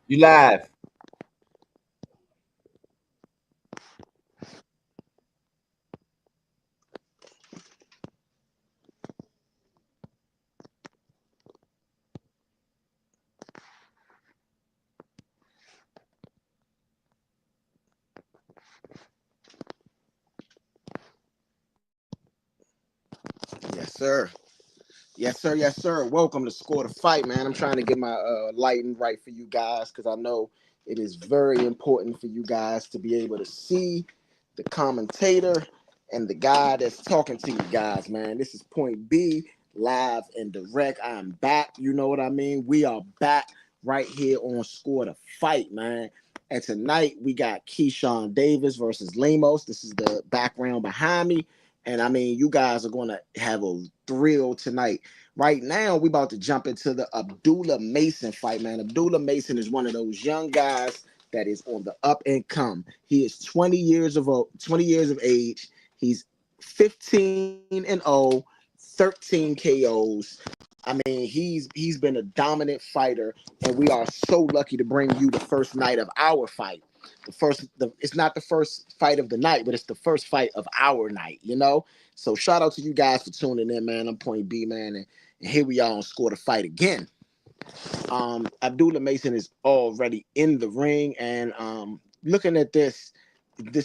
You live. Yes, sir. Yes, sir. Yes, sir. Welcome to Score the Fight, man. I'm trying to get my lighting right for you guys because I know it is very important for you guys to be able to see the commentator and the guy that's talking to you guys, man. This is Point B, live and direct. I'm back. You know what I mean? We are back right here on Score the Fight, man. And tonight we got Keyshawn Davis versus Lemos. This is the background behind me. And I mean, you guys are going to have a thrill tonight. Right now, we about to jump into the Abdullah Mason fight, man. Abdullah Mason is one of those young guys that is on the up and come. He is 20 years of age. He's 15-0, 13 KOs. I mean, he's been a dominant fighter, and we are so lucky to bring you the first night of our fight. It's not the first fight of the night, but it's the first fight of our night, you know? So shout out to you guys for tuning in, man. I'm Point B, man, and here we are on Score the Fight again. Abdullah Mason is already in the ring, and looking at this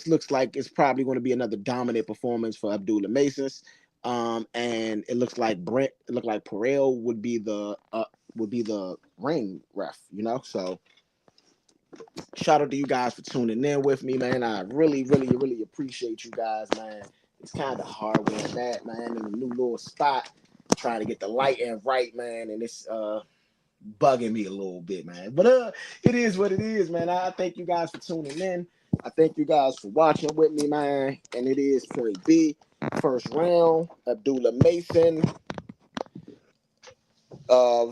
looks like it's probably going to be another dominant performance for Abdullah Mason's. And it looks like Perel would be the ring ref, you know. So shout out to you guys for tuning in with me, man. I really, really, really appreciate you guys, man. It's kind of hard where I'm at, man, in a new little spot, trying to get the lighting right, man, and it's bugging me a little bit, man. But it is what it is, man. I thank you guys for tuning in. I thank you guys for watching with me, man. And it is Point B, first round, Abdullah Mason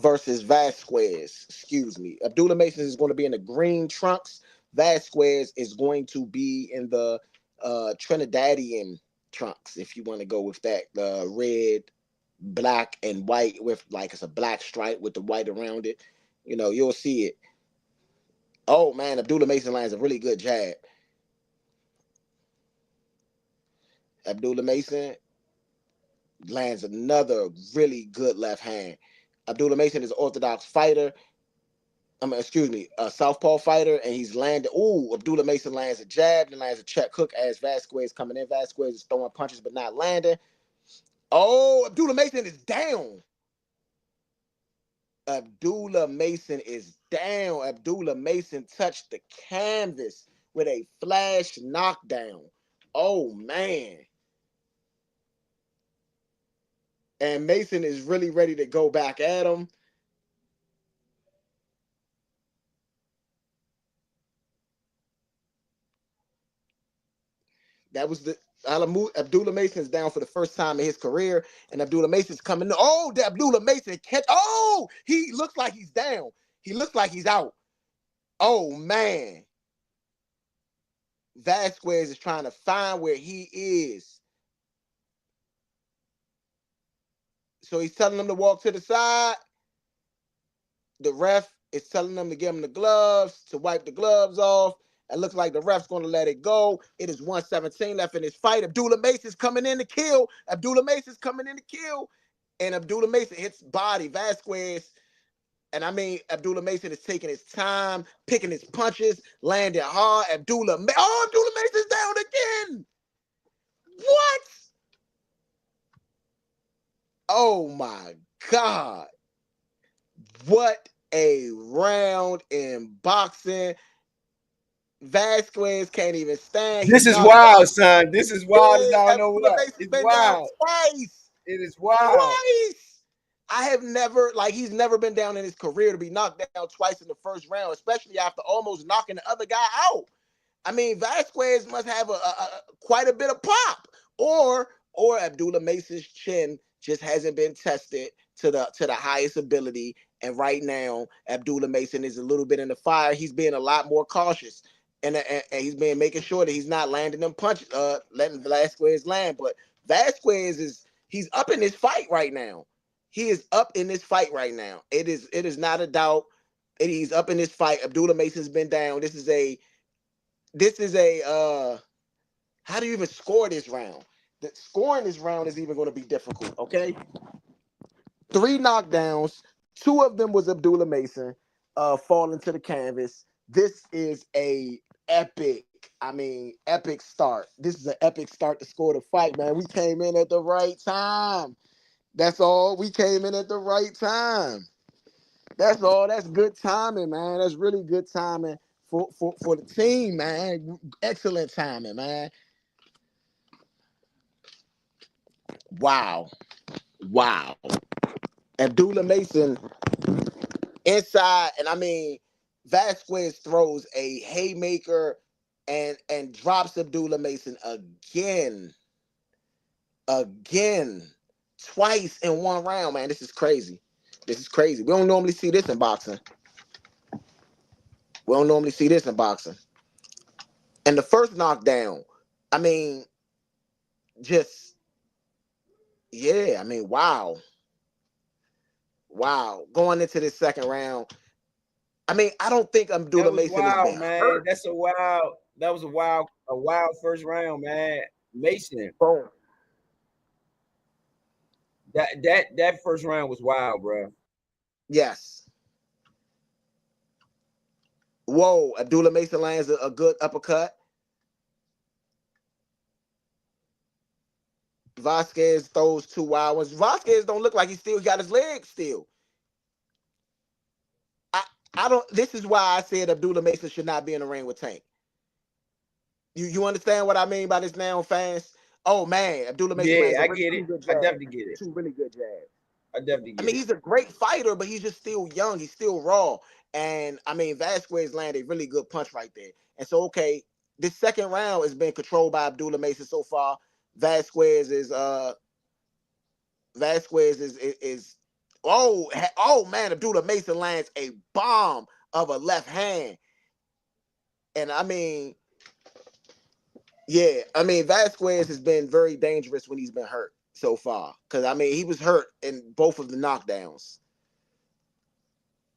versus Vasquez. Excuse me. Abdullah Mason is going to be in the green trunks. Vasquez is going to be in the Trinidadian trunks, if you want to go with that. The red, black, and white with like it's a black stripe with the white around it. You know, you'll see it. Oh man, Abdullah Mason lands a really good jab. Abdullah Mason lands another really good left hand. Abdullah Mason is an orthodox fighter. Excuse me, a southpaw fighter, and he's landed. Ooh, Abdullah Mason lands a jab, then lands a check hook as Vasquez coming in. Vasquez is throwing punches but not landing. Oh, Abdullah Mason is down. Abdullah Mason is down. Abdullah Mason touched the canvas with a flash knockdown. Oh man. And Mason is really ready to go back at him. That was the Abdullah Mason's down for the first time in his career, and Abdullah Mason's coming. Oh, the Abdullah Mason catch. Oh, he looks like he's down. He looks like he's out. Oh man, Vasquez is trying to find where he is. So he's telling him to walk to the side. The ref is telling them to give him the gloves, to wipe the gloves off. It looks like the ref's going to let it go. It is 117 left in this fight. Abdullah Mason's coming in to kill. Abdullah Mason's coming in to kill. And Abdullah Mason hits body. Vasquez, and I mean, Abdullah Mason is taking his time, picking his punches, landing hard. Abdullah Mason's down again. What? Oh my God. What a round in boxing. Vasquez can't even stand. He This is knocked wild, son. This is wild as I out. don't know Abdullah what. Mason's It's been down wild. twice. It is wild. Twice. I have never, like, he's never been down in his career to be knocked down twice in the first round, especially after almost knocking the other guy out. I mean, Vasquez must have quite a bit of pop, or Abdullah Mason's chin just hasn't been tested to the highest ability. And right now, Abdullah Mason is a little bit in the fire. He's being a lot more cautious, and he's been making sure that he's not landing them punches, letting Vasquez land. But Vasquez he's up in this fight right now. He is up in this fight right now. It is not a doubt. and he's up in this fight. Abdullah Mason's been down. This is a how do you even score this round? The scoring this round is even going to be difficult. Okay, 3 knockdowns. 2 of them was Abdullah Mason falling to the canvas. This is a epic. I mean, epic start. This is an epic start to score the fight, man. We came in at the right time. That's all. We came in at the right time. That's all. That's good timing, man. That's really good timing for the team, man. Excellent timing, man. Wow. Wow. Abdullah Mason inside, and I mean, Vasquez throws a haymaker and drops Abdullah Mason again, twice in one round, man. This is crazy. This is crazy. We don't normally see this in boxing. We don't normally see this in boxing. And the first knockdown, I mean, just yeah, I mean, wow. Wow. Going into this second round, I mean, I don't think That Abdullah was Mason has wild, been man. hurt. That was a wild first round, man. Mason. Boom. That first round was wild, bro. Yes. Whoa, Abdullah Mason lands a good uppercut. Vasquez throws 2 wild ones. Vasquez don't look like he still got his legs still. I don't. This is why I said Abdullah Mason should not be in the ring with Tank. You understand what I mean by this now, fans? Oh man, Abdullah Mason lands Yeah, a I really get it. good I jab. definitely get it. 2 really good jabs. I definitely I get mean, it. he's a great fighter, but he's just still young. He's still raw. And I mean, Vasquez landed a really good punch right there. And so, okay, this second round has been controlled by Abdullah Mason so far. Vasquez is Vasquez is oh man, Abdullah Mason lands a bomb of a left hand. And I mean, yeah, I mean, Vasquez has been very dangerous when he's been hurt so far. Because I mean, he was hurt in both of the knockdowns.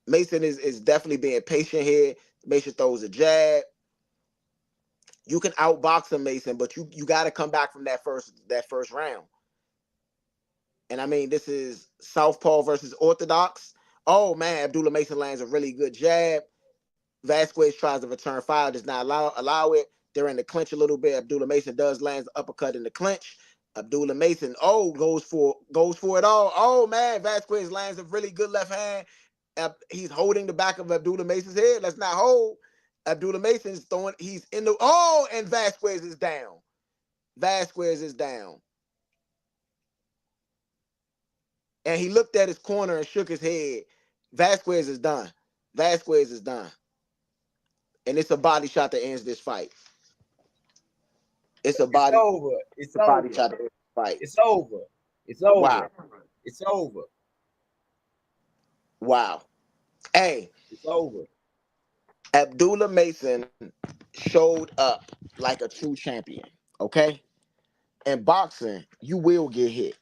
Mason is definitely being patient here. Mason throws a jab. You can outbox him, Mason, but you got to come back from that first round. And I mean, this is Southpaw versus Orthodox. Oh man, Abdullah Mason lands a really good jab. Vasquez tries to return fire, does not allow it. They're in the clinch a little bit. Abdullah Mason does land an uppercut in the clinch. Abdullah Mason, goes for it all. Oh man, Vasquez lands a really good left hand. He's holding the back of Abdullah Mason's head. Let's not hold. Abdullah Mason's throwing. He's in the and Vasquez is down. Vasquez is down. And he looked at his corner and shook his head. Vasquez is done. Vasquez is done. And it's a body shot that ends this fight. It's a It's body. over. It's a body over. shot that ends the fight. It's over. It's over. Wow. It's over. Wow. Hey, It's over. Abdullah Mason showed up like a true champion. Okay? In boxing, you will get hit.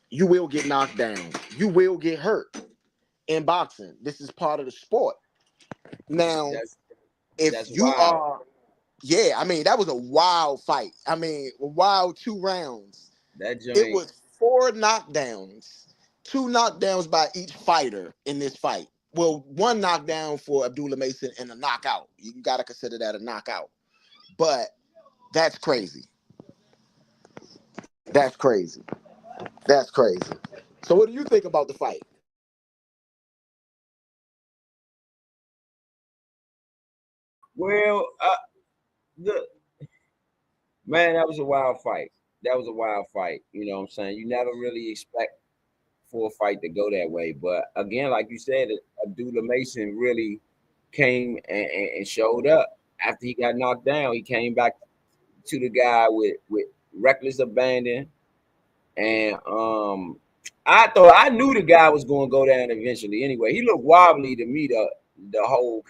You will get knocked down. You will get hurt. In boxing, this is part of the sport. Now, That's wild. yeah, I mean, that was a wild fight. I mean, a wild 2 rounds. That It joint. was 4 knockdowns, 2 knockdowns by each fighter in this fight. Well, 1 knockdown for Abdullah Mason and a knockout. You got to consider that a knockout. But that's crazy. That's crazy. That's crazy. So what do you think about the fight? Well, the man, that was a wild fight. That was a wild fight. You know what I'm saying? You never really expect for a fight to go that way. But again, like you said, Abdullah Mason really came and showed up after he got knocked down. He came back to the guy with reckless abandon, and I knew the guy was going to go down eventually. Anyway, he looked wobbly to me the whole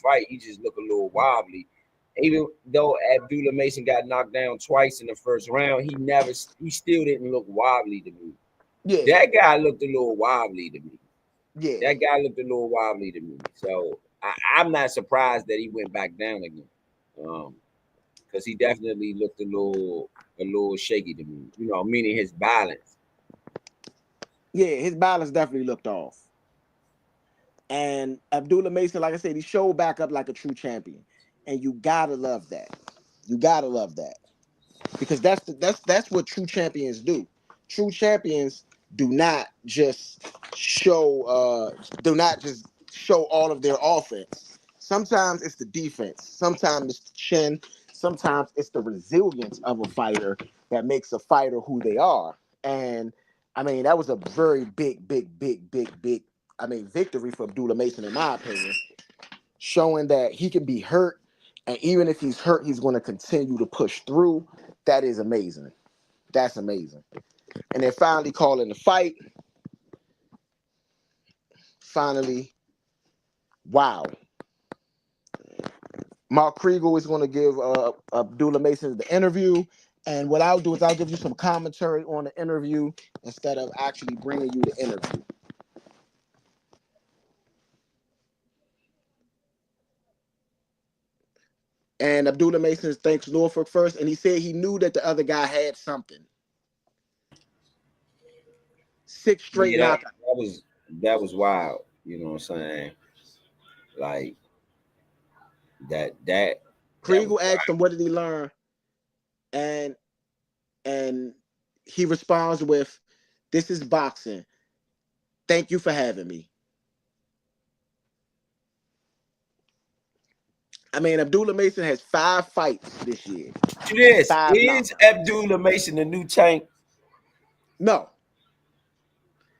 fight. He just looked a little wobbly. Even though Abdullah Mason got knocked down twice in the first round, he still didn't look wobbly to me. Yeah. That guy looked a little wobbly to me. Yeah, That guy looked a little wobbly to me. So I'm not surprised that he went back down again. Because he definitely looked a little shaky to me. You know, meaning his balance. yeah, his balance definitely looked off. And Abdullah Mason, like I said, he showed back up like a true champion, and you gotta love that. You gotta love that because that's what true champions do. True champions do not just show all of their offense. Sometimes it's the defense. Sometimes it's the chin. Sometimes it's the resilience of a fighter that makes a fighter who they are. And I mean, that was a very big, victory for Abdullah Mason, in my opinion, showing that he can be hurt, and even if he's hurt, he's going to continue to push through. That is amazing. That's amazing. And then finally calling the fight. Finally, wow. Mark Kriegel is going to give Abdullah Mason the interview. And what I'll do is I'll give you some commentary on the interview instead of actually bringing you the interview. And Abdullah Mason thanks Norfolk first, and he said he knew that the other guy had something. 6 straight Yeah, knockouts. that was wild. You know what I'm saying? Like that was Kriegel asked him, "What did he learn?" And and he responds with, "This is boxing. Thank you for having me." I mean, Abdullah Mason has 5 fights this year and it 5 is knockouts. Abdullah Mason the new Tank. No,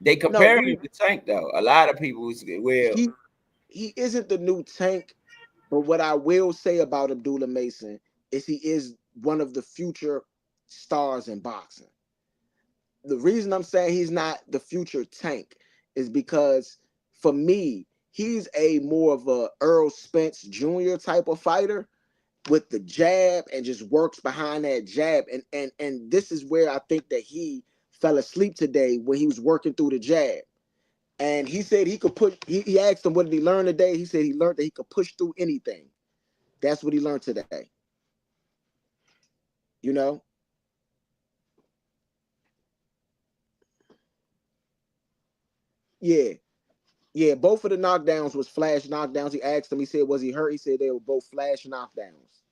They no, compare him to Tank though. A lot of people say, well, he he isn't the new Tank. But what I will say about Abdullah Mason is he is one of the future stars in boxing. The reason I'm saying he's not the future Tank is because for me, he's a more of a Earl Spence Jr. type of fighter with the jab and just works behind that jab. And this is where I think that he fell asleep today when he was working through the jab. And he said he could put he asked him what did he learn today? He said he learned that he could push through anything. That's what he learned today. You know? Yeah. Yeah, both of the knockdowns was flash knockdowns. He asked him, he said, was he hurt? He said they were both flash knockdowns.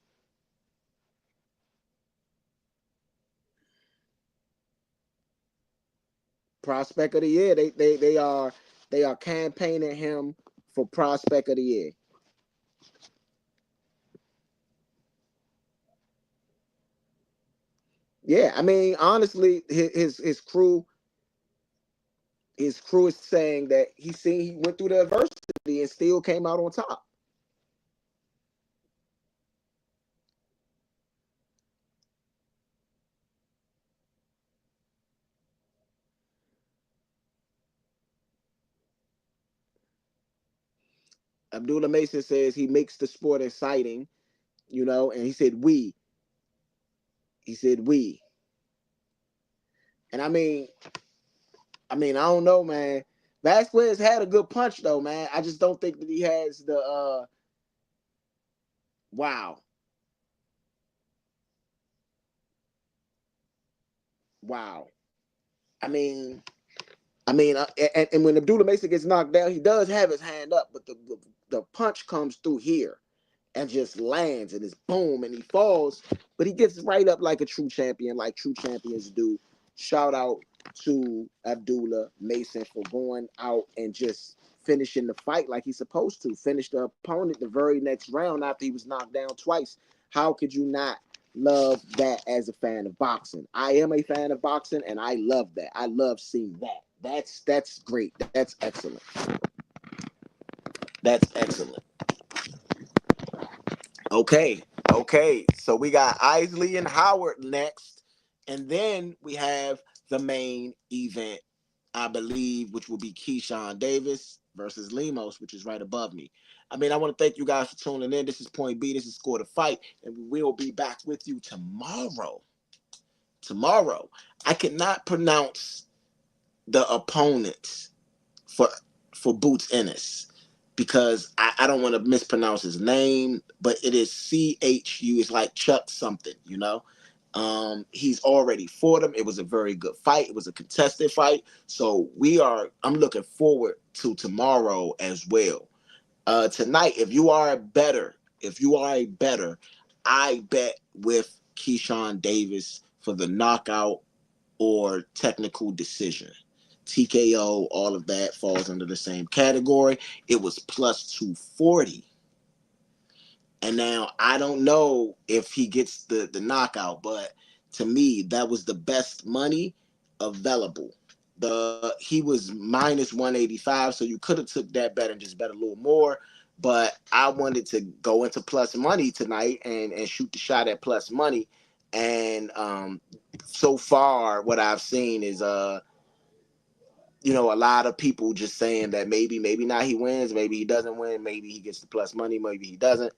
Prospect of the year. They are campaigning him for prospect of the year. Yeah, I mean, honestly, his crew is saying that he went through the adversity and still came out on top. Abdullah Mason says he makes the sport exciting, and he said we. He said we. And I don't know, man. Vasquez had a good punch though, man. I just don't think that he has the wow. Wow. I mean, and when Abdullah Mason gets knocked down, he does have his hand up, but the punch comes through here and just lands and it's boom and he falls, but he gets right up like a true champion, like true champions do. Shout out to Abdullah Mason for going out and just finishing the fight like he's supposed to. Finish the opponent the very next round after he was knocked down twice. How could you not love that as a fan of boxing? I am a fan of boxing and I love that. I love seeing that. That's great. That's excellent. That's excellent. Okay. Okay. So we got Isley and Howard next. And then we have the main event, I believe, which will be Keyshawn Davis versus Lemos, which is right above me. I mean, I want to thank you guys for tuning in. This is Point B. This is Score the Fight. And we will be back with you tomorrow. Tomorrow. I cannot pronounce the opponents for for Boots Ennis, because I don't want to mispronounce his name, but it is CHU. It's like Chuck something, you know. He's already fought him. It was a very good fight. It was a contested fight. So I'm looking forward to tomorrow as well. Tonight, if you are a better, I bet with Keyshawn Davis for the knockout or technical decision. TKO, all of that falls under the same category. It was plus 240. And now I don't know if he gets the knockout, but to me, that was the best money available. He was minus 185, so you could have took that bet and just bet a little more. But I wanted to go into plus money tonight and shoot the shot at plus money. And so far, what I've seen is a lot of people just saying that maybe not he wins, maybe he doesn't win, maybe he gets the plus money, maybe he doesn't.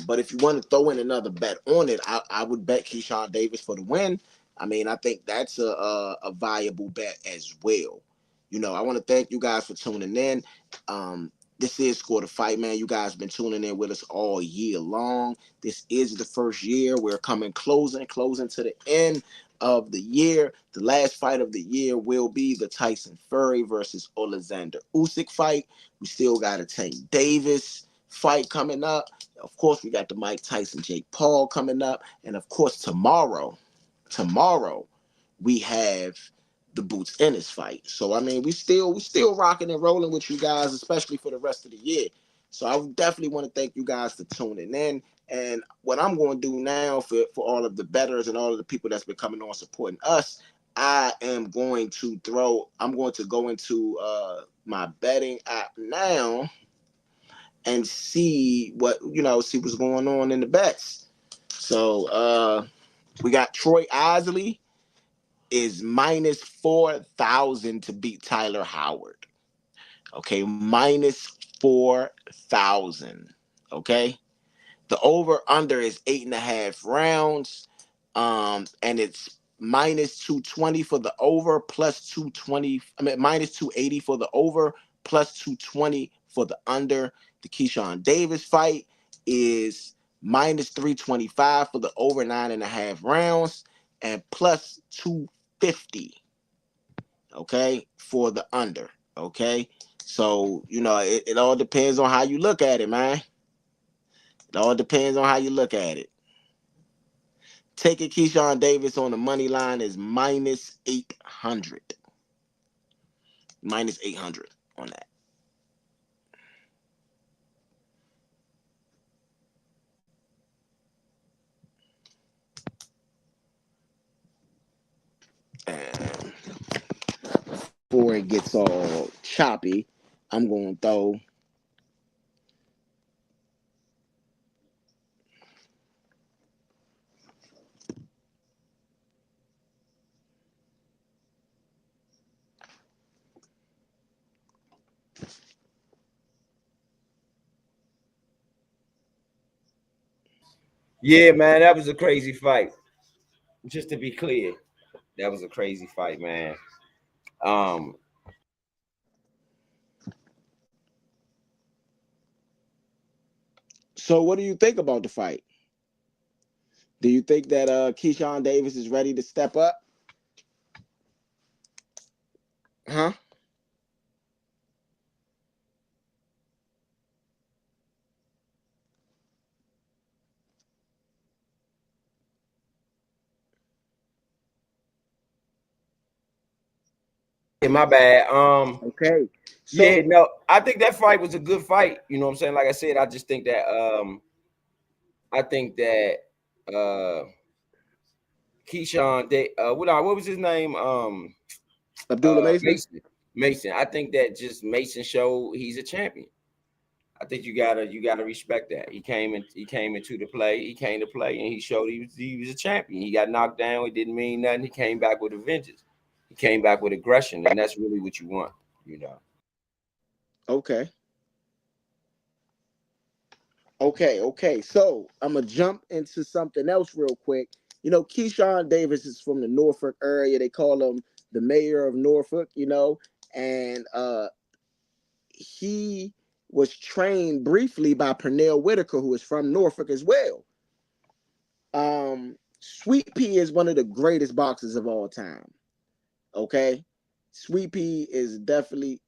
But if you want to throw in another bet on it, I would bet Keyshawn Davis for the win. I mean, I think that's a viable bet as well. I want to thank you guys for tuning in. This is Score the Fight, man. You guys have been tuning in with us all year long. This is the first year. We're closing to the end of the year. The last fight of the year will be the Tyson Fury versus Alexander Usyk fight. We still got a Tank Davis fight coming up. Of course, we got the Mike Tyson Jake Paul coming up, and of course tomorrow we have the Boots Ennis fight. So I mean, we still rocking and rolling with you guys, especially for the rest of the year. So I definitely want to thank you guys for tuning in. And what I'm going to do now for all of the bettors and all of the people that's been coming on supporting us, I'm going to go into my betting app now and see what's going on in the bets. So we got Troy Isley is minus 4,000 to beat Tyler Howard. Okay, minus 4,000. Okay. The over under is 8.5 rounds. And it's minus 220 for the over, plus 220. Minus 280 for the over, plus 220 for the under. The Keyshawn Davis fight is minus 325 for the over 9.5 rounds, and plus 250. Okay, for the under. Okay, so it all depends on how you look at it, man. It all depends on how you look at it. Taking Keyshawn Davis on the money line is minus 800. Minus 800 on that. And before it gets all choppy, I'm going to throw Yeah, man, that was a crazy fight. Just to be clear, that was a crazy fight, man. Um, So what do you think about the fight? Do you think that Keyshawn Davis is ready to step up? Huh? yeah, my bad. Okay. Yeah, So no, I think that fight was a good fight. You know what I'm saying? Like I said, I just think that I think that Keyshawn, what was his name? Abdullah Mason? Mason. Mason. I think that just Mason showed he's a champion. I think you gotta respect that. He came into the play. He came to play and he showed he was a champion. He got knocked down. It didn't mean nothing. He came back with a vengeance. He came back with aggression, and that's really what you want. You know. Okay. Okay. So I'm gonna jump into something else real quick. Keyshawn Davis is from the Norfolk area. They call him the mayor of Norfolk. And he was trained briefly by Pernell Whitaker, who is from Norfolk as well. Sweet Pea is one of the greatest boxers of all time. Okay, Sweet Pea is definitely,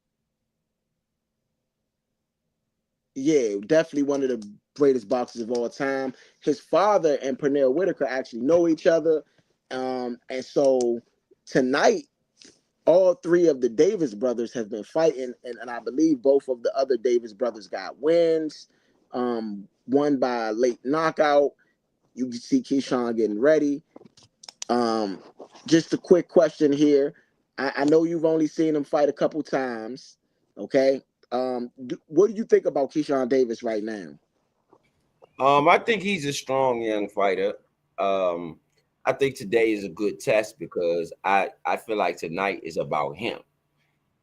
yeah, definitely one of the greatest boxers of all time. His father and Pernell Whitaker actually know each other, and so tonight, all three of the Davis brothers have been fighting, and I believe both of the other Davis brothers got wins, one by late knockout. You can see Keyshawn getting ready. Um, just a quick question here. I know you've only seen him fight a couple times. Okay. What do you think about Keyshawn Davis right now? I think he's a strong young fighter. Um, I think today is a good test because I feel like tonight is about him,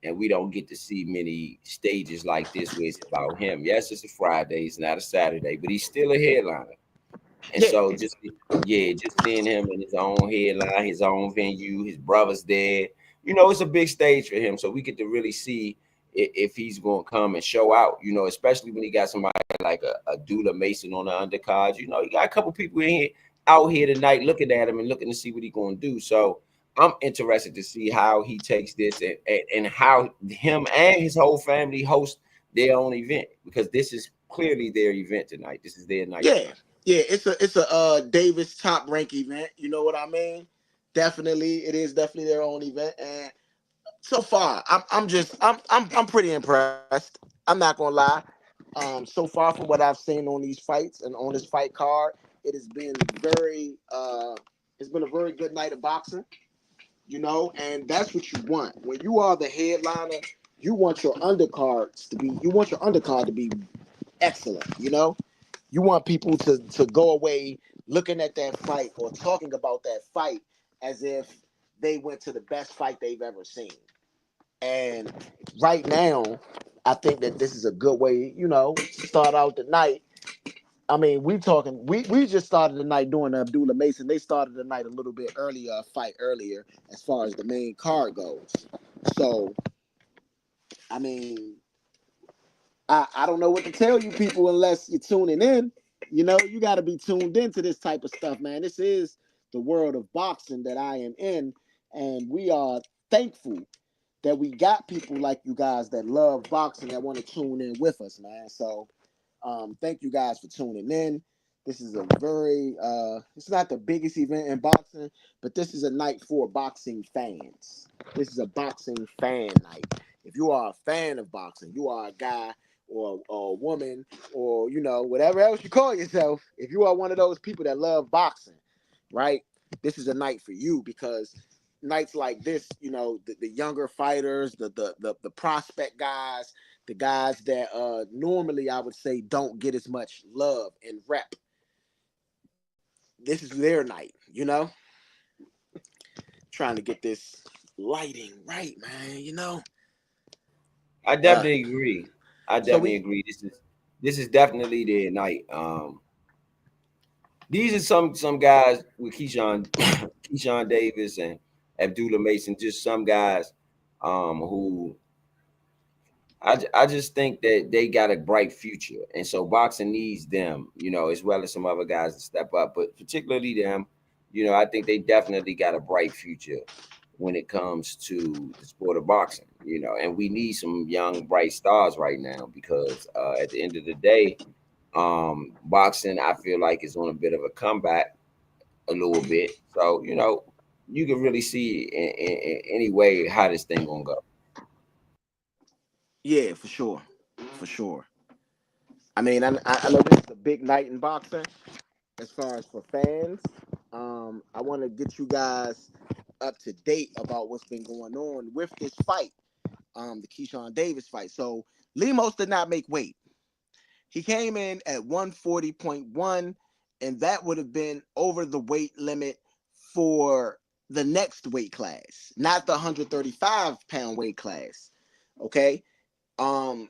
and we don't get to see many stages like this where it's about him. Yes, it's a Friday, it's not a Saturday, but he's still a headliner. And Yeah, so just seeing him in his own headline, his own venue, his brother's there, it's a big stage for him. So we get to really see if he's going to come and show out, especially when he got somebody like a Dula Mason on the undercard. You got a couple people in here out here tonight looking at him and looking to see what he's going to do. So I'm interested to see how he takes this and how him and his whole family host their own event, because this is clearly their event tonight. This is their night yeah, tonight. yeah. It's a Davis top rank event. You know what I mean? Definitely, it is definitely their own event, and so far, I'm pretty impressed. I'm not gonna lie. So far from what I've seen on these fights and on this fight card, it has been very it's been a very good night of boxing, and that's what you want. When you are the headliner, you want your undercard to be excellent, You want people to go away looking at that fight or talking about that fight as if they went to the best fight they've ever seen. And right now, I think that this is a good way, to start out the night. I mean, we just started the night doing Abdullah Mason. They started the night a little bit earlier, a fight earlier, as far as the main card goes. So, I mean, I don't know what to tell you people unless you're tuning in. You got to be tuned into this type of stuff, man. This is the world of boxing that I am in, and we are thankful that we got people like you guys that love boxing that want to tune in with us, man. So, thank you guys for tuning in. This is a very it's not the biggest event in boxing, but this is a night for boxing fans. This is a boxing fan night. If you are a fan of boxing, you are a guy or a woman or whatever else you call yourself. If you are one of those people that love boxing, right? This is a night for you because nights like this, the younger fighters, the prospect guys, the guys that normally I would say don't get as much love and rep. This is their night, Trying to get this lighting right, man. I Uh, definitely agree. I so definitely we, agree. This is definitely their night. These are some guys with Keyshawn Keyshawn Davis and Abdullah Mason, just some guys who I just think that they got a bright future, and so boxing needs them, as well as some other guys to step up, but particularly them. I think they definitely got a bright future when it comes to the sport of boxing. And we need some young bright stars right now because at the end of the day, boxing I feel like is on a bit of a comeback a little bit. So you can really see in any way how this thing gonna go. yeah, for sure, for sure. I mean, I know this is a big night in boxing as far as for fans. I want to get you guys up to date about what's been going on with this fight, the Keyshawn Davis fight. So Lemos did not make weight. He came in at 140.1, and that would have been over the weight limit for the next weight class, not the 135-pound weight class. Okay. Um,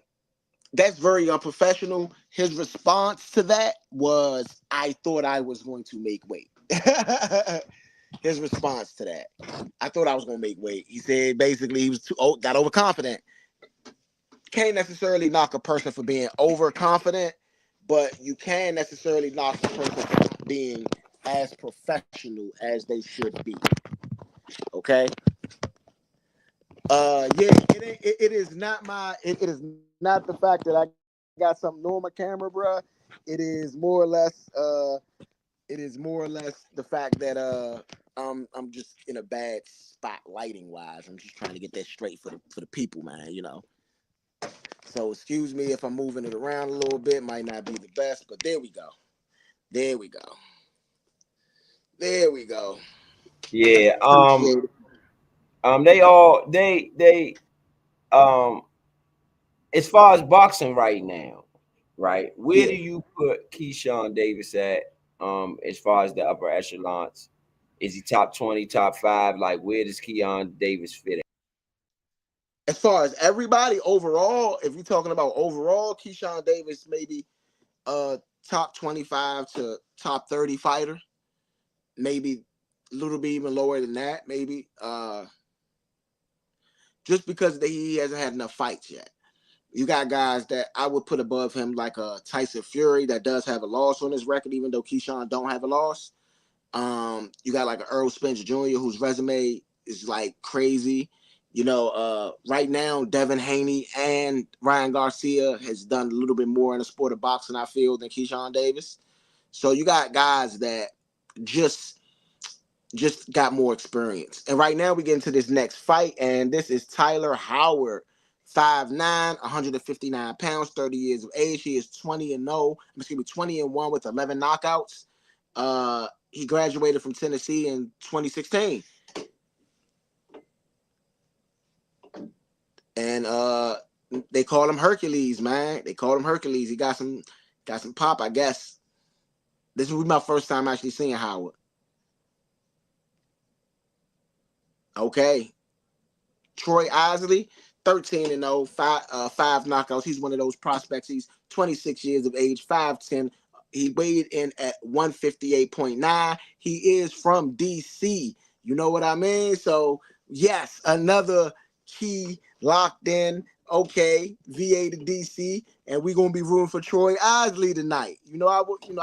that's very unprofessional. His response to that was, I thought I was going to make weight. His response to that, I thought I was going to make weight. He said basically he was got overconfident. can't necessarily knock a person for being overconfident, but you can necessarily knock a person for not being as professional as they should be. Okay. Yeah, it is not it is not the fact that I got something new on my camera, bruh. It is more or less the fact that I'm just in a bad spot lighting wise. I'm just trying to get that straight for the people, man. You know. So excuse me if I'm moving it around a little bit. Might not be the best, but there we go. There we go. There we go. Yeah. Appreciate it. They um as far as boxing right now, right? Where do Yeah. you put Keyshawn Davis at? As far as the upper echelons, is he top 20, top 5? Like, where does Keyshawn Davis fit? As far as everybody overall, if you're talking about overall, Keyshawn Davis maybe top 25 to top 30 fighter, maybe a little bit even lower than that, maybe. Just because he hasn't had enough fights yet. You got guys that I would put above him, like Tyson Fury, that does have a loss on his record, even though Keyshawn don't have a loss. You got like an Earl Spence Jr., whose resume is like crazy. You know, right now, Devin Haney and Ryan Garcia has done a little bit more in the sport of boxing, I feel, than Keyshawn Davis. So you got guys that just got more experience. And right now we get into this next fight, and this is Tyler Howard, 5'9", 159 pounds, 30 years of age. He is 20-0. Excuse me, 20-1 with 11 knockouts. He graduated from Tennessee in 2016. And they call him Hercules, man. They call him Hercules. He got some pop, I guess. This will be my first time actually seeing Howard. Okay. Troy Isley, 13-0, five knockouts. He's one of those prospects. He's 26 years of age, 5'10". He weighed in at 158.9. He is from DC. You know what I mean? So, yes, another key locked in. Okay, VA to DC, and we're gonna be rooting for Troy Isley tonight. I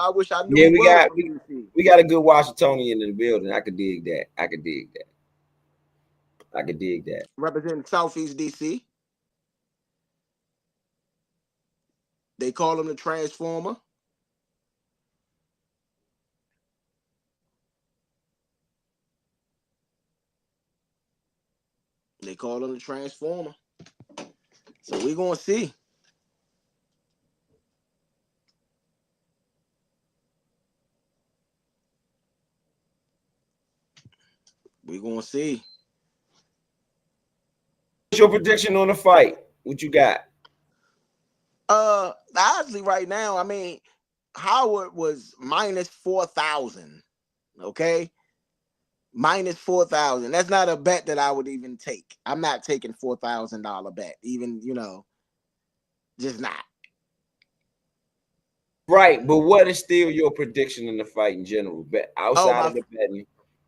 wish I knew Yeah, he was from DC. we got a good Washingtonian in the building. I could dig that. I could dig that. I could dig that. Representing Southeast DC. They call him the Transformer. They call him the Transformer. So we're gonna see. We're gonna see. What's your prediction on the fight? What you got? Honestly, right now, I mean, Howard was minus 4,000. Okay, minus 4,000. That's not a bet that I would even take. I'm not taking $4,000 bet. Even just not. Right, but what is still your prediction in the fight in general? Bet Oh outside my, of the betting,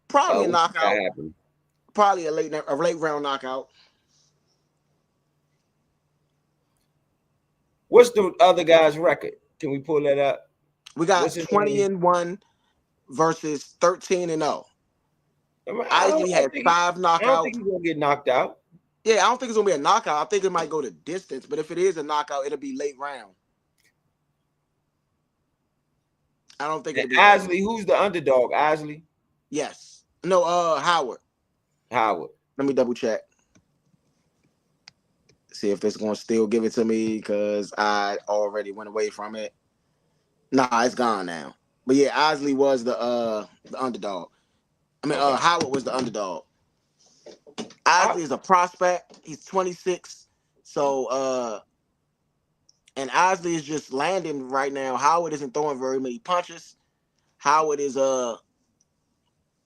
probably a what you got knockout. happening? Probably a late round knockout. What's the other guy's record? Can we pull that up? We What's got his twenty name? and one versus 13-0. I, mean, Isley had five I don't think knockouts. he's gonna get knocked out. Yeah, I don't think it's gonna be a knockout. I think it might go to distance, but if it is a knockout, it'll be late round. I don't think And it'll be early. Isley, who's the underdog? Isley Yes. No, Howard. Howard. Let me double check. See if it's gonna still give it to me because I already went away from it. Nah, it's gone now. But yeah, Isley was the underdog. I mean, Okay. Howard was the underdog. I, Isley is a prospect. He's 26. So and Isley is just landing right now. Howard isn't throwing very many punches. Howard is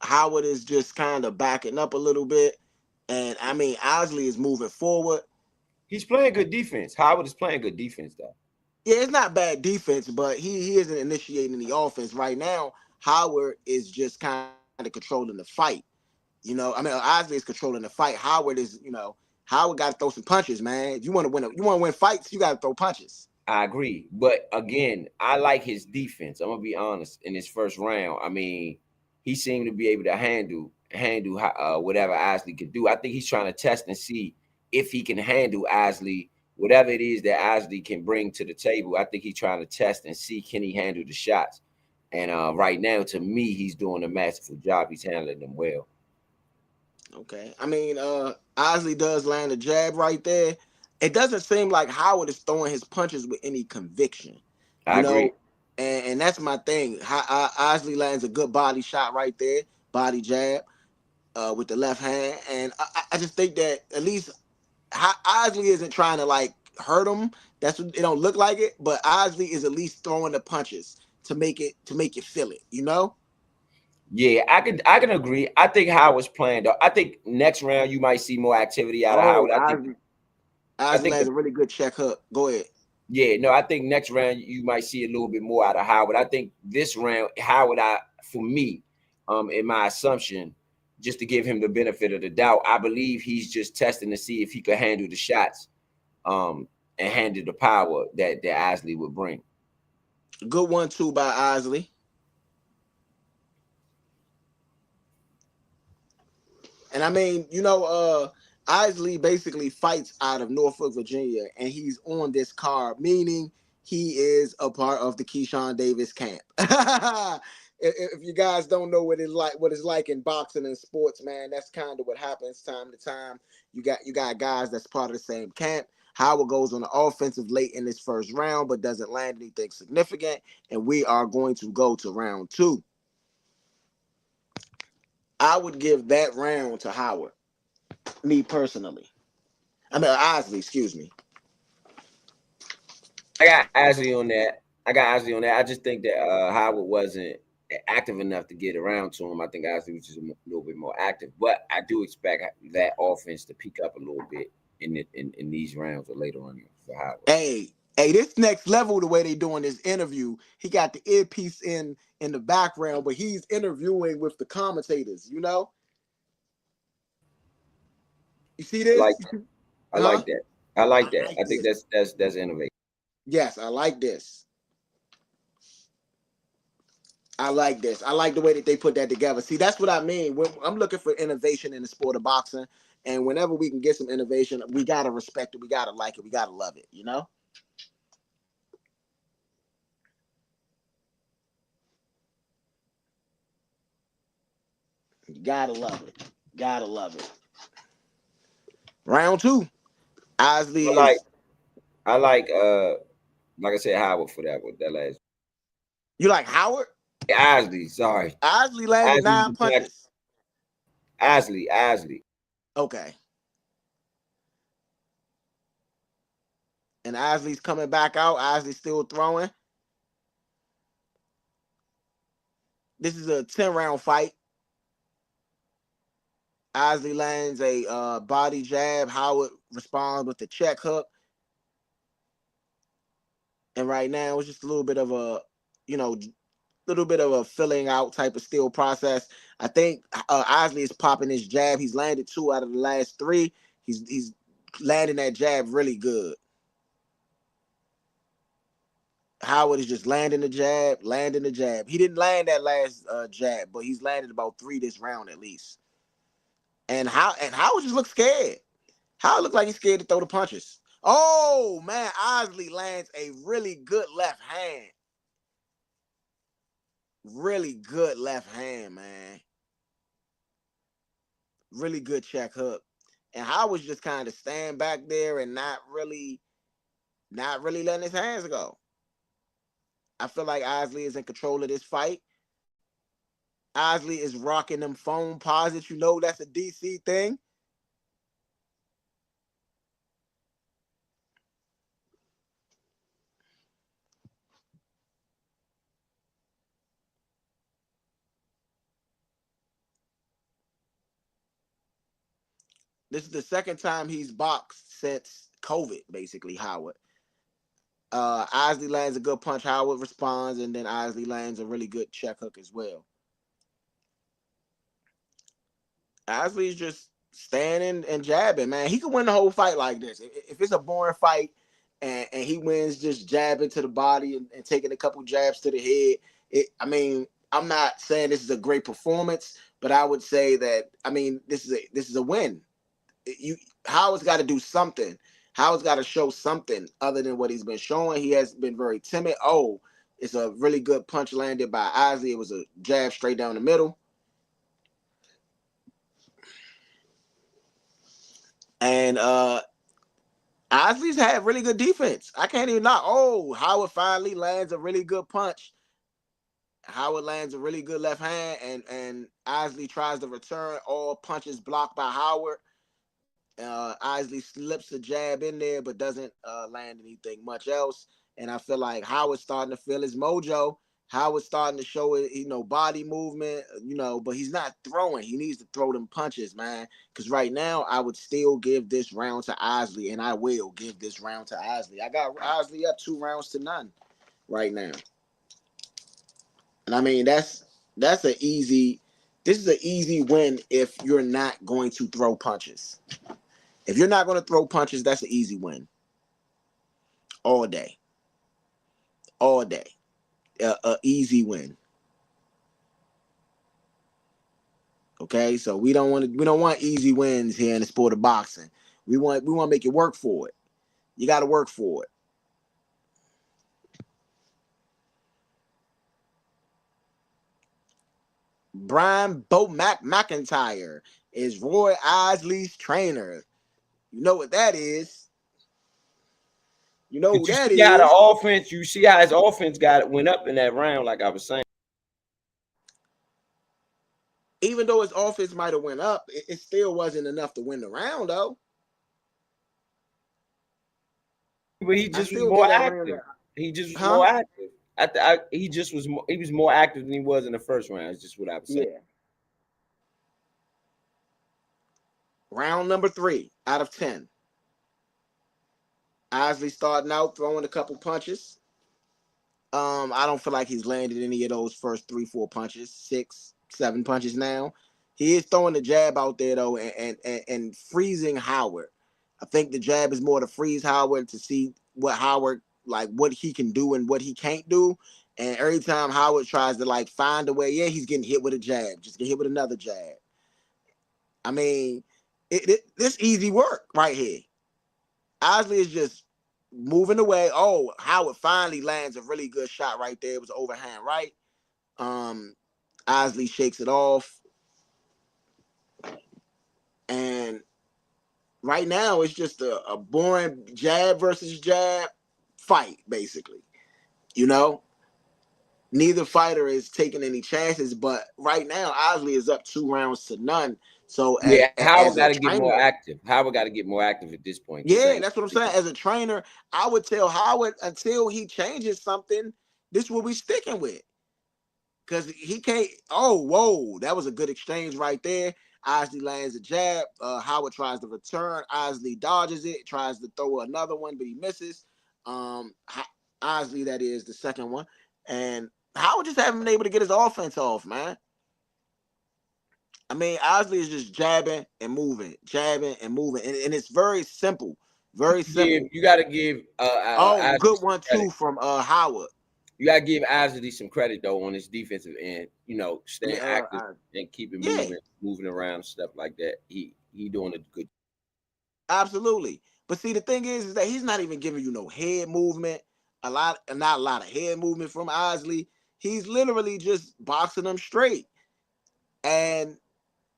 Howard is just kind of backing up a little bit. And I mean, Isley is moving forward. he's playing good defense. Howard is playing good defense though. Yeah, it's not bad defense, but he isn't initiating the offense right now. Howard is just kind of controlling the fight. I mean, Isley is controlling the fight. Howard is, Howard got to throw some punches, man. If you want to win fights, you got to throw punches. I agree, but again, I like his defense. I'm gonna be honest. In his first round, I mean, he seemed to be able to handle whatever Osley could do. I think he's trying to test and see if he can handle Osley, whatever it is that Osley can bring to the table. I think he's trying to test and see can he handle the shots. And right now, to me, he's doing a masterful job. He's handling them well. Okay. I mean, Osley does land a jab right there. It doesn't seem like Howard is throwing his punches with any conviction, I you know, agree. and that's my thing. Osley lands a good body shot right there, body jab with the left hand. And I just think that at least Osley isn't trying to like hurt him. That's what it don't look like it, but Osley is at least throwing the punches to make you feel it, you know? Yeah, I can agree. I think Howard's playing though. I think next round you might see more activity out of Oh, Howard. I Osley think lands the a really good check hook. Go ahead. Yeah, no, I think next round you might see a little bit more out of Howard. I think this round, Howard, for me, in my assumption, just to give him the benefit of the doubt, I believe he's just testing to see if he could handle the shots, and handle the power that Osley would bring. Good 1-2 by Osley. And I mean, Isley basically fights out of Norfolk, Virginia, and he's on this card, meaning he is a part of the Keyshawn Davis camp. If you guys don't know what it's like in boxing and sports, man, that's kind of what happens time to time. You got guys that's part of the same camp. Howard goes on the offensive late in this first round, but doesn't land anything significant. And we are going to go to round 2. I would give that round to Howard. Me personally. I mean, Osley, excuse me. I got Osley on that. I just think that Howard wasn't active enough to get around to him. I think Osley was just a little bit more active, but I do expect that offense to peak up a little bit in these rounds or later on for Howard. Hey, this next level, the way they doing this interview, he got the earpiece in the background, but he's interviewing with the commentators, you know? You see I this? like that. I Huh? like that. I like I that. like I think this. that's innovative. Yes, I like this. I like this. I like the way that they put that together. See, that's what I mean. I'm looking for innovation in the sport of boxing, and whenever we can get some innovation, we gotta respect it. We gotta like it. We gotta love it. You know. You gotta love it. Gotta love it. Round 2. Osley I like is. I like I said Howard for that one. That last You like Howard? Osley, sorry. Osley landed Osley 9 punches. Osley. Okay. And Osley's coming back out. Osley's still throwing. This is a 10-round fight. Osley lands a body jab. Howard responds with the check hook. And right now, it's just a little bit of a filling out type of still process. I think Osley is popping his jab. He's landed 2 out of the last 3. He's landing that jab really good. Howard is just landing the jab. He didn't land that last jab, but he's landed about 3 this round at least. And Howard just looks scared. Howard looks like he's scared to throw the punches. Oh man, Osley lands a really good left hand. Really good left hand, man. Really good check hook. And Howard's just kind of stand back there and not really letting his hands go. I feel like Osley is in control of this fight. Osley is rocking them foam posits. You know that's a DC thing. This is the second time he's boxed since COVID, basically, Howard. Osley lands a good punch. Howard responds, and then Osley lands a really good check hook as well. Osley's just standing and jabbing, man. He could win the whole fight like this. If it's a boring fight and he wins just jabbing to the body and taking a couple jabs to the head, I mean, I'm not saying this is a great performance, but I would say that, I mean, this is a win. Howard's got to do something. Howard's got to show something other than what he's been showing. He has been very timid. Oh, it's a really good punch landed by Isley. It was a jab straight down the middle. And Isley's had really good defense. I can't even knock. Oh, Howard finally lands a really good punch. Howard lands a really good left hand, and Isley tries to return. All punches blocked by Howard. Isley slips a jab in there, but doesn't land anything much else. And I feel like Howard's starting to feel his mojo. Howard's starting to show it, body movement, but he's not throwing. He needs to throw them punches, man. Because right now, I would still give this round to Isley, and I will give this round to Isley. I got Isley up 2-0 right now. And I mean, this is an easy win if you're not going to throw punches. If you're not going to throw punches, that's an easy win. All day. All day. A easy win. Okay, so we don't want easy wins here in the sport of boxing. We want to make you work for it. You got to work for it. Brian McIntyre is Roy Isley's trainer. You know what that is. You know who that is. You see how his offense went up in that round, like I was saying. Even though his offense might have went up, it still wasn't enough to win the round, though. But he just was more active. He just was more active. He was more active than he was in the first round. That's just what I was saying. Yeah. Round number 3 out of 10. Isley starting out throwing a couple punches. I don't feel like he's landed any of those first 3-4 punches, 6-7 punches now. He is throwing the jab out there though, and freezing Howard. I think the jab is more to freeze Howard to see what he can do and what he can't do. And every time Howard tries to find a way, he's getting hit with a jab, just get hit with another jab. I mean, this easy work right here. Isley is just moving away. Oh, Howard finally lands a really good shot right there. It was overhand right. Isley shakes it off. And right now, it's just a boring jab versus jab fight, basically. Neither fighter is taking any chances, but right now, Isley is up 2-0. So Howard got to get more active. Howard got to get more active at this point. Yeah, that's what I'm saying. As a trainer, I would tell Howard until he changes something, this will be sticking with. Because he can't. Oh, whoa, that was a good exchange right there. Isley lands a jab. Howard tries to return. Isley dodges it, tries to throw another one, but he misses. Isley, that is the second one. And Howard just haven't been able to get his offense off, man. I mean, Isley is just jabbing and moving, and it's very simple. Very simple. You got to give. Good one too from Howard. You got to give Isley some credit though on his defensive end. Staying active and keeping moving around and stuff like that. He doing a good. Absolutely, but see, the thing is that he's not even giving you no head movement. Not a lot of head movement from Isley. He's literally just boxing them straight, and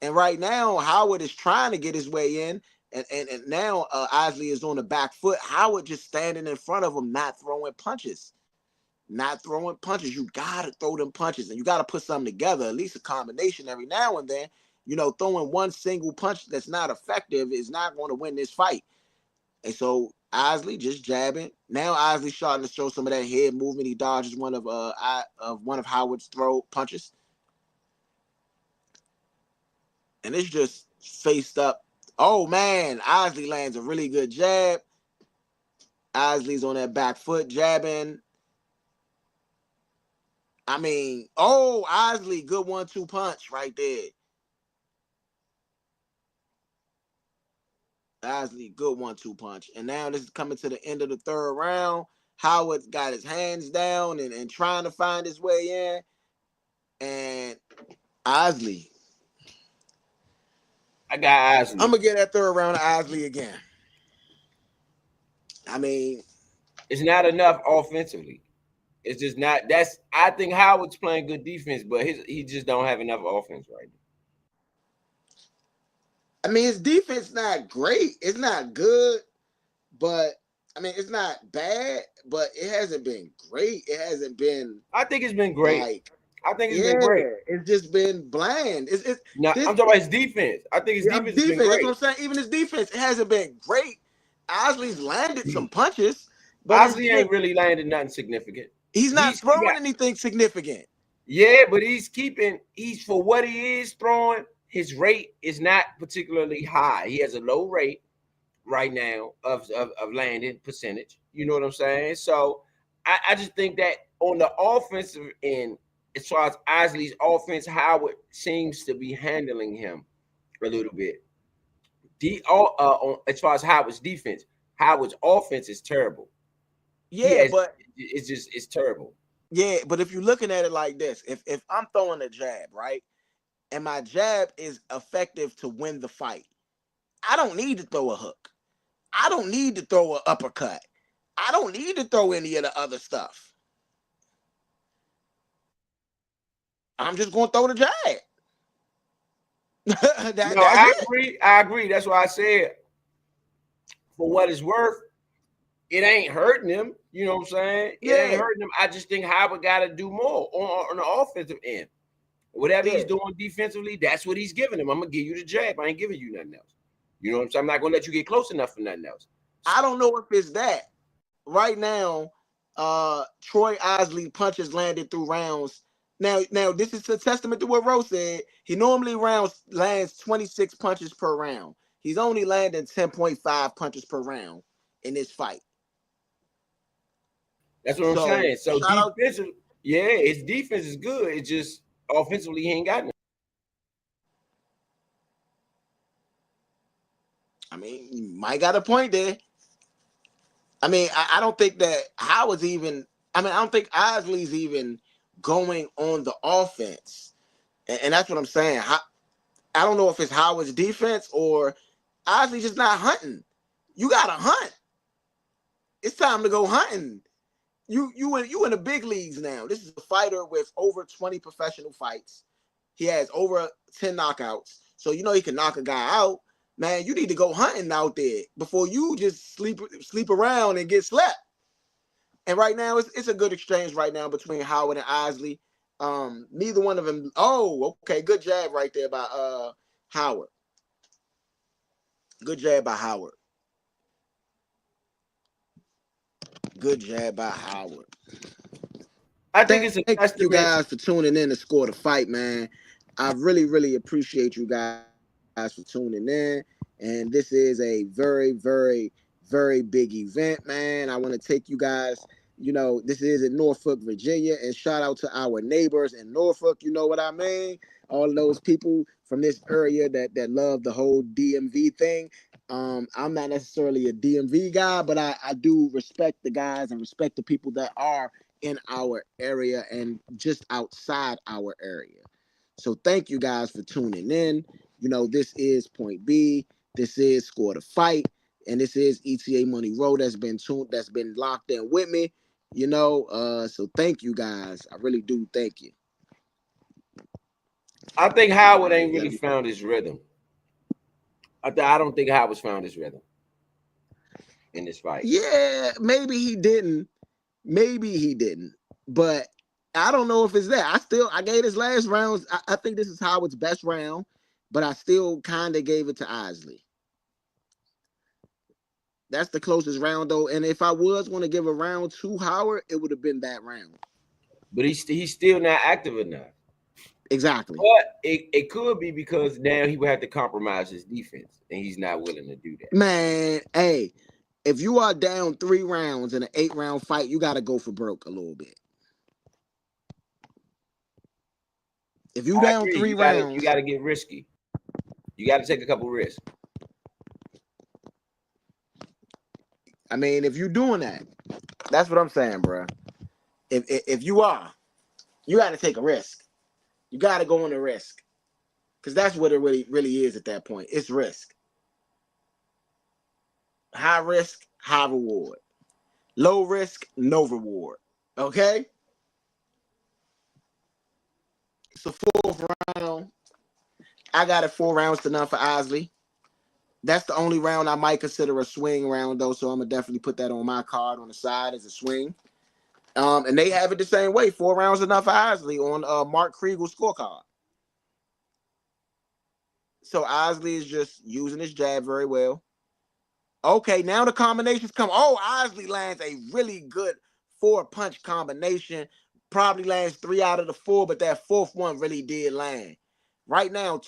right now Howard is trying to get his way in, and now Isley is on the back foot. Howard just standing in front of him, not throwing punches. You gotta throw them punches, and you gotta put something together, at least a combination every now and then. Throwing one single punch that's not effective is not going to win this fight. And so Isley just jabbing. Now Isley's starting to show some of that head movement. He dodges one of Howard's throw punches. And it's just faced up. Oh, man. Isley lands a really good jab. Isley's on that back foot jabbing. I mean, Isley, good 1-2 punch right there. Isley, good 1-2 punch. And now this is coming to the end of the third round. Howard got his hands down and trying to find his way in. And Isley. I got Isley. I'm going to get that third round of Isley again. I mean, it's not enough offensively. It's just not. I think Howard's playing good defense, but he just don't have enough offense right now. I mean, his defense not great. It's not good, but I mean, it's not bad, but it hasn't been great. It hasn't been. I think it's been great. I think it's been great. It's just been bland. I'm talking about his defense. I think his defense has been great. That's what I'm saying. Even his defense, it hasn't been great. Isley's landed some punches, but Isley ain't really landed nothing significant. He's not throwing anything significant. Yeah, but he's for what he is throwing. His rate is not particularly high. He has a low rate right now of landing percentage. You know what I'm saying? So I just think that on the offensive end, as far as Isley's offense, Howard seems to be handling him a little bit. As far as Howard's defense, Howard's offense is terrible. Yeah, but it's terrible. Yeah, but if you're looking at it like this, if I'm throwing a jab, right, and my jab is effective to win the fight, I don't need to throw a hook. I don't need to throw an uppercut. I don't need to throw any of the other stuff. I'm just going to throw the jab. I agree. That's why I said, for what it's worth, it ain't hurting him. You know what I'm saying? It ain't hurting him. I just think Howard got to do more on the offensive end. Whatever he's doing defensively, that's what he's giving him. I'm going to give you the jab. I ain't giving you nothing else. You know what I'm saying? I'm not going to let you get close enough for nothing else. I don't know if it's that. Right now, Troy Isley punches landed through rounds. Now, this is a testament to what Rose said. He normally lands 26 punches per round. He's only landing 10.5 punches per round in this fight. That's what I'm saying. So defensive, his defense is good. It's just offensively he ain't got nothing. I mean, you might got a point there. I mean, I don't think that Howard's even. I mean, I don't think Isley's even going on the offense, and that's what I'm saying. I don't know if it's Howard's defense or Isley's just not hunting. You gotta hunt. It's time to go hunting. You in the big leagues now. This is a fighter with over 20 professional fights. He has over 10 knockouts. So you know he can knock a guy out. Man, you need to go hunting out there before you just sleep around and get slapped. And right now, it's a good exchange right now between Howard and Isley. Neither one of them. Oh, okay, good jab right there by Howard. Good jab by Howard. Good jab by Howard. I think Thank you guys for tuning in to Score the Fight, man. I really, really appreciate you guys for tuning in. And this is a very, very, very big event, man. I want to take you guys, this is in Norfolk, Virginia, and shout out to our neighbors in Norfolk. You know what I mean? All those people from this area that love the whole DMV thing. I'm not necessarily a DMV guy, but I do respect the guys and respect the people that are in our area and just outside our area. So thank you guys for tuning in. This is Point B. This is Score the Fight, and this is ETA Money Road that's been locked in with me. So thank you guys. I really do thank you. I think Howard ain't really found his rhythm. I don't think Howard's found his rhythm in this fight. Yeah, maybe he didn't. But I don't know if it's that. I gave his last rounds. I think this is Howard's best round, but I still kind of gave it to Isley. That's the closest round, though. And if I was going to give a round to Howard, it would have been that round. But he's still not active enough. Exactly. But it could be because now he would have to compromise his defense, and he's not willing to do that. Man, hey, if you are down 3 rounds in an 8-round fight, you got to go for broke a little bit. If you down 3 rounds, you got to get risky. You got to take a couple risks. I mean, if you're doing that, that's what I'm saying, bro. If you are, you got to take a risk. You got to go on the risk, because that's what it really is at that point. It's risk. High risk, high reward. Low risk, no reward. Okay? So fourth round, I got it 4 rounds to none for Osley. That's the only round I might consider a swing round, though, so I'm going to definitely put that on my card on the side as a swing. And they have it the same way, 4 rounds enough for Osley on Mark Kriegel's scorecard. So Osley is just using his jab very well. Okay, now the combinations come. Oh, Osley lands a really good 4-punch combination. Probably lands 3 out of the 4, but that 4th one really did land. Right now,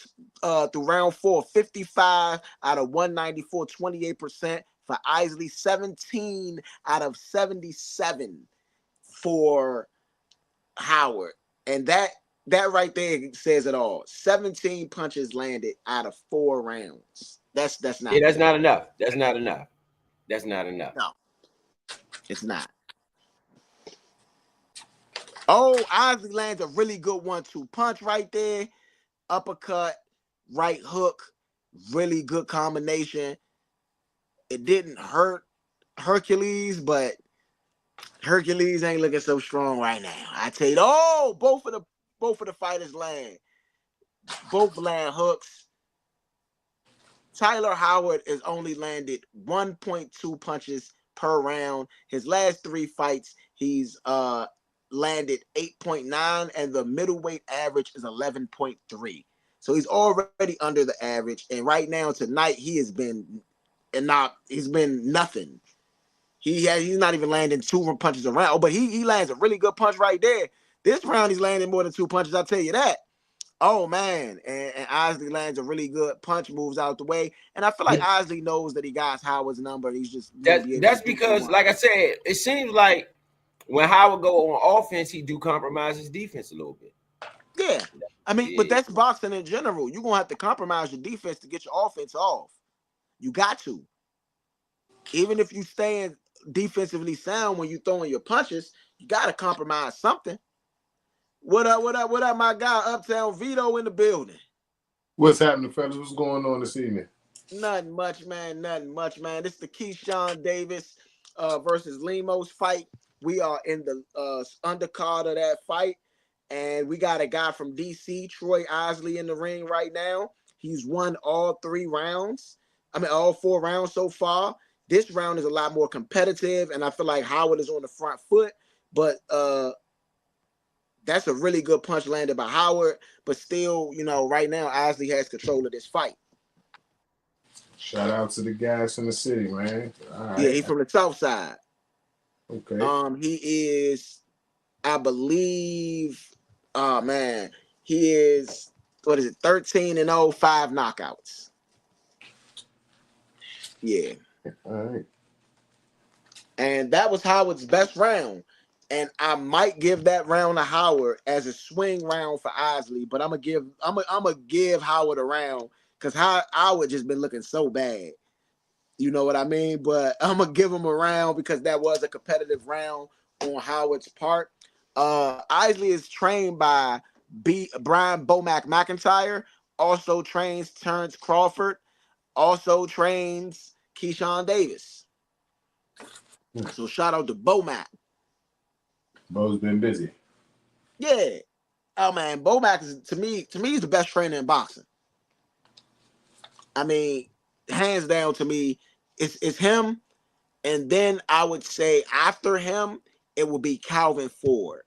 through round 4, 55 out of 194, 28% for Isley, 17 out of 77 for Howard. And that right there says it all. 17 punches landed out of 4 rounds. That's not Yeah, that's not enough. That's not enough. That's not enough. No, it's not. Oh, Osley lands a really good 1-2 punch right there. Uppercut, right hook, really good combination. It didn't hurt Hercules, but Hercules ain't looking so strong right now. I tell you, both of the fighters land. Both land hooks. Tyler Howard has only landed 1.2 punches per round. His last 3 fights, he's landed 8.9, and the middleweight average is 11.3. So he's already under the average. And right now, tonight, he's been nothing. He's not even landing 2 punches around. But he lands a really good punch right there. This round, he's landing more than 2 punches, I'll tell you that. Oh, man. And Osley lands a really good punch, moves out the way. And I feel like Osley knows that he got Howard's number. He's just that's because, like I said, it seems like when Howard go on offense, he do compromise his defense a little bit. Yeah. I mean, but that's boxing in general. You're going to have to compromise your defense to get your offense off. You got to. Even if you staying defensively sound when you throwing your punches, you got to compromise something. What up, my guy, Uptown Vito in the building. What's happening, fellas? What's going on this evening? Nothing much, man. This is the Keyshawn Davis versus Lemos fight. We are in the undercard of that fight, and we got a guy from DC, Troy Osley, in the ring right now. He's won all 4 rounds so far. This round is a lot more competitive, and I feel like Howard is on the front foot, but that's a really good punch landed by Howard, but still, right now, Osley has control of this fight. Shout out to the guys in the city, man. All right. Yeah, he's from the south side. Okay. He is, I believe, he is, 13-0, 5 knockouts. Yeah. All right. And that was Howard's best round. And I might give that round to Howard as a swing round for Osley, but I'm gonna give Howard a round because Howard just been looking so bad. You know what I mean? But I'm gonna give him a round because that was a competitive round on Howard's part. Osley is trained by Brian Bomac McIntyre, also trains Terrence Crawford, also trains Keyshawn Davis. So shout out to Bomac. Bo's been busy. Yeah. Oh man, Bomac is to me he's the best trainer in boxing. I mean, hands down to me, it's him, and then I would say after him, it would be Calvin Ford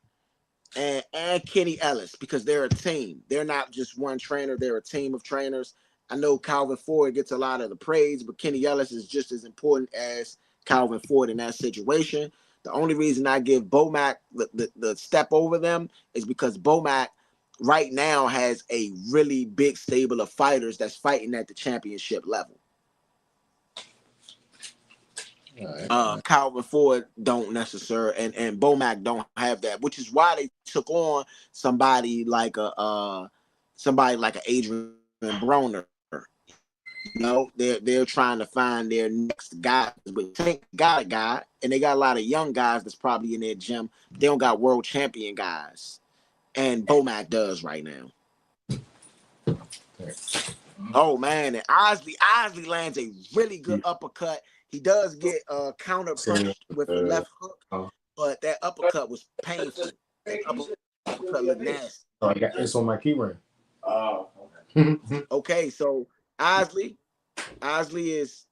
and Kenny Ellis, because they're a team. They're not just one trainer, they're a team of trainers. I know Calvin Ford gets a lot of the praise, but Kenny Ellis is just as important as Calvin Ford in that situation. The only reason I give Bomac the step over them is because Bomac right now has a really big stable of fighters that's fighting at the championship level. Right. Calvin Ford don't necessarily, and Bomac don't have that, which is why they took on somebody like a Adrian Broner. You know, they're trying to find their next guy. But Tank got a guy, and they got a lot of young guys that's probably in their gym. They don't got world champion guys, and Bomac does right now. Oh man, and Osley lands a really good uppercut. He does get counter punched with a left hook, but that uppercut was painful. That uppercut looked nasty. Oh, I got this on my keyring. Oh, okay. Okay, so Osley is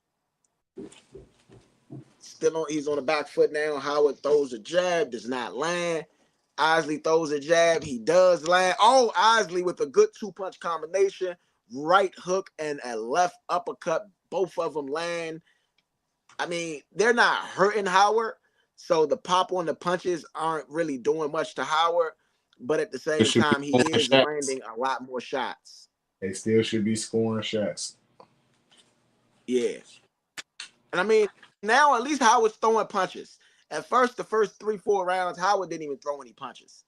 still on. He's on the back foot now. Howard throws a jab, does not land. Osley throws a jab. He does land. Oh, Osley with a good 2-punch combination. Right hook and a left uppercut. Both of them land. I mean, they're not hurting Howard. So the pop on the punches aren't really doing much to Howard. But at the same time, he is landing a lot more shots. They still should be scoring shots. Yeah. And I mean, now at least Howard's throwing punches. At first, the first 3-4 rounds, Howard didn't even throw any punches.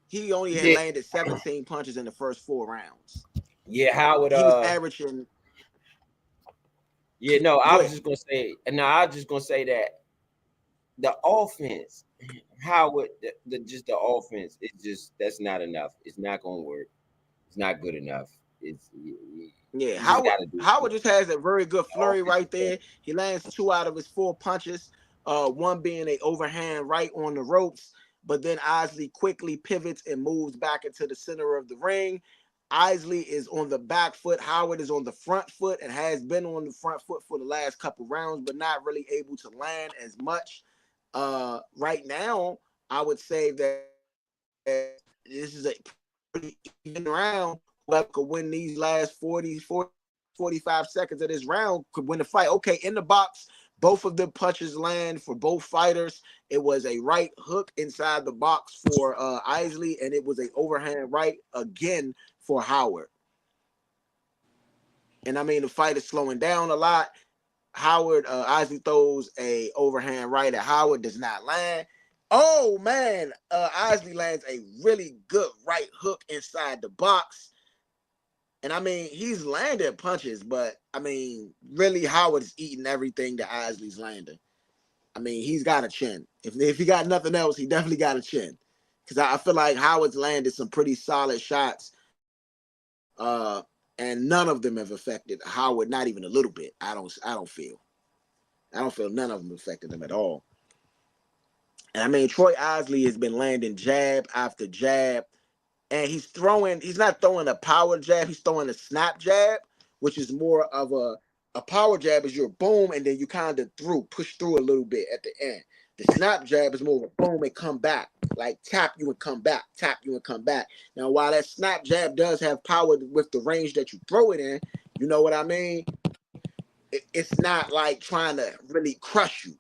He only had landed 17 punches in the first 4 rounds. Yeah, Howard. He was averaging. Yeah, no, I was just gonna say that the offense, Howard, just the offense, that's not enough. It's not gonna work. It's not good enough. Yeah, Howard just has a very good flurry right there. He lands 2 out of his 4 punches. One being a overhand right on the ropes, but then Osley quickly pivots and moves back into the center of the ring. Osley is on the back foot. Howard is on the front foot and has been on the front foot for the last couple rounds, but not really able to land as much. Right now, I would say that this is a pretty even round. Whoever could win these last 45 seconds of this round could win the fight. Okay, in the box, both of the punches land for both fighters. It was a right hook inside the box for Osley, and it was an overhand right again for Howard. And I mean, the fight is slowing down a lot. Howard, Osley throws a overhand right at Howard, does not land. Oh man, Osley lands a really good right hook inside the box. And I mean, he's landed punches, but I mean, really, Howard is eating everything that Osley's landing. I mean, he's got a chin. If he got nothing else, he definitely got a chin. Because I feel like Howard's landed some pretty solid shots. And none of them have affected Howard, not even a little bit. I don't feel none of them affected him at all. And I mean, Troy Osley has been landing jab after jab, and he's not throwing a power jab, he's throwing a snap jab, which is more of a power jab is your boom, and then you kind of push through a little bit at the end. The snap jab is more of a boom and come back, like tap you and come back, tap you and come back. Now, while that snap jab does have power with the range that you throw it in, you know what I mean? It's not like trying to really crush you.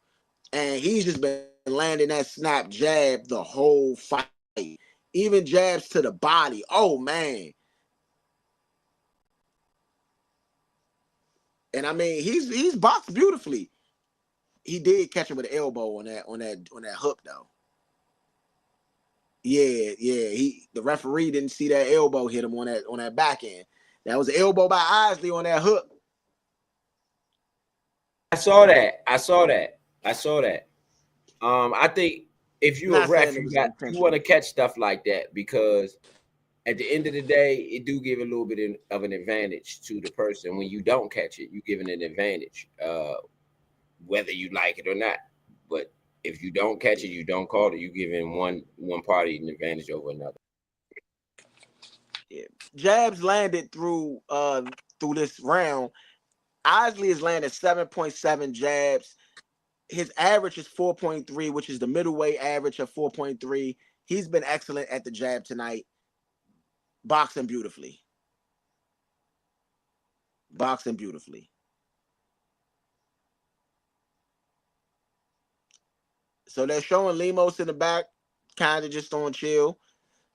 And he's just been landing that snap jab the whole fight. Even jabs to the body. Oh, man. And I mean, he's boxed beautifully. He did catch him with an elbow on that hook though. Yeah. The referee didn't see that elbow hit him on that back end. That was an elbow by Osley on that hook. I saw that. I think if you're a ref, you want to catch stuff like that, because at the end of the day, it do give a little bit of an advantage to the person. When you don't catch it, you're giving an advantage, whether you like it or not. But if you don't catch it, you don't call it, you're giving one party an advantage over another. Yeah. Jabs landed through this round. Osley has landed 7.7 jabs. His average is 4.3, which is the middleweight average of 4.3. He's been excellent at the jab tonight. Boxing beautifully. So they're showing Lemos in the back, kind of just on chill.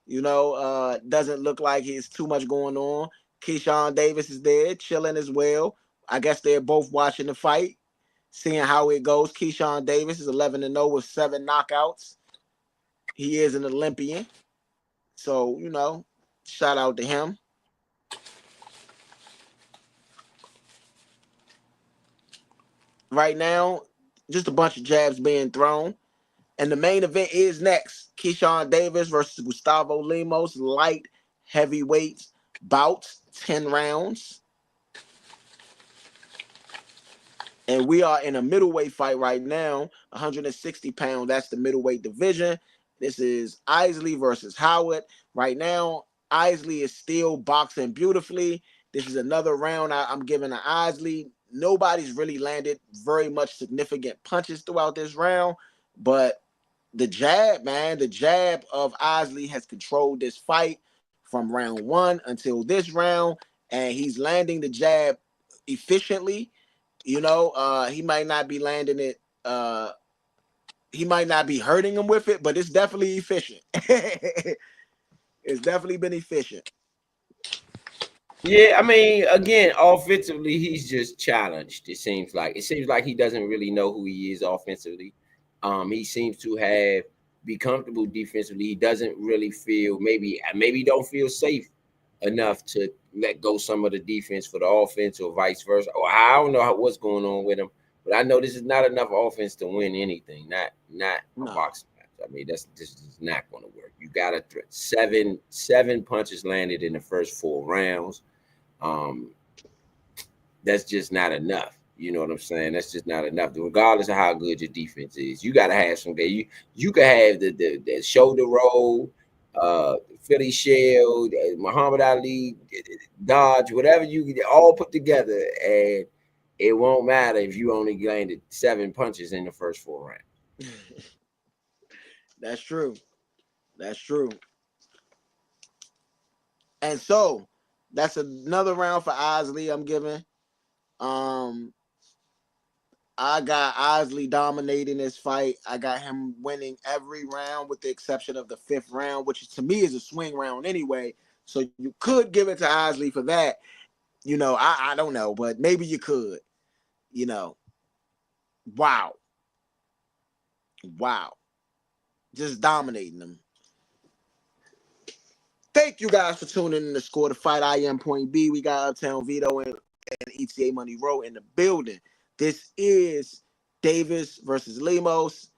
You know, doesn't look like he's too much going on. Keyshawn Davis is there, chilling as well. I guess they're both watching the fight, seeing how it goes. Keyshawn Davis is 11-0 with 7 knockouts. He is an Olympian. So, you know, shout out to him. right now. Just a bunch of jabs being thrown. And the main event is next. Keyshawn Davis versus Gustavo Lemos, light heavyweight bout, 10 rounds. And we are in a middleweight fight right now, 160 pounds. That's the middleweight division. This is Isley versus Howard. Right now, Isley is still boxing beautifully. This is another round I'm giving to Isley. Nobody's really landed very much significant punches throughout this round, but the jab, man, the jab of Isley has controlled this fight from round 1 until this round, and he's landing the jab efficiently. You know, he might not be landing it. He might not be hurting him with it, but it's definitely efficient. It's definitely been efficient. Yeah, I mean, again, offensively, he's just challenged. It seems like he doesn't really know who he is offensively. He seems to have be comfortable defensively. He doesn't really feel maybe don't feel safe enough to let go some of the defense for the offense, or vice versa. Or I don't know what's going on with him, but I know this is not enough offense to win anything. Not a boxing match. I mean, this is not going to work. You got to seven punches landed in the first 4 rounds. That's just not enough. You know what I'm saying? That's just not enough. Regardless of how good your defense is, you got to have some. You can have the shoulder roll, Philly shell, Muhammad Ali, dodge, whatever you all put together, and it won't matter if you only landed 7 punches in the first 4 rounds. That's true. That's true. And so that's another round for Isley I'm giving. I got Isley dominating this fight. I got him winning every round with the exception of the 5th round, which to me is a swing round anyway. So you could give it to Isley for that. You know, I don't know, but maybe you could. You know, wow. Just dominating them. Thank you guys for tuning in to Score the Fight. I am Point B. We got Uptown Vito and ETA Money Row in the building. This is Davis versus Lemos.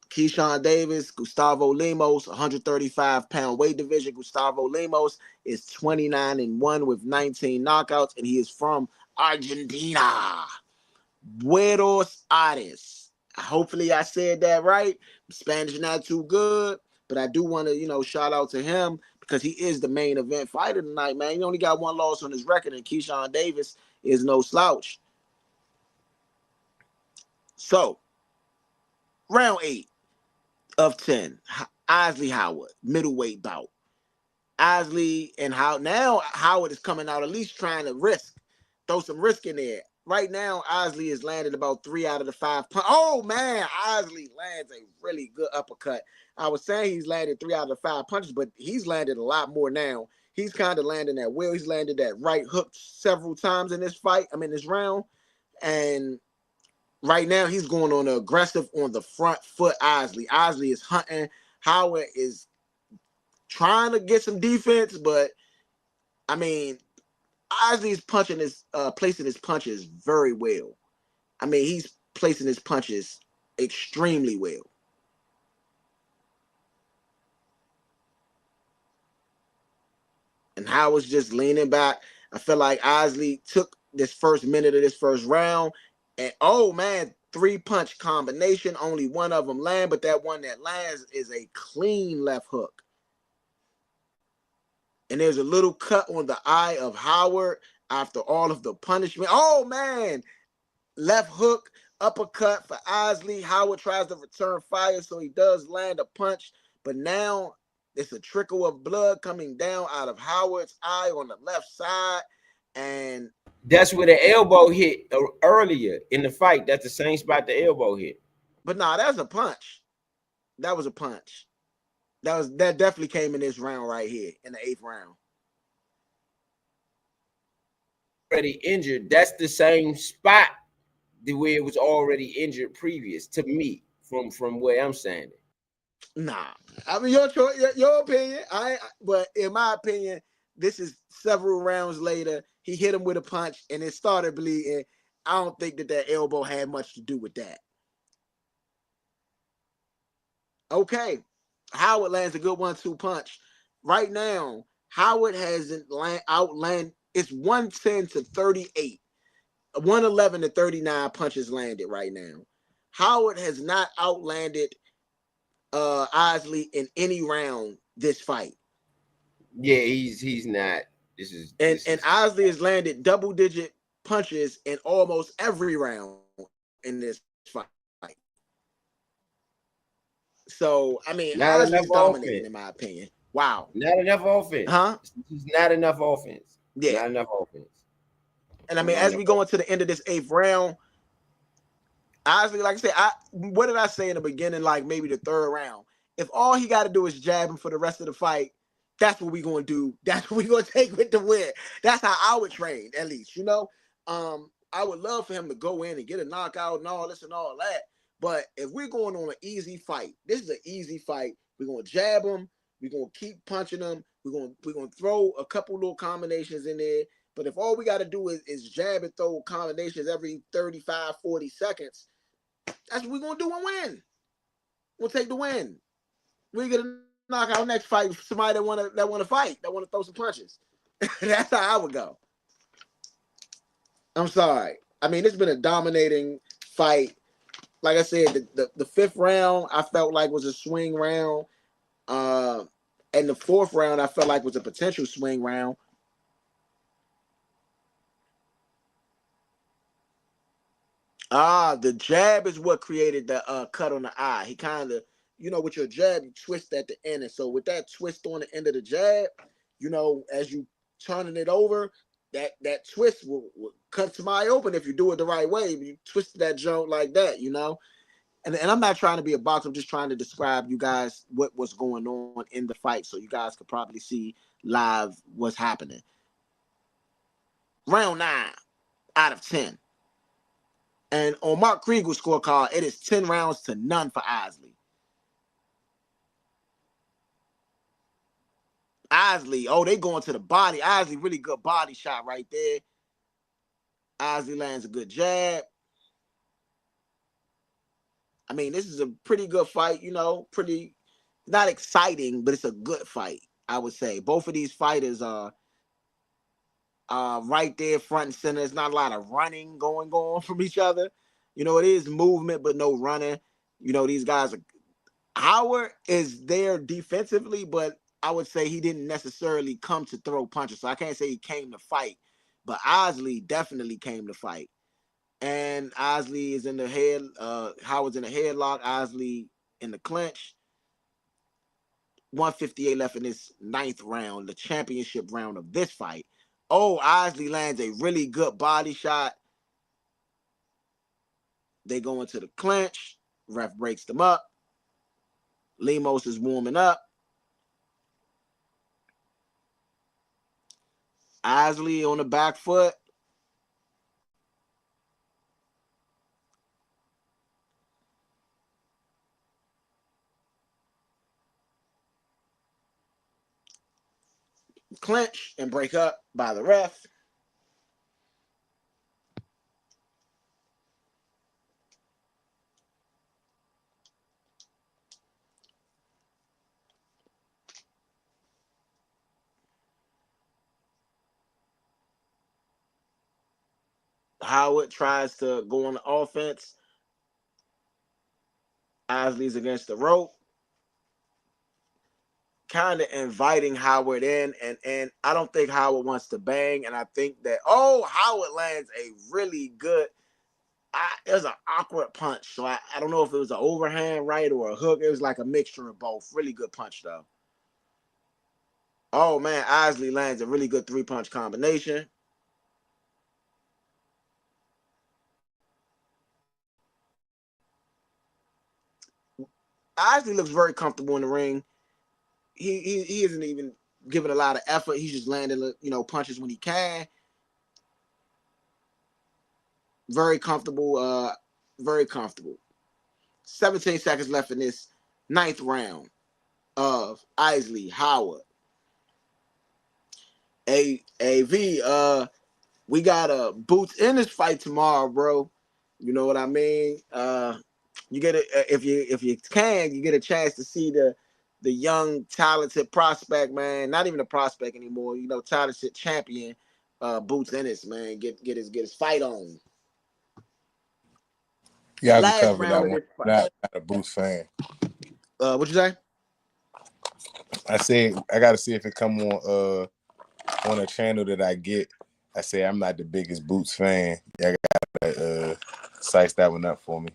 Keyshawn Davis, Gustavo Lemos, 135-pound weight division. Gustavo Lemos is 29-1 with 19 knockouts, and he is from Argentina. Buenos Aires. Hopefully I said that right. Spanish not too good, but I do want to, shout out to him because he is the main event fighter tonight, man. He only got 1 loss on his record, and Keyshawn Davis is no slouch. So, round 8 of 10, Isley Howard, middleweight bout. Isley and Howard is coming out at least trying to throw some risk in there. Right now, Isley has landed about 3 out of the 5 punches. Oh, man, Isley lands a really good uppercut. I was saying he's landed 3 out of the 5 punches, but he's landed a lot more now. He's kind of landing that wheel. He's landed that right hook several times in this round. And right now, he's going on aggressive on the front foot, Isley. Isley is hunting. Howard is trying to get some defense, but, I mean, Isley's placing his punches very well. I mean, he's placing his punches extremely well. And Howard's just leaning back. I feel like Isley took this first minute of this first round, and oh man, 3-punch combination. Only one of them land, but that one that lands is a clean left hook. And there's a little cut on the eye of Howard after all of the punishment. Oh, man. Left hook, uppercut for Isley. Howard tries to return fire, so he does land a punch. But now it's a trickle of blood coming down out of Howard's eye on the left side. And that's where the elbow hit earlier in the fight. That's the same spot the elbow hit. But nah, that's a punch. That was a punch. That definitely came in this round right here in the 8th round. Already injured. That's the same spot the way it was already injured previous to me from where I'm standing. Nah, I mean your choice, your opinion. But in my opinion, this is several rounds later. He hit him with a punch and it started bleeding. I don't think that elbow had much to do with that. Okay, Howard lands a good 1-2 punch. Right now, Howard hasn't outland. It's 110 to 38, 111 to 39 punches landed right now. Howard has not outlanded Osley in any round this fight. Yeah, he's not. And This is Osley has landed double-digit punches in almost every round in this fight. So, I mean, not Osley enough is dominating, offense. in my opinion. Wow. Not enough offense. Huh? This is not enough offense. Yeah. Not enough offense. And I mean, as we go into the end of this 8th round, Osley, like I said, what did I say in the beginning? Like maybe the 3rd round. If all he got to do is jab him for the rest of the fight, that's what we're going to do. That's what we're going to take with the win. That's how I would train, at least, you know. I would love for him to go in and get a knockout and all this and all that. But if we're going on an easy fight, this is an easy fight. We're going to jab him. We're going to keep punching him. We're going to throw a couple little combinations in there. But if all we got to do is jab and throw combinations every 35, 40 seconds, that's what we're going to do and win. We'll take the win. We're going to knock out next fight somebody that want to fight, that want to throw some punches. That's how I would go. I'm sorry. I mean, it's been a dominating fight. Like I said, the 5th round I felt like was a swing round. And the 4th round I felt like was a potential swing round. The jab is what created the cut on the eye. He kind of, you know, with your jab, you twist at the end. And so with that twist on the end of the jab, you know, as you turning it over, that twist will cut somebody open if you do it the right way. You twist that joint like that, you know. And I'm not trying to be a boxer. I'm just trying to describe you guys what was going on in the fight so you guys could probably see live what's happening. Round 9 out of 10. And on Mark Kriegel's scorecard, it is 10 rounds to none for Osley. Osley, they going to the body. Osley, really good body shot right there. Osley lands a good jab. I mean, this is a pretty good fight, you know, pretty, not exciting, but it's a good fight, I would say. Both of these fighters are right there front and center. There's not a lot of running going on from each other. You know, it is movement, but no running. You know, these guys are, Howard is there defensively, but I would say he didn't necessarily come to throw punches. So I can't say he came to fight, but Osley definitely came to fight. And Osley is in the head. Howard's in the headlock. Osley in the clinch. 158 left in this 9th round, the championship round of this fight. Osley lands a really good body shot. They go into the clinch. Ref breaks them up. Lemos is warming up. Osley on the back foot. Clinch and break up by the ref. Howard tries to go on the offense. Osley's against the rope. Kind of inviting Howard in, and I don't think Howard wants to bang, and I think that Howard lands a really good. It was an awkward punch, so I don't know if it was an overhand right or a hook. It was like a mixture of both. Really good punch though. Oh man, Osley lands a really good 3-punch combination. Osley looks very comfortable in the ring. He isn't even giving a lot of effort. He's just landing, you know, punches when he can. Very comfortable. Very comfortable. 17 seconds left in this 9th round of Osley Howard. AV. We got Boots in this fight tomorrow, bro. You know what I mean? You get it if you can, you get a chance to see the young talented prospect, man. Not even a prospect anymore. You know, talented champion, Boots Ennis, man. Get his fight on. Yeah, I Last covered that round of one. this fight. Not a Boots fan. What you say? I said I gotta see if it come on a channel that I get. I say I'm not the biggest Boots fan. Yeah, I gotta size that one up for me.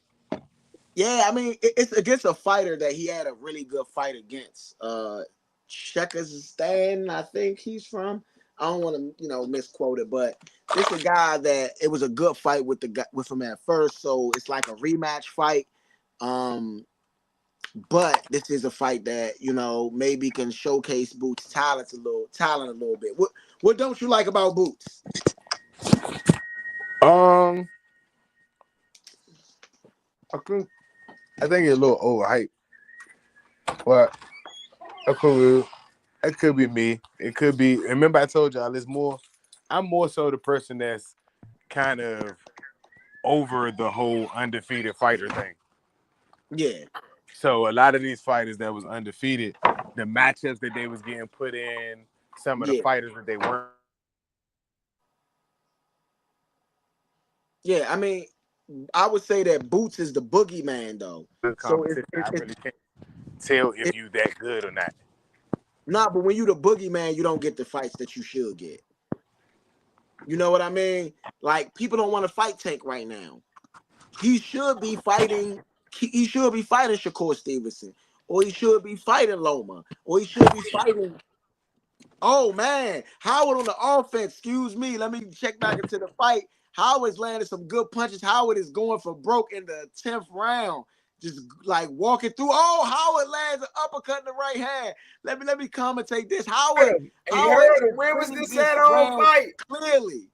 Yeah, I mean, it's against a fighter that he had a really good fight against. Czechostan, I think he's from. I don't want to, misquote it, but this is a guy that it was a good fight with him at first, so it's like a rematch fight. But this is a fight that maybe can showcase Boots' talent a little bit. What don't you like about Boots? I think it's a little overhyped, but it could be me. It could be. Remember, I told y'all I'm more so the person that's kind of over the whole undefeated fighter thing. Yeah. So a lot of these fighters that was undefeated, the matchups that they was getting put in, some of the fighters that they weren't. Yeah, I mean, I would say that Boots is the boogeyman, though. So I really can't tell if you that good or not. Nah, but when you the boogeyman, you don't get the fights that you should get. You know what I mean? Like, people don't want to fight Tank right now. He should be fighting. He should be fighting Shakur Stevenson, or he should be fighting Loma, or he should be fighting. Oh man, Howard on the offense. Excuse me. Let me check back into the fight. Howard's landing some good punches. Howard is going for broke in the 10th round. Just like walking through. Oh, Howard lands an uppercut in the right hand. Let me commentate this. Howard where was this at all fight? Clearly.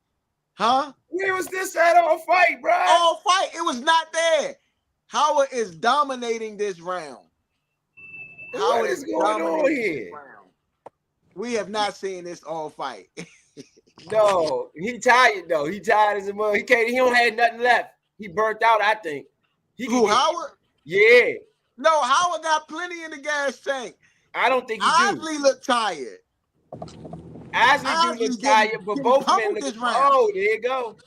Huh? Where was this at all fight, bro? All fight. It was not there. Howard is dominating this round. What is going on here? We have not seen this all fight. No, he tired though. He tired as a mother. He don't have nothing left. He burnt out, I think. Howard? Yeah. No, Howard got plenty in the gas tank. I don't think he Osley looked tired. Osley do look tired, but both men look. Oh, there you go.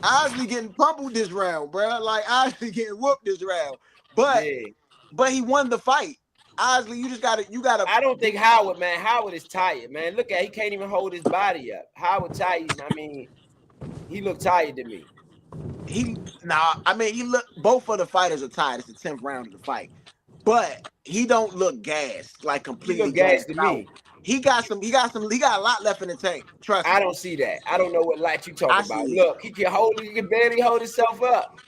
Osley getting pummeled this round, bro. Like Osley getting whooped this round. But he won the fight. Osley, you gotta. I don't think Howard, man. Howard is tired, man. Look at he can't even hold his body up. Howard tired. I mean, he looked tired to me. Both of the fighters are tired. It's the 10th round of the fight, but he don't look gassed, like completely. He look gassed to me. He got a lot left in the tank. Trust me. I don't see that. I don't know what lot you talking about. Look, he can barely hold himself up.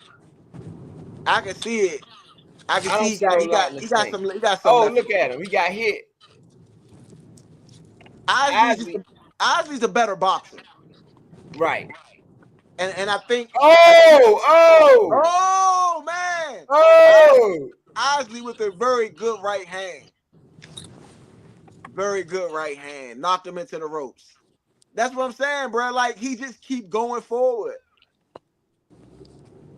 I can see it. I can see he got some. Oh, look at him. He got hit. Osley's a better boxer. Right. And I think. Oh man. Osley with a very good right hand. Very good right hand. Knocked him into the ropes. That's what I'm saying, bro. Like, he just keep going forward.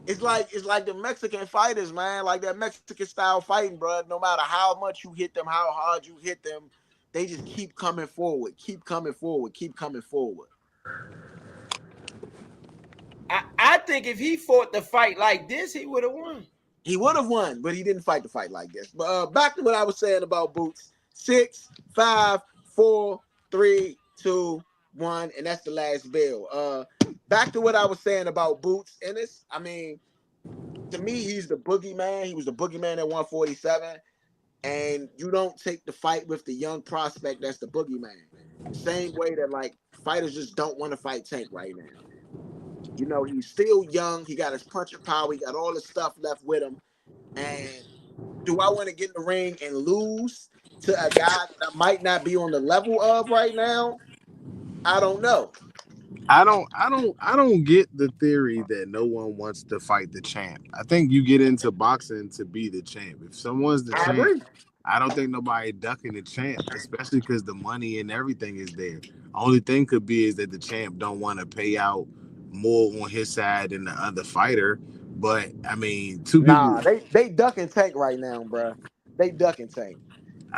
It's like the Mexican fighters, man. Like that Mexican style fighting, bro. No matter how much you hit them, how hard you hit them, they just keep coming forward. Keep coming forward. Keep coming forward. I think if he fought the fight like this, he would have won. He would have won, but he didn't fight the fight like this. But back to what I was saying about Boots. 6, 5, 4, 3, 2, 1, and that's the last bell. Back to what I was saying about Boots Ennis. I mean, to me, he's the boogeyman. He was the boogeyman at 147. And you don't take the fight with the young prospect that's the boogeyman. The same way that, like, fighters just don't want to fight Tank right now. You know, he's still young. He got his punching power. He got all the stuff left with him. And do I want to get in the ring and lose to a guy that I might not be on the level of right now? I don't know. I don't get the theory that no one wants to fight the champ. I think you get into boxing to be the champ. If someone's the champ, I don't think nobody ducking the champ, especially because the money and everything is there. Only thing could be is that the champ don't want to pay out more on his side than the other fighter. But I mean, two people. Nah, they duck and tank right now, bruh. They duck and tank.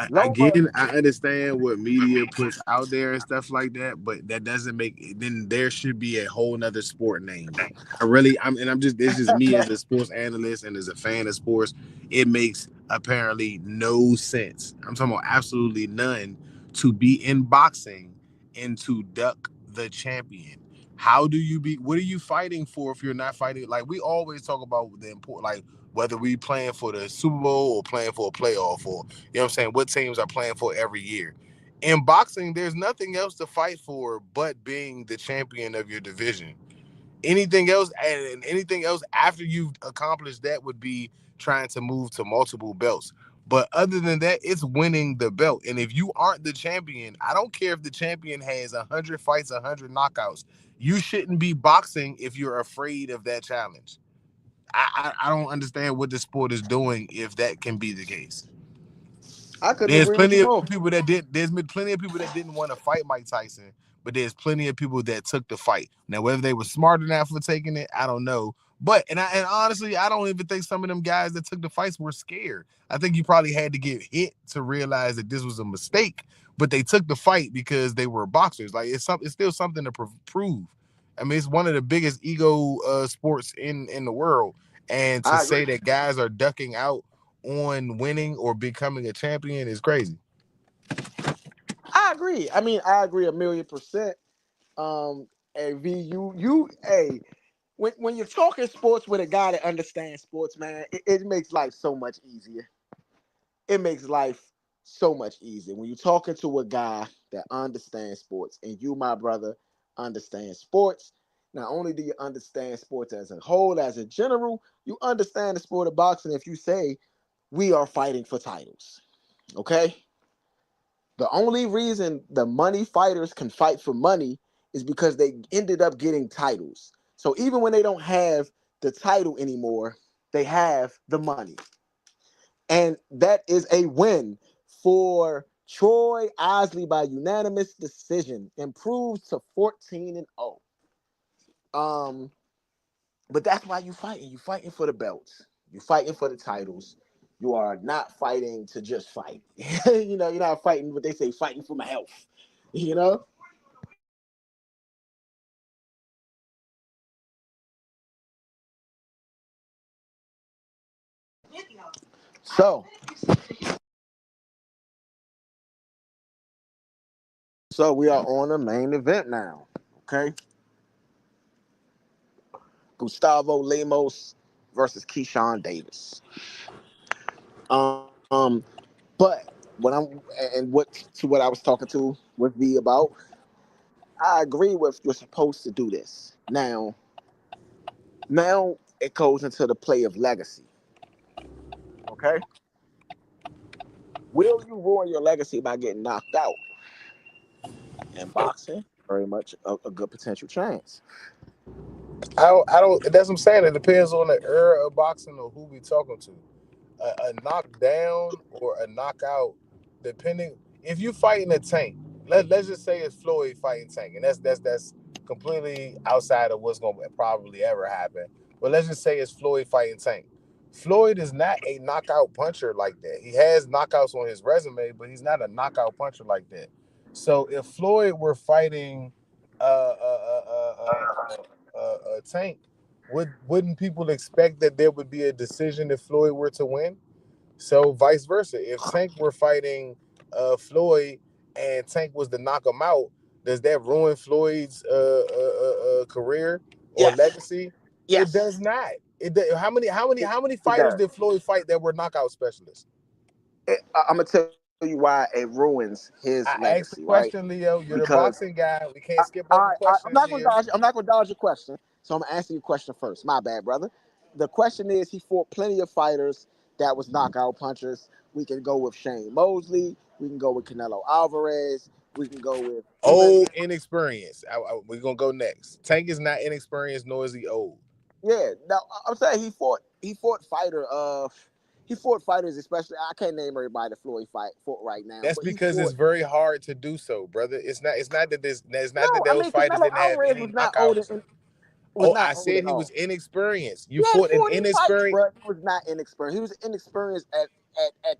Loma, Again, I understand what media puts out there and stuff like that, but that doesn't make then there should be a whole nother sport named it. I'm just this is me as a sports analyst and as a fan of sports. It makes apparently no sense. I'm talking about absolutely none to be in boxing and to duck the champion. How do you be? What are you fighting for if you're not fighting? Like we always talk about the important, like whether we playing for the Super Bowl or playing for a playoff or you know what I'm saying, what teams are playing for every year. In boxing, there's nothing else to fight for but being the champion of your division. Anything else and anything else after you've accomplished that would be trying to move to multiple belts. But other than that, it's winning the belt. And if you aren't the champion, I don't care if the champion has 100 fights, 100 knockouts. You shouldn't be boxing if you're afraid of that challenge. I don't understand what the sport is doing if that can be the case. I couldn't There's agree with plenty you of more. people that did. There's been plenty of people that didn't want to fight Mike Tyson, but there's plenty of people that took the fight. Now, whether they were smart enough for taking it, I don't know. But and honestly, I don't even think some of them guys that took the fights were scared. I think you probably had to get hit to realize that this was a mistake. But they took the fight because they were boxers. Like it's still something to prove. I mean, it's one of the biggest ego sports in the world, and to I say agree. that guys are ducking out on winning or becoming a champion is crazy. I agree. I mean, I agree 1,000,000%. Hey, V, hey, when you're talking sports with a guy that understands sports, man, it makes life so much easier. It makes life so much easier when you're talking to a guy that understands sports, and you, my brother, understand sports. Not only do you understand sports as a whole, as a general, you understand the sport of boxing. If you say we are fighting for titles, okay? The only reason the money fighters can fight for money is because they ended up getting titles. So even when they don't have the title anymore, they have the money. And that is a win for Troy Osley by unanimous decision, improves to 14 and 0. But that's why you fighting. You fighting for the belts. You fighting for the titles. You are not fighting to just fight. You're not fighting what they say, fighting for my health. You know? So we are on the main event now. Okay. Gustavo Lemos versus Keyshawn Davis. But what I was talking to with V about, I agree with you're supposed to do this. Now it goes into the play of legacy. Okay. Will you ruin your legacy by getting knocked out? In boxing, very much a good potential chance. I don't. That's what I'm saying. It depends on the era of boxing or who we talking to. A knockdown or a knockout, depending if you fighting a Tank. Let's just say it's Floyd fighting Tank, and that's completely outside of what's going to probably ever happen. But let's just say it's Floyd fighting Tank. Floyd is not a knockout puncher like that. He has knockouts on his resume, but he's not a knockout puncher like that. So if Floyd were fighting Tank, wouldn't people expect that there would be a decision if Floyd were to win? So vice versa, if Tank were fighting Floyd and Tank was to knock him out, does that ruin Floyd's career or Yes. legacy? It Yes. does not. How many It fighters does. did Floyd fight that were knockout specialists? I'm gonna tell you why it ruins his I legacy, asked the right? question, Leo. You're the Because boxing guy. We can't skip over I'm questions not gonna here. dodge. I'm not gonna dodge your question. So I'm gonna answer your question first. My bad, brother. The question is, he fought plenty of fighters that was knockout punchers. We can go with Shane Mosley. We can go with Canelo Alvarez. We can go with even Old, inexperienced. We're gonna go next. Tank is not inexperienced, nor is he old. yeah. Now I'm saying he fought fighter. he fought fighters, especially I can't name everybody that Floyd fought right now, That's but he because it's fought. very hard to do so, brother. It's not. It's not that this. It's No, not that I those mean fighters Canelo didn't have Alvarez any was not old knockouts. and was Oh, not I old said at he was all. inexperienced. He You had fought an 40 fights, inexperienced bro. He was not inexperienced. He was inexperienced at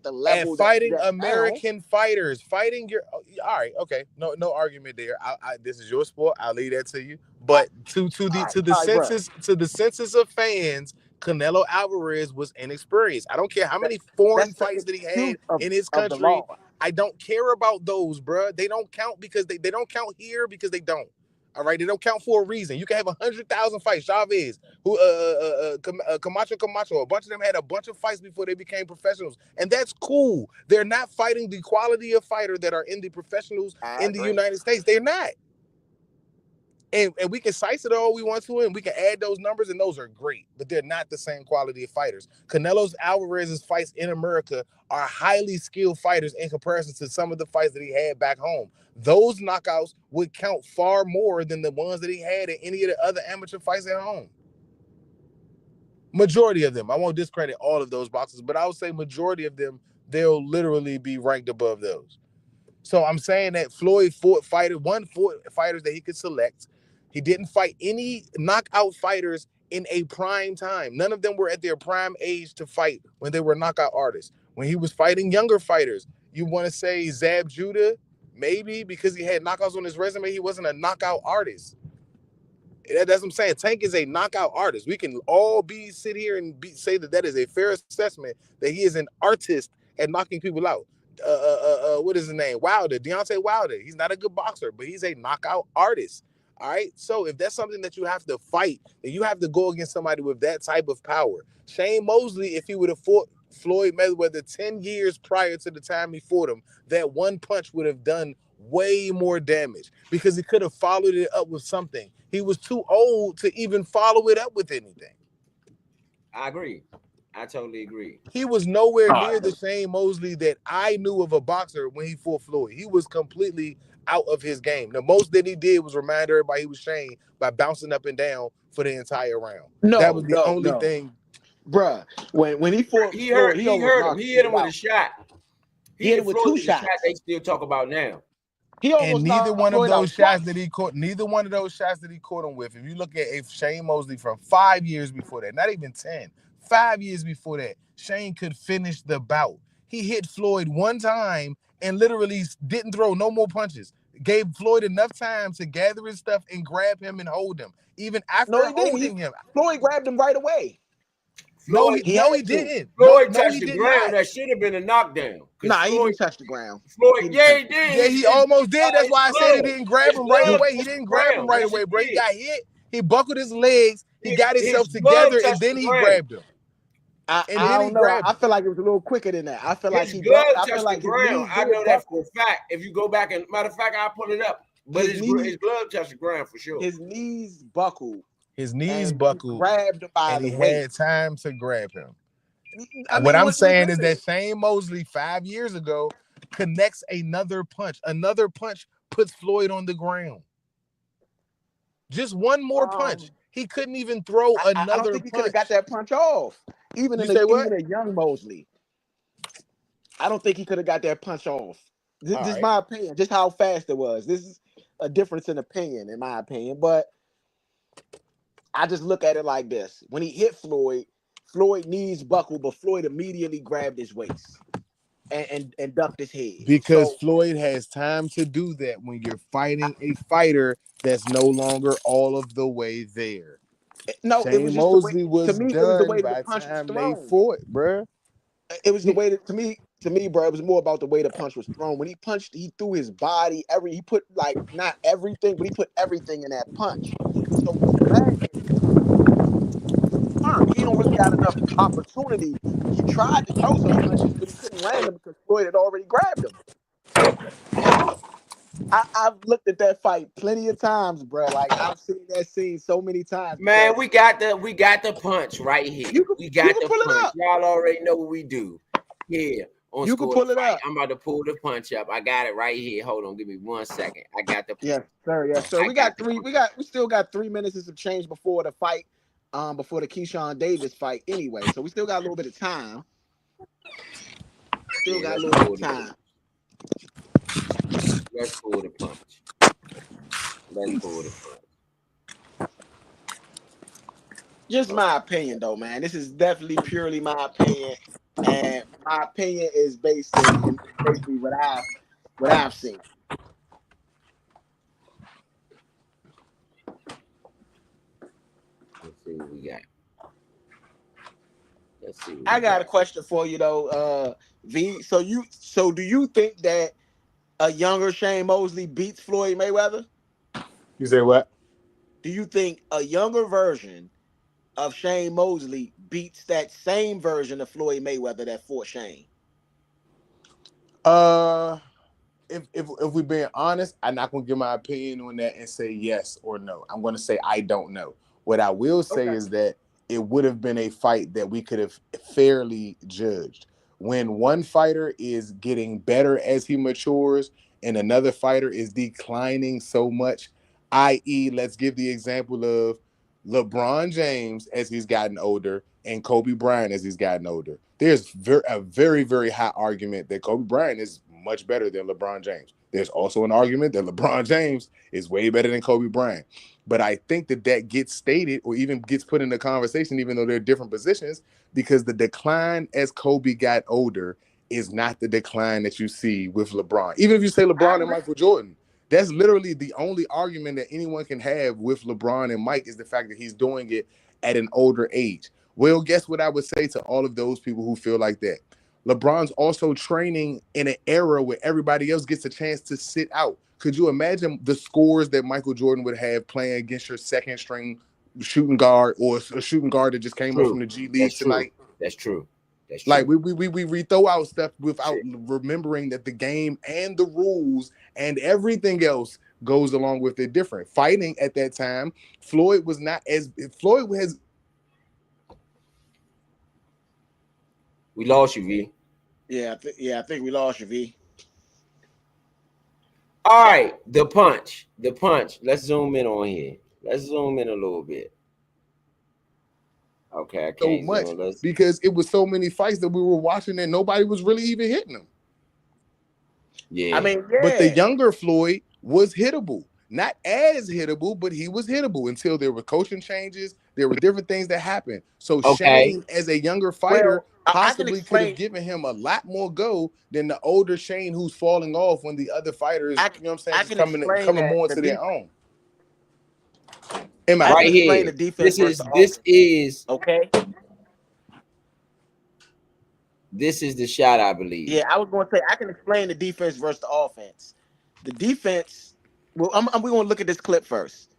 the at level that he's fighting at now. American fighters, fighting your. All right, okay, no argument there. This is your sport. I'll leave that to you. All But to the right, bro. census of fans, Canelo Alvarez was inexperienced. I don't care how That, many foreign that's the fights that he excuse had in his of the country. law. I don't care about those, bro. They don't count because they don't count here because they don't. All right, they don't count for a reason. You can have 100,000 fights. Chavez, who Camacho, a bunch of them had a bunch of fights before they became professionals, and that's cool. They're not fighting the quality of fighter that are in the professionals I in the agree. United States. They're not. And we can slice it all we want to, and we can add those numbers, and those are great, but they're not the same quality of fighters. Canelo Alvarez's fights in America are highly skilled fighters in comparison to some of the fights that he had back home. Those knockouts would count far more than the ones that he had in any of the other amateur fights at home. Majority of them. I won't discredit all of those boxers, but I would say majority of them, they'll literally be ranked above those. So I'm saying that Floyd fought fighters that he could select. He didn't fight any knockout fighters in a prime time. None of them were at their prime age to fight when they were knockout artists. When he was fighting younger fighters, you want to say Zab Judah, maybe because he had knockouts on his resume, he wasn't a knockout artist. That's what I'm saying. Tank is a knockout artist. We can all sit here and say that is a fair assessment that he is an artist at knocking people out. What is his name? Wilder, Deontay Wilder. He's not a good boxer, but he's a knockout artist. All right. So if that's something that you have to fight, then you have to go against somebody with that type of power. Shane Mosley, if he would have fought Floyd Mayweather 10 years prior to the time he fought him, that one punch would have done way more damage because he could have followed it up with something. He was too old to even follow it up with anything. I agree. I totally agree. He was nowhere near the Shane Mosley that I knew of a boxer when he fought Floyd. He was completely out of his game. The most that he did was remind everybody he was Shane by bouncing up and down for the entire round. That was the only thing. Bruh, when he fought he Floyd, hurt him. He hit him with a shot. He hit him with two shots. They still talk about now. He almost and neither one of those shots that he caught him with, if you look at Shane Mosley from 5 years before that, not even 10, 5 years before that, Shane could finish the bout. He hit Floyd one time and literally didn't throw no more punches. Gave Floyd enough time to gather his stuff and grab him and hold him. Even after holding him. Floyd grabbed him right away. He didn't. Floyd touched the ground. That should have been a knockdown. Nah, he didn't touch the ground. Floyd, he did. Yeah, he almost did. That's why I said he didn't grab him right away. He didn't grab him right away, bro. He got hit. He buckled his legs. He got himself together, and then he grabbed him. I don't know. I feel like it was a little quicker than that. I feel like his glove touched the ground. I know that for a fact. If you go back and matter of fact, I'll pull it up. But his glove touched the ground for sure. His knees buckled. Grabbed him by the waist. He had time to grab him. What I'm saying is that Shane Mosley 5 years ago connects another punch. Another punch puts Floyd on the ground. Just one more punch. He couldn't even throw another punch. I don't think he could have got that punch off. Even a young Mosley. I don't think he could have got that punch off. This is my opinion. Just how fast it was. This is a difference in opinion, in my opinion. But I just look at it like this. When he hit Floyd knees buckled, but Floyd immediately grabbed his waist and ducked his head. Because Floyd has time to do that when you're fighting a fighter that's no longer all of the way there. No, Shane it was just Mosley it was the way the punch was thrown. They fought, bro. It was the way that to me, bro, it was more about the way the punch was thrown. When he punched, he threw his body, he put not everything, but he put everything in that punch. So he don't really got enough opportunity. He tried to throw some punches, but he couldn't land them because Floyd had already grabbed him. I've looked at that fight plenty of times, bro. Like I've seen that scene so many times. Man, we got the punch right here. We got the punch. Y'all already know what we do. Yeah. You can pull it up. I'm about to pull the punch up. I got it right here. Hold on, give me 1 second. I got the punch. Yes, sir. We still got 3 minutes and some change before the fight. Before the Keyshawn Davis fight anyway. So we still got a little bit of time. Still got a Let's little bit pull of the time. let's pull the punch. Let's pull the punch. Just my opinion, though, man. This is definitely purely my opinion, and my opinion is based in basically what I've seen. Let's see what we got. Let's see what I we got a got. question for you though, V. So do you think that a younger Shane Mosley beats Floyd Mayweather? You say what? Do you think a younger version of Shane Mosley beats that same version of Floyd Mayweather that fought Shane? Uh, if we're being honest, I'm not gonna give my opinion on that and say yes or no. I'm gonna say I don't know. What I will say Okay. is that it would have been a fight that we could have fairly judged. When one fighter is getting better as he matures and another fighter is declining so much, i.e., let's give the example of LeBron James as he's gotten older and Kobe Bryant as he's gotten older. There's a very, very high argument that Kobe Bryant is much better than LeBron James. There's also an argument that LeBron James is way better than Kobe Bryant. But I think that gets stated or even gets put in the conversation, even though they're different positions, because the decline as Kobe got older is not the decline that you see with LeBron. Even if you say LeBron and Michael Jordan, that's literally the only argument that anyone can have with LeBron and Mike is the fact that he's doing it at an older age. Well, guess what I would say to all of those people who feel like that? LeBron's also training in an era where everybody else gets a chance to sit out. Could you imagine the scores that Michael Jordan would have playing against your second string shooting guard or a shooting guard that just came up from True. the G That's League true. tonight? That's true. That's Like true. we throw out stuff without Shit. remembering that the game and the rules and everything else goes along with it different. Fighting at that time, Floyd was not as Floyd has. We lost you, V. Yeah, I think we lost you, V. All right, the punch. The punch. Let's zoom in on here. Let's zoom in a little bit. Okay, I So can't much zoom. Let's. because it was so many fights that we were watching and nobody was really even hitting them. Yeah. I mean, But the yeah. younger Floyd was hittable. Not as hittable, but he was hittable until there were coaching changes. There were different things that happened. So Okay. Shane, as a younger fighter, Well, I can possibly could have explain. given him a lot more go than the older Shane who's falling off when the other fighters, I you know what I'm saying, I just can explain coming that more the into their defense. own. Am I I can Right right? explain here. the defense This versus is the this offense. is Okay. this is the shot, I believe. Yeah, I was going to say I can explain the defense versus the offense. The defense. Well, we're going to look at this clip first.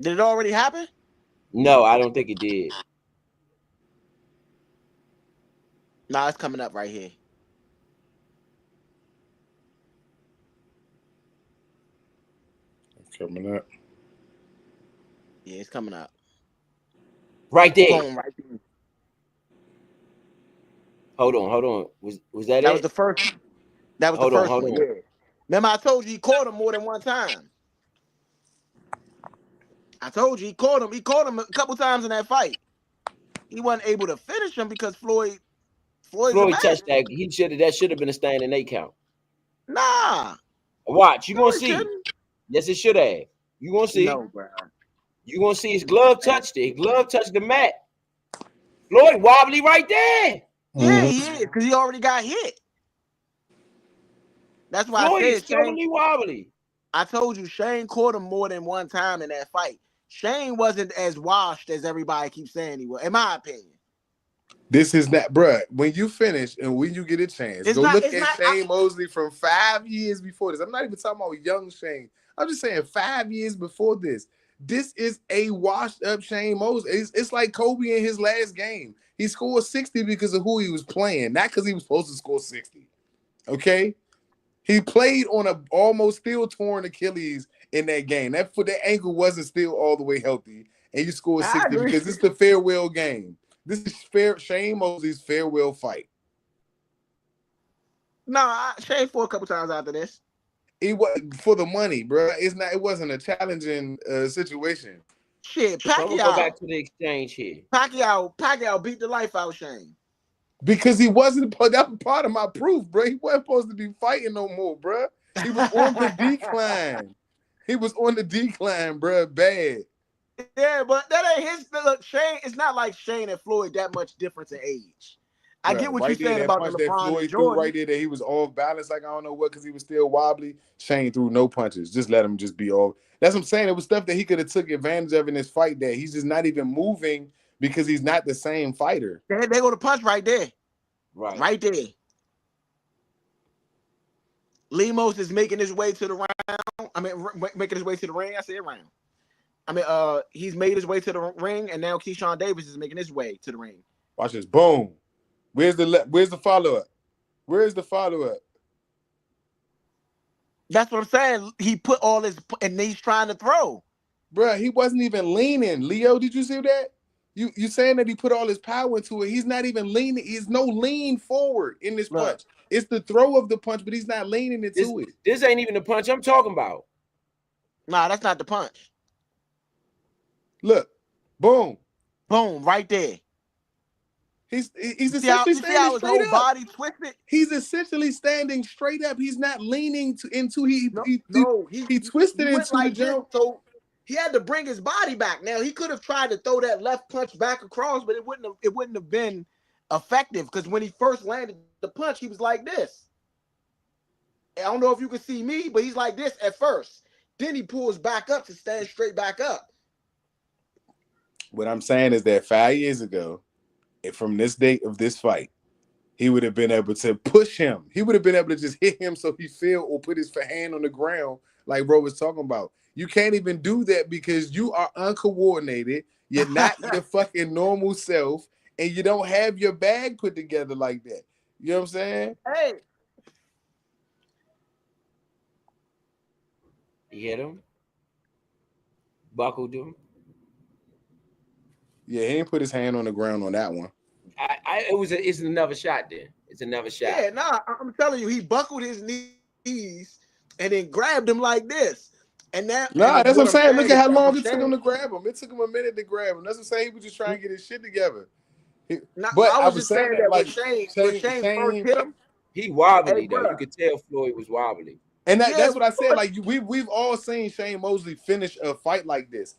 Did it already happen? No, I don't think it did. No, it's coming up right here. Coming up. Yeah, it's coming up. Right there. Boom, right there. Hold on. Was that That was it? the first. That was the Hold on, first hold one. on. Yeah. Remember, I told you he caught him more than one time. I told you he caught him. He caught him a couple times in that fight. He wasn't able to finish him because Floyd's a Floyd man. touched that. That should have been a standing 8 count. Nah. Watch, you No, gonna he see. couldn't. Yes, it should have. You gonna see. No, bro. You gonna see his glove touched it. His glove touched the mat. Floyd wobbly right there. Yeah, he is because he already got hit. That's why Floyd I is said Shane. totally wobbly. I told you Shane caught him more than one time in that fight. Shane wasn't as washed as everybody keeps saying he was, in my opinion. This is not, bruh. When you finish and when you get a chance, It's go not. look It's at not. Shane Mosley from 5 years before this. I'm not even talking about young Shane. I'm just saying 5 years before this. This is a washed up Shane Mosley. It's like Kobe in his last game. He scored 60 because of who he was playing, not because he was supposed to score 60. Okay? He played on a almost still torn Achilles in that game. That ankle wasn't still all the way healthy, and you scored I 60 agree. because it's the farewell game. This is Shane Mosley's farewell fight. No, Shane fought a couple times after this. It was for the money, bro. It's not. It wasn't a challenging situation. Shit, So I'm gonna go back Pacquiao. to the exchange here. Pacquiao beat the life out Shane. Because he wasn't. That was part of my proof, bro. He wasn't supposed to be fighting no more, bro. He was on the decline. He was on the decline, bro. Bad. Yeah, but that ain't his. Look, Shane. It's not like Shane and Floyd that much difference in age. I Bro, get what you're right there, saying that about the punch that LeBron and Floyd threw Jordan. right there, that he was off balance, like I don't know what, because he was still wobbly. Shane threw no punches. Just let him just be off. That's what I'm saying. It was stuff that he could have took advantage of in this fight that he's just not even moving because he's not the same fighter. They go to punch right there. Right. Right there. Lemos is making his way to the round. I mean, making his way to the ring. I said round. I mean, he's made his way to the ring, and now Keyshawn Davis is making his way to the ring. Watch this. Boom. Where's the follow-up? Where's the follow-up? That's what I'm saying. He put all his, and he's trying to throw. Bruh, he wasn't even leaning. Leo, did you see that? You saying that he put all his power into it. He's not even leaning. He's no lean forward in this Look. punch. It's the throw of the punch, but he's not leaning into it. This ain't even the punch I'm talking about. Nah, that's not the punch. Look. Boom. Boom, right there. He's essentially standing straight up. Body twisted. He's essentially standing straight up. He's not leaning into he twisted he into like the jump. This, so he had to bring his body back. Now he could have tried to throw that left punch back across, but it wouldn't have been effective because when he first landed the punch, he was like this. I don't know if you can see me, but he's like this at first. Then he pulls back up to stand straight back up. What I'm saying is that 5 years ago, from this date of this fight, he would have been able to push him. He would have been able to just hit him so he fell or put his hand on the ground like bro was talking about. You can't even do that because you are uncoordinated. You're not your fucking normal self, and you don't have your bag put together like that. You know what I'm saying? Hey. He hit him. Buckled him. Yeah, he ain't put his hand on the ground on that one. It's another shot then. It's another shot. Yeah, nah, I'm telling you, he buckled his knees and then grabbed him like this. And that that's what I'm saying. Look at how long it took him to grab him. It took him a minute to grab him. That's what I'm saying. He was just trying to get his shit together. But I was just saying that like Shane first hit him. He wobbly though. You could tell Floyd was wobbly. And that's what I said. Like we've all seen Shane Mosley finish a fight like this.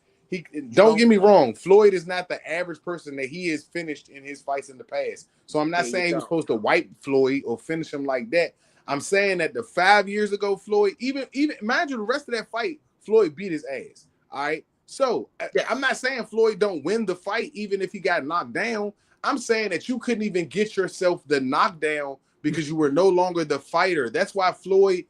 Don't get me wrong. Floyd is not the average person that he has finished in his fights in the past. So I'm not saying he was supposed to wipe Floyd or finish him like that. I'm saying that the 5 years ago, Floyd, even imagine the rest of that fight, Floyd beat his ass. All right. So I'm not saying Floyd don't win the fight, even if he got knocked down. I'm saying that you couldn't even get yourself the knockdown because you were no longer the fighter. That's why Floyd.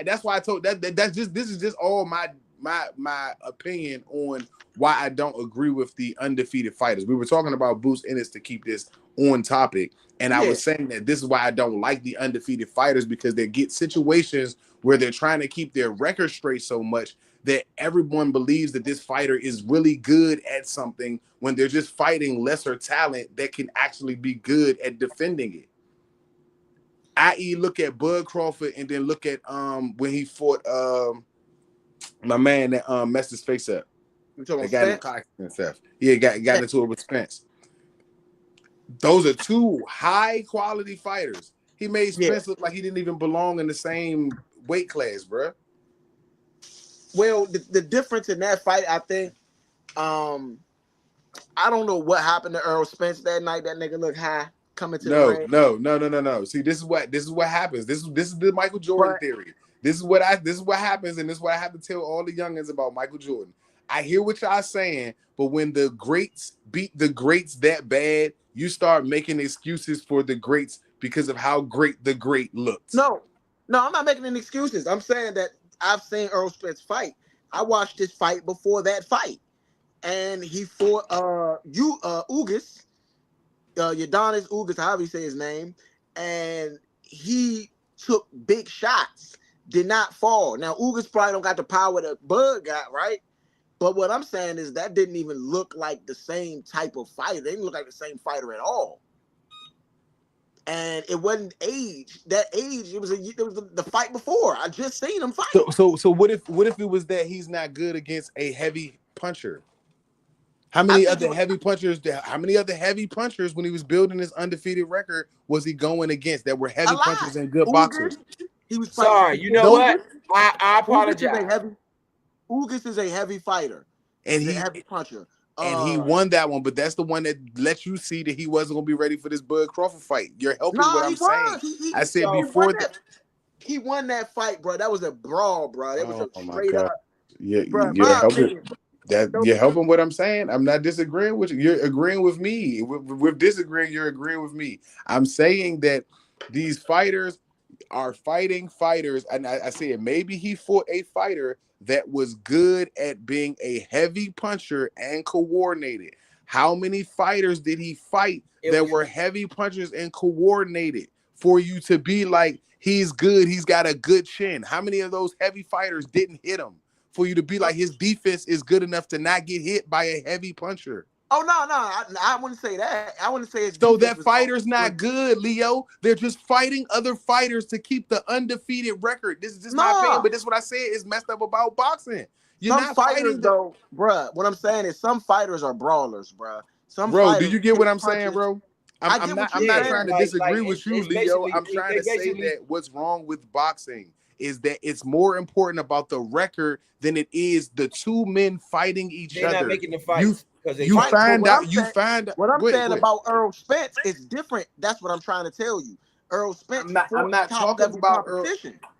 That's why I told that. This is just all my opinion on why I don't agree with the undefeated fighters. We were talking about Bruce Ennis to keep this on topic, and I was saying that this is why I don't like the undefeated fighters because they get situations where they're trying to keep their record straight so much that everyone believes that this fighter is really good at something when they're just fighting lesser talent that can actually be good at defending it. I.e., look at Bud Crawford and then look at when he fought my man that messed his face up. They got him cocky and stuff. Yeah, got into it with Spence. Those are two high quality fighters. He made Spence look like he didn't even belong in the same weight class, bro. Well, the difference in that fight, I think, I don't know what happened to Earl Spence that night. That nigga looked high coming to the ring. No. See, this is what happens. This is the Michael Jordan theory. This is what happens, and this is what I have to tell all the youngins about Michael Jordan. I hear what y'all saying, but when the greats beat the greats that bad, you start making excuses for the greats because of how great the great looked. No, I'm not making any excuses. I'm saying that I've seen Earl Spence fight. I watched this fight before that fight, and he fought Ugas, Udonis Ugas, however you say his name, and he took big shots, did not fall. Now Ugas probably don't got the power that Bud got, right? But what I'm saying is that didn't even look like the same type of fighter. They didn't look like the same fighter at all. and it wasn't age. That age, it was the fight before. I just seen him fight. So what if it was that he's not good against a heavy puncher? How many other heavy punchers? How many other heavy punchers when he was building his undefeated record was he going against that were heavy punchers and good boxers? He was sorry. fighting. You know what? I apologize. Ugas is a heavy fighter. And He's a heavy puncher. And he won that one, but that's the one that let you see that he wasn't gonna be ready for this Bud Crawford fight. You're helping what I'm saying. I said before that he won that fight, bro. That was a brawl, bro. That was a straight up. Yeah, you're helping. You're helping what I'm saying. I'm not disagreeing with you. You're agreeing with me. We're disagreeing. You're agreeing with me. I'm saying that these fighters are fighting fighters, and I said maybe he fought a fighter that was good at being a heavy puncher and coordinated. How many fighters did he fight that were heavy punchers and coordinated for you to be like, he's good, he's got a good chin? How many of those heavy fighters didn't hit him for you to be like, his defense is good enough to not get hit by a heavy puncher? Oh, no, I wouldn't say that. I wouldn't say it's so that fighter's not good, Leo. They're just fighting other fighters to keep the undefeated record. This is just my opinion, but this is what I said is messed up about boxing. You're some not fighters, fighting though, bruh. What I'm saying is some fighters are brawlers, bruh. Bro, do you get what I'm saying, bro? I'm not trying to disagree with you, Leo. I'm trying to say that what's wrong with boxing is that it's more important about the record than it is the two men fighting each other. They're not making the fights. You find out. What I'm saying about Earl Spence is different. That's what I'm trying to tell you. Earl Spence. I'm not talking about Earl.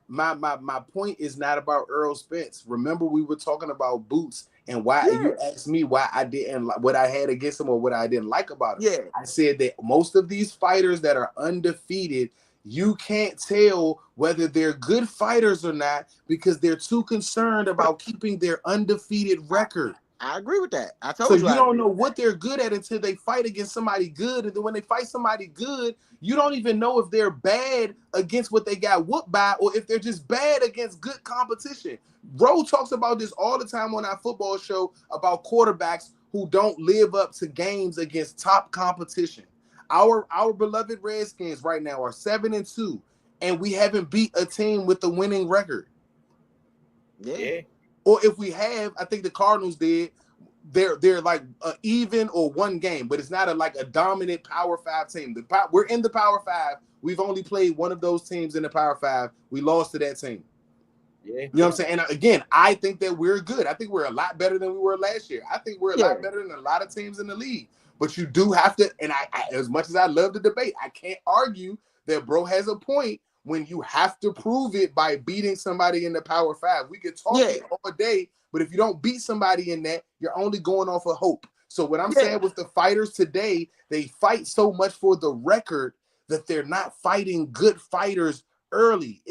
My point is not about Earl Spence. Remember, we were talking about Boots and why you asked me why I didn't like what I had against him or what I didn't like about him. Yeah, I said that most of these fighters that are undefeated, you can't tell whether they're good fighters or not because they're too concerned about keeping their undefeated record. I agree with that. I told you. So you don't know what they're good at until they fight against somebody good. And then when they fight somebody good, you don't even know if they're bad against what they got whooped by or if they're just bad against good competition. Bro talks about this all the time on our football show about quarterbacks who don't live up to games against top competition. Our beloved Redskins right now are 7-2, and we haven't beat a team with a winning record. Yeah. Or if we have, I think the Cardinals did. They're like even or one game, but it's not a dominant Power 5 team. We're in the Power 5. We've only played one of those teams in the Power 5. We lost to that team. Yeah. You know what I'm saying? And again, I think that we're good. I think we're a lot better than we were last year. I think we're a lot better than a lot of teams in the league. But you do have to, and I as much as I love the debate, I can't argue that bro has a point when you have to prove it by beating somebody in the Power 5. We could talk it all day, but if you don't beat somebody in that, you're only going off of hope. So what I'm saying with the fighters today, they fight so much for the record that they're not fighting good fighters early.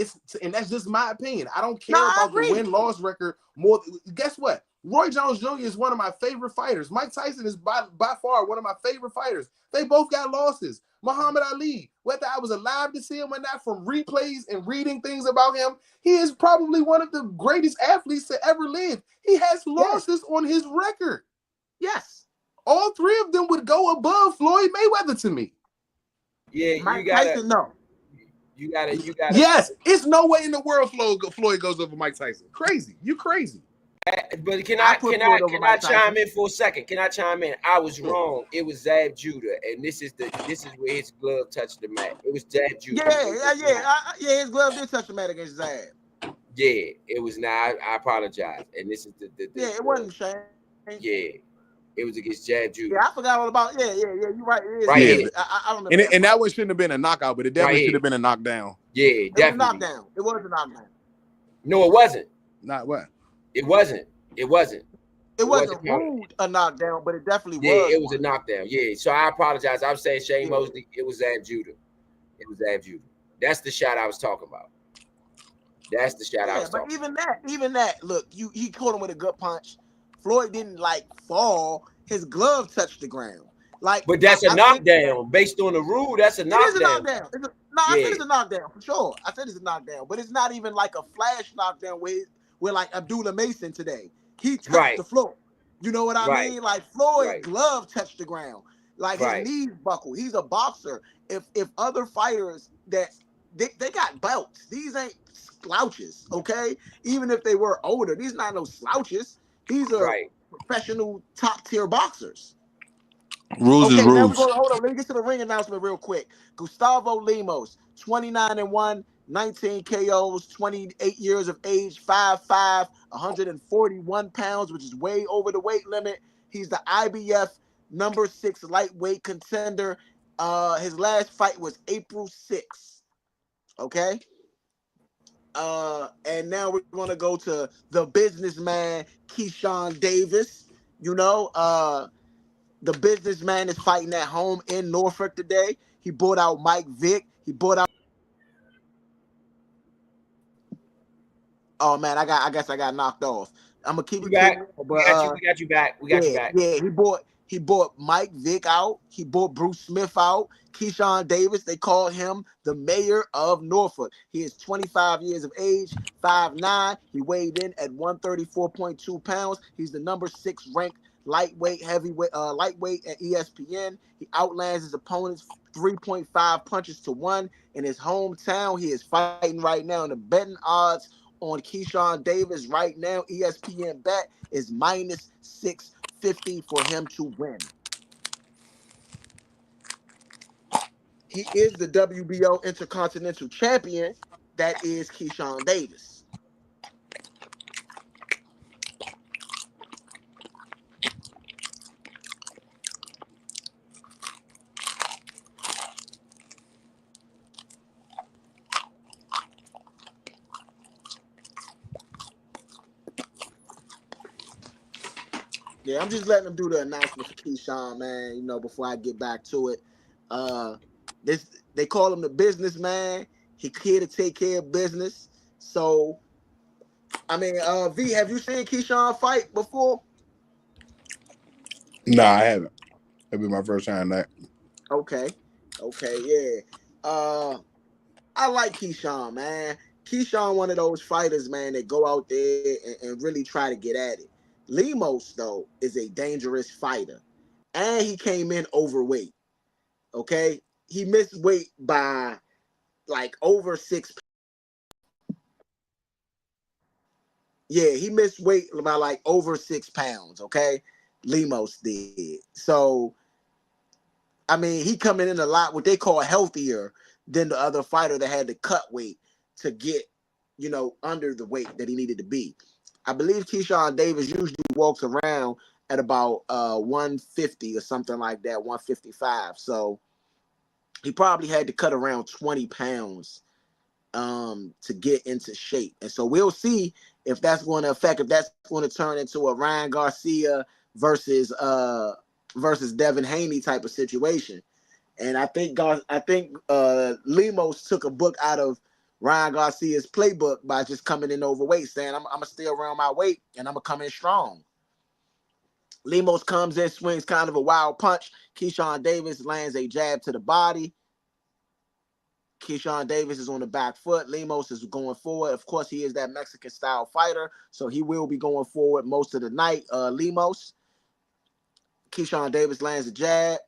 And that's just my opinion. I don't care about the win-loss record more. Guess what? Roy Jones Jr. is one of my favorite fighters. Mike Tyson is by far one of my favorite fighters. They both got losses. Muhammad Ali, whether I was alive to see him or not, from replays and reading things about him, he is probably one of the greatest athletes to ever live. He has losses on his record. Yes. All three of them would go above Floyd Mayweather to me. Yeah, Mike Tyson, no. You gotta. Yes, it's no way in the world Floyd goes over Mike Tyson. Crazy. You crazy. But can I chime in for a second? Can I chime in? I was wrong. It was Zab Judah, and this is where his glove touched the mat. It was Zab Judah. Yeah. His glove did touch the mat against Zab. Yeah, it was not. I apologize. And this is the it wasn't Shane. Yeah, it was against Zab Judah. Yeah, I forgot all about. Yeah. You're right. It is. Right here. I don't know. And that one shouldn't have been a knockout, but it definitely should have been a knockdown. Yeah, definitely. It was a knockdown. No, it wasn't. Not what? It wasn't. It wasn't ruled a knockdown, but it definitely was. Yeah, it was a knockdown. Yeah, so I apologize. I'm saying Shane Mosley. It was Zab Judah. That's the shot I was talking about. That's the shot I was talking about. Even that. Look, he caught him with a gut punch. Floyd didn't Fall. His glove touched the ground. But that's a knockdown. Based on the rule, that's a knockdown. It is a knockdown. I said it's a knockdown for sure. I said it's a knockdown, but it's not even like a flash knockdown where like Abdullah Mason today. He touched the floor. You know what I mean? Like Floyd's glove touched the ground. Like his Right. knees buckle. He's a boxer. If other fighters that they got belts, these ain't slouches, okay? Even if they were older, these not no slouches. These are Right. professional top tier boxers. Rules is Okay, now we're rules. going to hold on. Let me get to the ring announcement real quick. Gustavo Lemos, 29-1, 19 KOs, 28 years of age, 5'5", 141 pounds, which is way over the weight limit. He's the IBF #6 lightweight contender. His last fight was April 6th. Okay. And now we're going to go to the businessman, Keyshawn Davis. You know, the businessman is fighting at home in Norfolk today. He bought out Mike Vick. He bought out. Oh man, I guess I got knocked off. I'm gonna keep You it King, back? but We got you. We got you back. We got you yeah, back. yeah. He bought Mike Vick out. He bought Bruce Smith out. Keyshawn Davis. They call him the mayor of Norfolk. He is 25 years of age, 5'9". He weighed in at 134.2 pounds. He's the #6 ranked lightweight at ESPN. He outlands his opponents 3.5 punches to 1 in his hometown. He is fighting right now, and the betting odds on Keyshawn Davis right now, ESPN bet is -650 for him to win. He is the WBO Intercontinental Champion. That is Keyshawn Davis. Yeah, I'm just letting him do the announcement for Keyshawn, man. You know, before I get back to it, uh, this they call him the businessman. He here to take care of business. So, I mean, V, have you seen Keyshawn fight before? Nah, I haven't. It'll be my first time that. Okay, okay, yeah. I like Keyshawn, man. Keyshawn, one of those fighters, man, that go out there and really try to get at it. Lemos, though, is a dangerous fighter, and he came in overweight. Okay, he missed weight by like over 6. Yeah, he missed weight by like over 6 pounds. Okay, Lemos did. So I mean, he coming in a lot what they call healthier than the other fighter that had to cut weight to get, under the weight that he needed to be. I believe Keyshawn Davis usually walks around at about 150 or something like that, 155. So he probably had to cut around 20 pounds to get into shape. And so we'll see if that's going to affect, if that's going to turn into a Ryan Garcia versus Devin Haney type of situation. And I think Lemos took a book out of Ryan Garcia's playbook by just coming in overweight, saying I'm gonna stay around my weight and I'm gonna come in strong. Lemos comes in, swings kind of a wild punch. Keyshawn Davis lands a jab to the body. Keyshawn Davis is on the back foot. Lemos is going forward. Of course, he is that Mexican style fighter, so he will be going forward most of the night. Lemos. Keyshawn Davis lands a jab.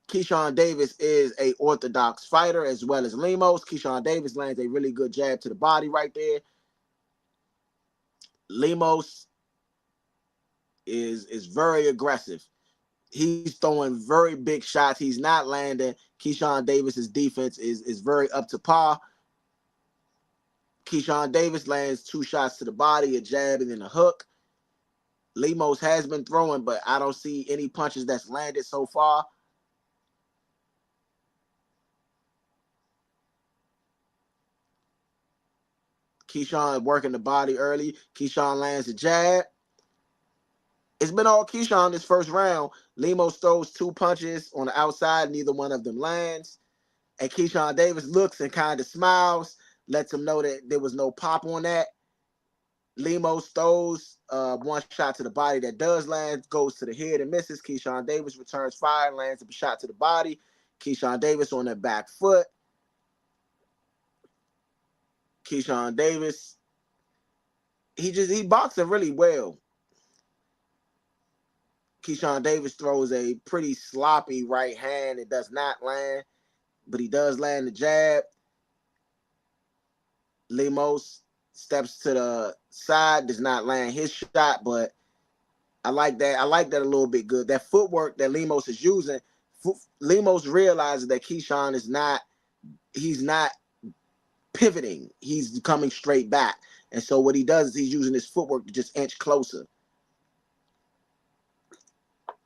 Keyshawn Davis is a orthodox fighter as well as Lemos. Keyshawn Davis lands a really good jab to the body right there. Lemos is very aggressive. He's throwing very big shots. He's not landing. Keyshawn Davis's defense is very up to par. Keyshawn Davis lands 2 shots to the body, a jab, and then a hook. Lemos has been throwing, but I don't see any punches that's landed so far. Keyshawn working the body early. Keyshawn lands a jab. It's been all Keyshawn this first round. Lemos throws 2 punches on the outside. Neither one of them lands. And Keyshawn Davis looks and kind of smiles, lets him know that there was no pop on that. Lemos throws 1 shot to the body that does land, goes to the head and misses. Keyshawn Davis returns fire, lands a shot to the body. Keyshawn Davis on the back foot. Keyshawn Davis, he boxing really well. Keyshawn Davis throws a pretty sloppy right hand. It does not land, but he does land the jab. Lemos steps to the side, does not land his shot, but I like that. I like that a little bit good. That footwork that Lemos is using, Lemos realizes that Keyshawn is not, he's not pivoting. He's coming straight back. And so what he does is he's using his footwork to just inch closer.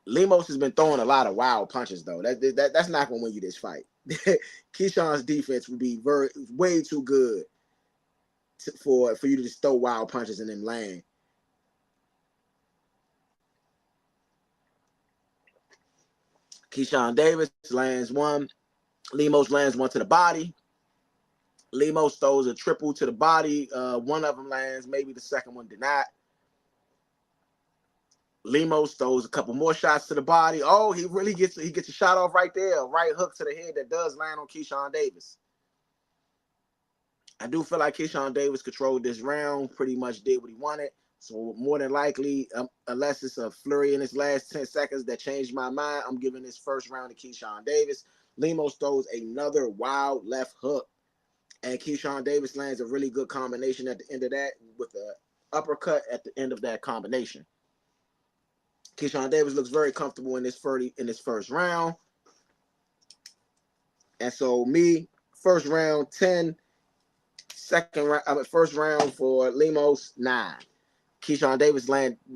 Lemos has been throwing a lot of wild punches, though. That's not going to win you this fight. Keyshawn's defense would be way too good for you to just throw wild punches and then land. Keyshawn Davis lands one. Lemos lands one to the body. Lemos throws a triple to the body. One of them lands. Maybe the second one did not. Lemos throws a couple more shots to the body. Oh, he gets a shot off right there. Right hook to the head that does land on Keyshawn Davis. I do feel like Keyshawn Davis controlled this round, pretty much did what he wanted. So more than likely, unless it's a flurry in his last 10 seconds that changed my mind, I'm giving this first round to Keyshawn Davis. Lemos throws another wild left hook. And Keyshawn Davis lands a really good combination at the end of that with an uppercut at the end of that combination. Keyshawn Davis looks very comfortable in this first round. And so first round 10, first round for Lemos 9. Keyshawn Davis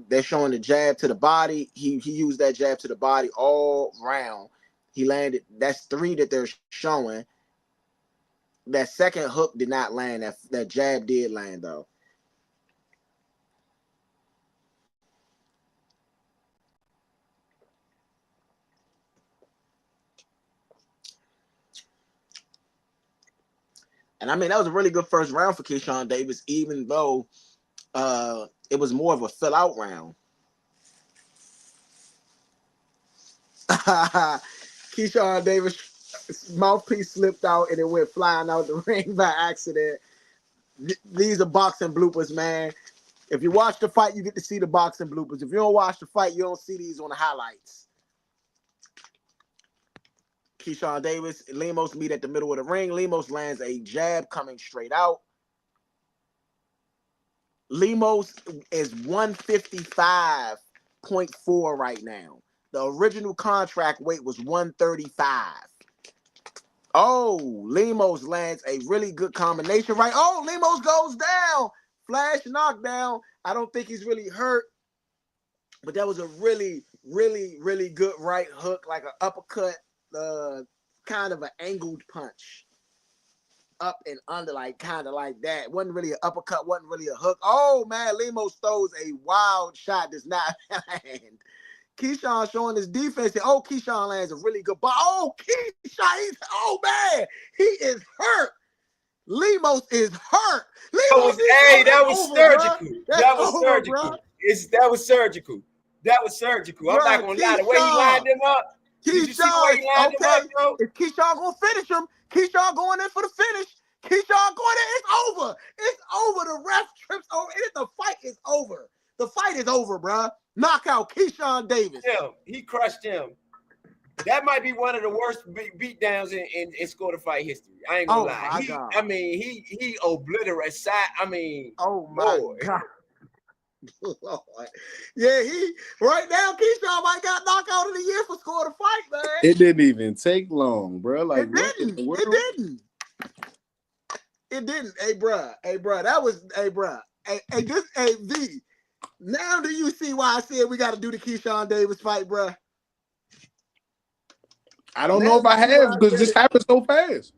they're showing the jab to the body. He used that jab to the body all round. He landed, that's 3 that they're showing. That second hook did not land. That jab did land, though. And I mean, that was a really good first round for Keyshawn Davis, even though it was more of a fill-out round. Keyshawn Davis' mouthpiece slipped out and it went flying out the ring by accident. These are boxing bloopers, man. If you watch the fight, you get to see the boxing bloopers. If you don't watch the fight, you don't see these on the highlights. Keyshawn Davis, Lemos meet at the middle of the ring. Lemos lands a jab coming straight out. Lemos is 155.4 right now. The original contract weight was 135. Oh, Lemos lands a really good combination, right? Oh, Lemos goes down. Flash knockdown. I don't think he's really hurt, but that was a really, really, really good right hook, like an uppercut, kind of an angled punch. Up and under, like kind of like that. Wasn't really an uppercut, wasn't really a hook. Oh, man, Lemos throws a wild shot, does not land. Keyshawn showing his defense. Oh, Keyshawn lands a really good ball. Oh, Keyshawn, man, he is hurt. Lemos is hurt. That was surgical. That was surgical. I'm not gonna lie. The way he lined him up. Keyshawn, Is Keyshawn gonna finish him? Keyshawn going in for the finish. Keyshawn going in. It's over. It's over. The ref trips over. The fight is over. The fight is over, bro. Knockout Keyshawn Davis. He crushed him. That might be one of the worst beatdowns in ScoreTheFight history. I ain't gonna lie. He obliterated. Oh my God. Lord. Yeah, right now Keyshawn might got knockout of the year for ScoreTheFight, man. It didn't even take long, bro. Like it didn't. Hey, bro. That was V. Now do you see why I said we got to do the Keyshawn Davis fight, bro? I don't know if I have because this happened so fast.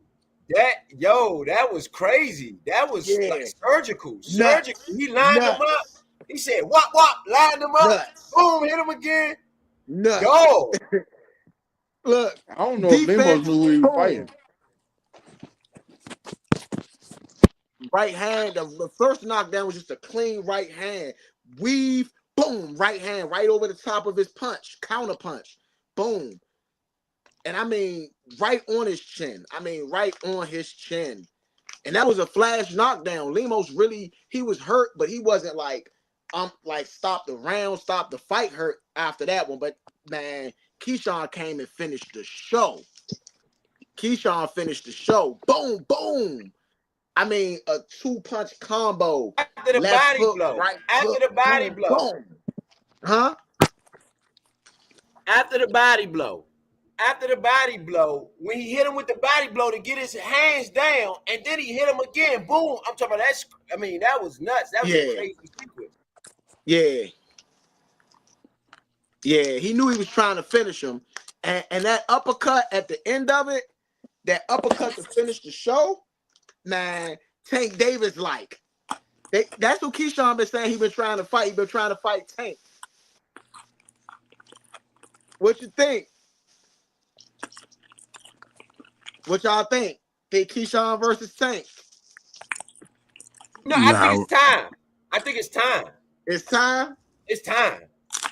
That was crazy. That was like surgical. He lined him up. He said, wop, lined him up. Boom, hit him again. Yo. Look. I don't know if Lemos knew who he was fighting. Right hand. The first knockdown was just a clean right hand. Weave, boom, right hand right over the top of his punch. Counter punch. Boom. And I mean, right on his chin. And that was a flash knockdown. Lemos he was hurt, but he wasn't like like stopped the round, stopped the fight hurt after that one. But man, Keyshawn came and finished the show. Keyshawn finished the show. Boom, boom. I mean, a 2-punch combo. After the Left body hook, blow. right After hook, the body boom, blow. boom. Huh? After the body blow. After the body blow, when he hit him with the body blow to get his hands down, and then he hit him again, boom. I'm talking about that. I mean, that was nuts. That was a crazy sequence. Yeah. Yeah, he knew he was trying to finish him. And that uppercut at the end of it, that uppercut to finish the show, man, Tank Davis that's what Keyshawn been saying he been trying to fight. He been trying to fight Tank. What you think? What y'all think? Think Keyshawn versus Tank? No, I think it's time. I think it's time. It's time? It's time.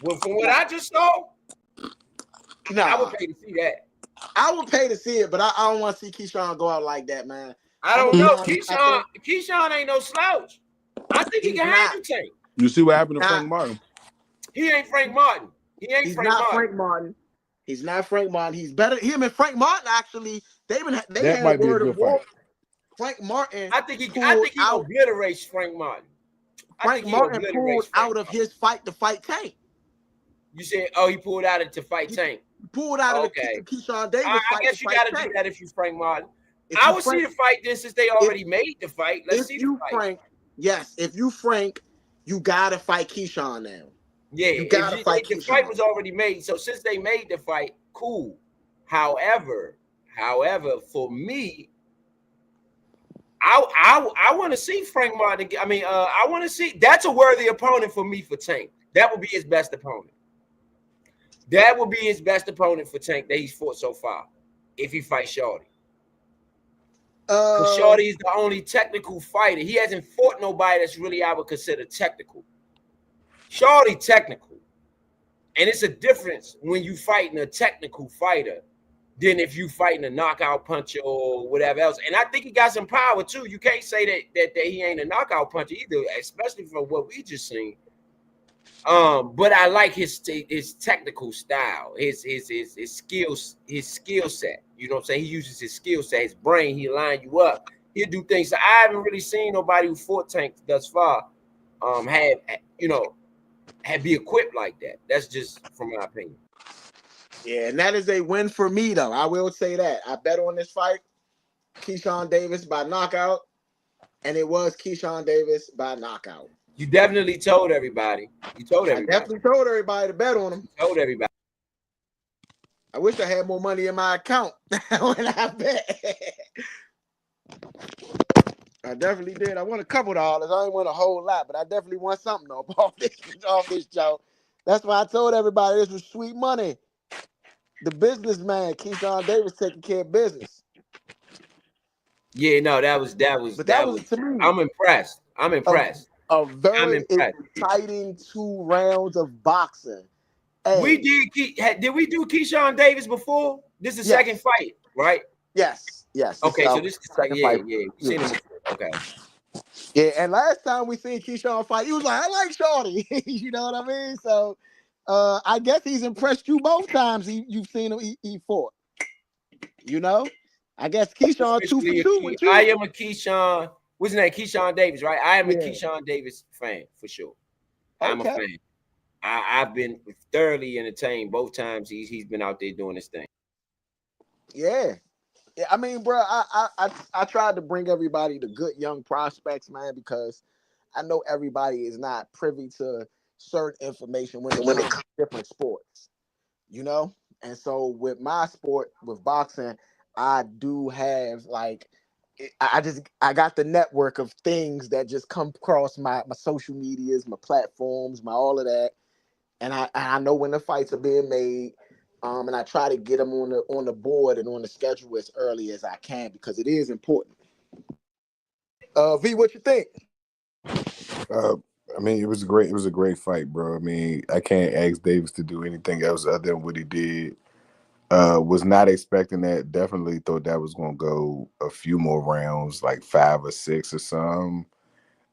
Well, from what I just saw, I would pay to see that. I would pay to see it, but I don't want to see Keyshawn go out like that, man. I don't know. Keyshawn ain't no slouch. I think he can handle Tank. You see what happened to Frank Martin? He ain't Frank Martin. He's not Frank Martin. He's not Frank Martin. He's better. Him and Frank Martin actually, they had word of war. Frank Martin. I think he obliterates Frank Martin. Frank Martin pulled out of his fight to fight Tank. You said, he pulled out to fight Tank. Pulled out of the Keyshawn Davis fight. I guess you got to do that if you Frank Martin. I would see the fight then since they already made the fight. Let's see the fight. If you Frank, you gotta fight Keyshawn now. Yeah, you gotta fight Keyshawn. The fight was already made, so since they made the fight, cool. However, for me, I want to see Frank Martin. I mean, I want to see. That's a worthy opponent for me for Tank. That would be his best opponent. That would be his best opponent for Tank that he's fought so far. If he fights Shorty. Because Shorty is the only technical fighter. He hasn't fought nobody that's really I would consider technical. Shorty technical. And it's a difference when you fighting a technical fighter than if you fighting a knockout puncher or whatever else. And I think he got some power too. You can't say that he ain't a knockout puncher either, especially from what we just seen. But I like his technical style, his skill set. You know what I'm saying? He uses his skill set, his brain. He line you up. He'll do things. So I haven't really seen nobody who fought Tank thus far, have be equipped like that. That's just from my opinion. Yeah, and that is a win for me, though. I will say that. I bet on this fight, Keyshawn Davis by knockout, and it was Keyshawn Davis by knockout. You definitely told everybody. I definitely told everybody to bet on him. You told everybody. I wish I had more money in my account when I bet. I definitely did. I won a couple dollars. I didn't win a whole lot, but I definitely won something though off this show. That's why I told everybody this was sweet money. The businessman, Keyshawn Davis, taking care of business. Yeah, no, that was to me. I'm impressed. A very exciting 2 rounds of boxing. Hey. Did we do Keyshawn Davis before? This is the second fight, right? Yes. Okay, so this is the second fight. Yeah. We seen him before. Okay. Yeah, and last time we seen Keyshawn fight, he was like, I like Shorty. You know what I mean? So I guess he's impressed you both times you've seen him he fought. You know? I guess Keyshawn 2 for 2 with you. I am a Keyshawn. What's his name? Keyshawn Davis, right? I am a Keyshawn Davis fan for sure. I'm a fan. I've been thoroughly entertained both times he's been out there doing his thing. Yeah. I mean, bro, I tried to bring everybody the good young prospects, man, because I know everybody is not privy to certain information when it comes to different sports, you know? And so with my sport, with boxing, I do have I got the network of things that just come across my social medias, my platforms, my all of that. And I know when the fights are being made. And I try to get them on the board and on the schedule as early as I can because it is important. V, what you think? I mean, it was great. It was a great fight, bro. I mean, I can't ask Davis to do anything else other than what he did. Was not expecting that. Definitely thought that was going to go a few more rounds, like 5 or 6 or something.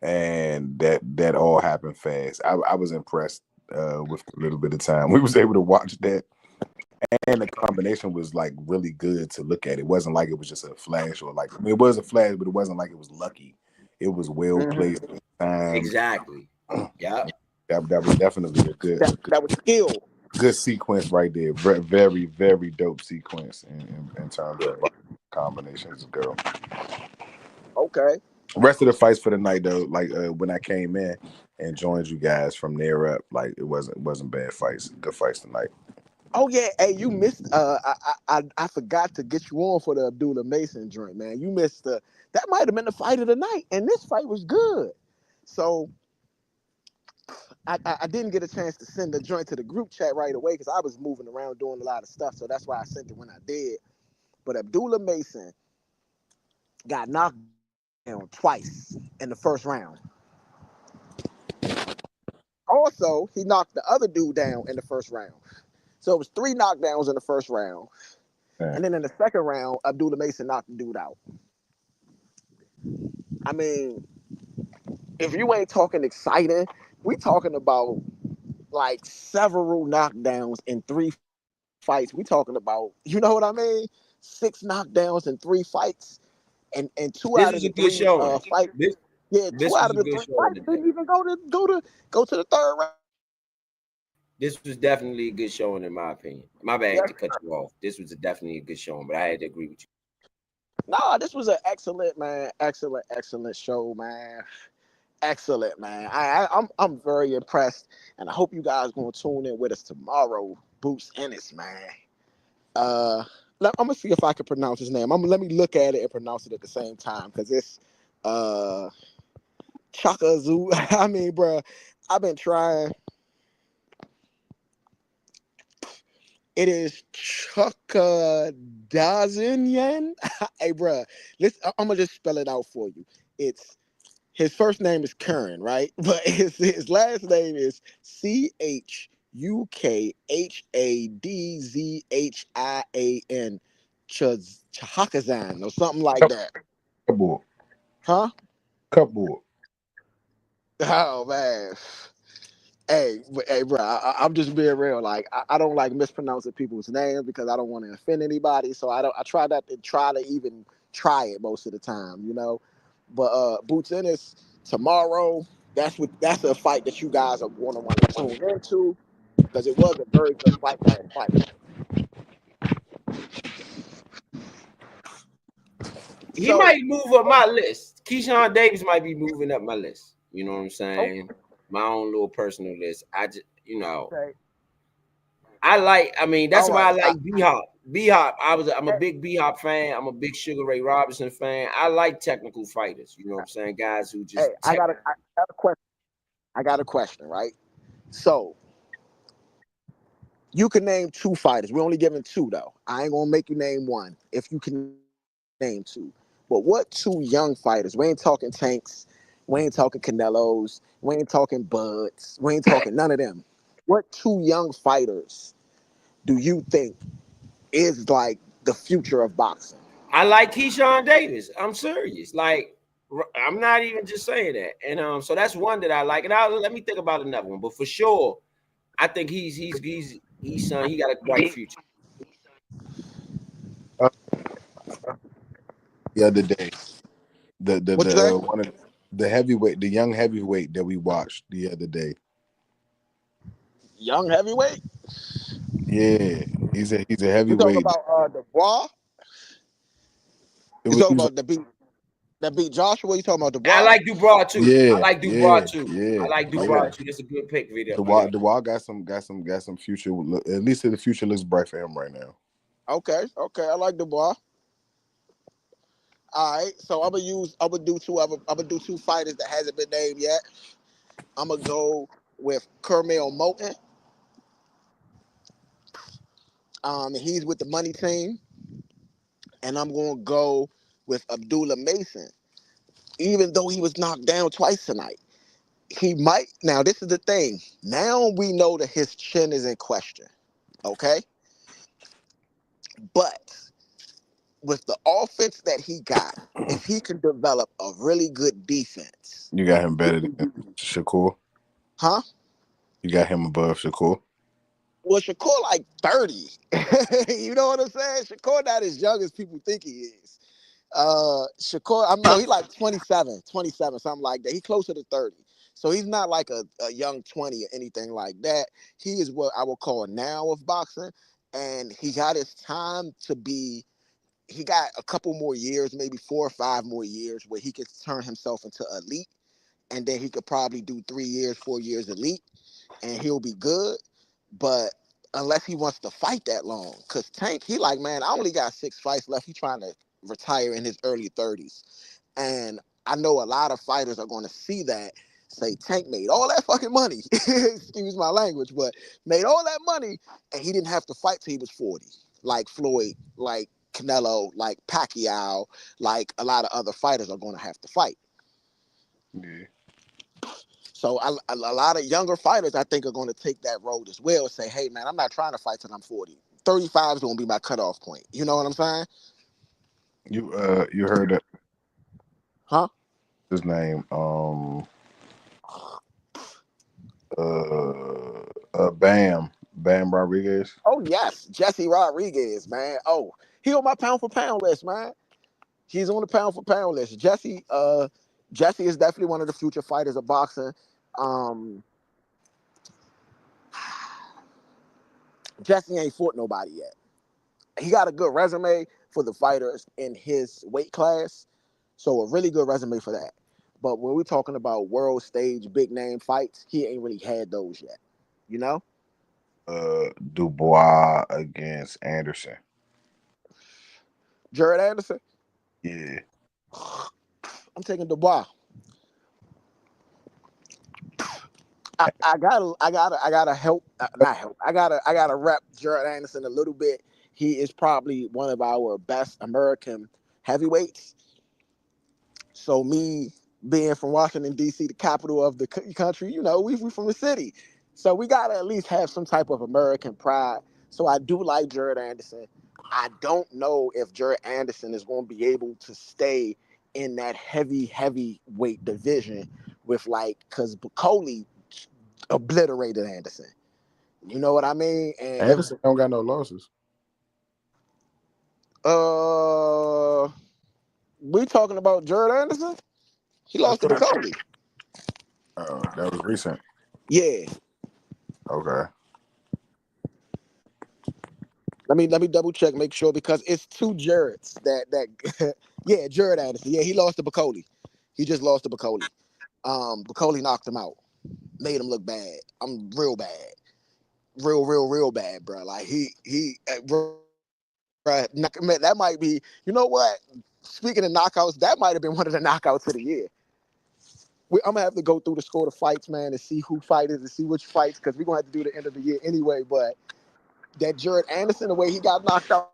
and that all happened fast. I was impressed with the little bit of time we was able to watch that, and the combination was like really good to look at. It wasn't like it was just a flash, or like, I mean, it was a flash, but it wasn't like it was lucky. It was well placed time. Exactly. Yeah. That was definitely a good That was skill. good sequence right there. Very, very dope sequence in terms of combinations go. Okay. Rest of the fights for the night though, like when I came in and joined you guys from there up, like it wasn't bad fights. Good fights tonight. Oh yeah, hey, you missed. I forgot to get you on for the Abdullah Mason joint, man. You missed the. That might have been the fight of the night, and this fight was good. So I didn't get a chance to send the joint to the group chat right away because I was moving around doing a lot of stuff. So that's why I sent it when I did. But Abdullah Mason got knocked down twice in the first round. Also, he knocked the other dude down in the first round. So it was 3 knockdowns in the first round. Yeah. And then in the second round, Abdullah Mason knocked the dude out. I mean, if you ain't talking exciting, we talking about like several knockdowns in 3 fights. We talking about, you know what I mean? 6 knockdowns in 3 fights. And 2 This out of was a the good 3 showing. fights. This Yeah, this 2 out was of a the good 3 showing fights today. didn't even go to the third round. This was definitely a good showing in my opinion. My bad Yes, to cut you off. This was definitely a good showing, but I had to agree with you. no, this was an excellent, man. Excellent show, man. Excellent, man. I'm very impressed, and I hope you guys gonna tune in with us tomorrow. Boots Ennis, man. Uh, I'm gonna see if I can pronounce his name. Let me look at it and pronounce it at the same time because it's uh Chaka Zoo. I mean, bro, I've been trying. It is Chaka Dazinyan. Hey, bro, I'm gonna just spell it out for you. It's his first name is Curran, right? But his last name is Chukhadzian, Chahakazan, or something like that. Cupboard, Huh? cupboard. Oh man. Hey, bro. I'm just being real. Like, I don't like mispronouncing people's names because I don't want to offend anybody. So I don't. I try not to even try it most of the time, you know. But Boots Ennis tomorrow. That's a fight that you guys are going to want to tune into because it was a very good fight last fight. He So, might move up my list. Keyshawn Davis might be moving up my list. You know what I'm saying? My own little personal list. I just, okay, I mean, that's all why I right. like B Hop. B Hop, I'm a big B Hop fan. I'm a big Sugar Ray Robinson fan. I like technical fighters. You know what I'm saying? Guys who Hey, just I got a question. I got a question, right? So you can name 2 fighters. We're only giving 2 though. I ain't gonna make you name 1 if you can name 2. But what 2 young fighters? We ain't talking Tanks. We ain't talking Canelos. We ain't talking Buds. We ain't talking none of them. What 2 young fighters do you think is like the future of boxing? I like Keyshawn Davis. I'm serious. Like, I'm not even just saying that. And so that's one that I like. And let me think about another one. But for sure, I think he's son. He got a bright future. Uh, the other day, What you say? one of the heavyweight, the young heavyweight that we watched the other day. Young heavyweight? Yeah, he's a You talking heavyweight. about Dubois? It You was, talking he was about that beat Joshua? You talking about I Dubois? like Dubois too. I yeah, like Dubois yeah, too. I yeah, like Dubois yeah. Okay. too. That's a good pick, video. The wall got some future. At least the future looks bright for him right now. Okay. I like Dubois. All right, so I'm gonna do 2 fighters that hasn't been named yet. I'm gonna go with Kermel Moton. He's with the money team, and I'm gonna go with Abdullah Mason. Even though he was knocked down twice tonight, he might. Now this is the thing. Now we know that his chin is in question. Okay, but with the offense that he got, if he can develop a really good defense, You got him better than Shakur. huh? You got him above Shakur. Well, Shakur like 30. You know what I'm saying? Shakur not as young as people think he is. Shakur, no, he like 27, something like that. He closer to 30. So he's not like a young 20 or anything like that. He is what I would call now of boxing. And he got his time to be, he got a couple more years, maybe 4 or 5 more years where he could turn himself into elite. And then he could probably do 3 years, 4 years elite, and he'll be good. But unless he wants to fight that long, because Tank, he like, man, I only got 6 fights left. He trying to retire in his early 30s. And I know a lot of fighters are going to see that, say Tank made all that fucking money, excuse my language, but made all that money, and he didn't have to fight till he was 40, like Floyd, like Canelo, like Pacquiao, like a lot of other fighters are going to have to fight. Yeah. So a lot of younger fighters, I think, are going to take that road as well and say, hey, man, I'm not trying to fight till I'm 40. 35 is going to be my cutoff point. You know what I'm saying? You heard that Huh? his name Bam Rodriguez. Oh, yes. Jesse Rodriguez, man. Oh, he on my pound for pound list, man. He's on the pound for pound list. Jesse is definitely one of the future fighters of boxing. Um, Jesse ain't fought nobody yet. He got a good resume for the fighters in his weight class. So a really good resume for that. But when we're talking about world stage big name fights, he ain't really had those yet. You know? Dubois against Anderson. Jared Anderson, Yeah. I'm taking Dubois. I gotta help, not help. I gotta rep Jared Anderson a little bit. He is probably one of our best American heavyweights. So me being from Washington D.C., the capital of the country, we from the city, so we gotta at least have some type of American pride. So I do like Jared Anderson. I don't know if Jared Anderson is going to be able to stay in that heavy weight division with because Bacoli obliterated Anderson. You know what I mean? And if Anderson don't got no losses. we talking about Jared Anderson, he I lost to thought, Bacoli. oh, that was recent. Yeah. Okay. Let me double check, make sure, because it's two Jareds that yeah, Jared Anderson. Yeah, he lost to Bacoli. He just lost to Bacoli. Bacoli knocked him out, made him look bad. I'm real bad, real bad, bro. Like bro, man, that might be. You know what? Speaking of knockouts, that might have been one of the knockouts of the year. I'm gonna have to go through the score of fights, man, and see who fighters and see which fights, because we're gonna have to do the end of the year anyway. But that Jared Anderson, the way he got knocked out,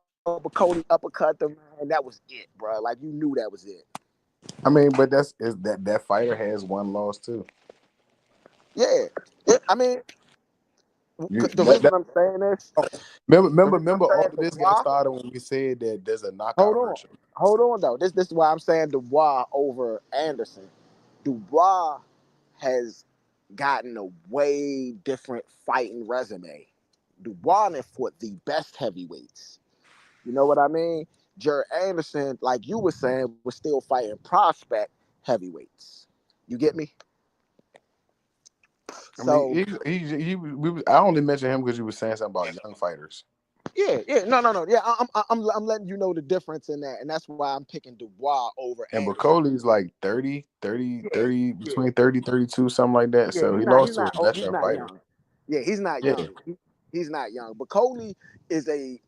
Cody uppercut them, and that was it, bro. Like, you knew that was it. I mean, but that fighter has one loss too. Yeah. I mean, You the reason I'm saying this, remember all of this got Dubois, started when we said that there's a hold knockout on. ratio. Hold on, though. This is why I'm saying Dubois over Anderson. Dubois has gotten a way different fighting resume. Dubois has fought the best heavyweights. You know what I mean? Jared Anderson, like you were saying, was still fighting prospect heavyweights. You get me? I mean, So I only mentioned him because you were saying something about young fighters. yeah, no, yeah. I'm letting you know the difference in that, and that's why I'm picking Dubois over And Anderson. Bacoli's like 30, Yeah, between 30, 32, something like that. yeah. So he He's lost to not a he's veteran not fighter. young. Yeah, he's not Yeah. young. He's not young. But Coley is I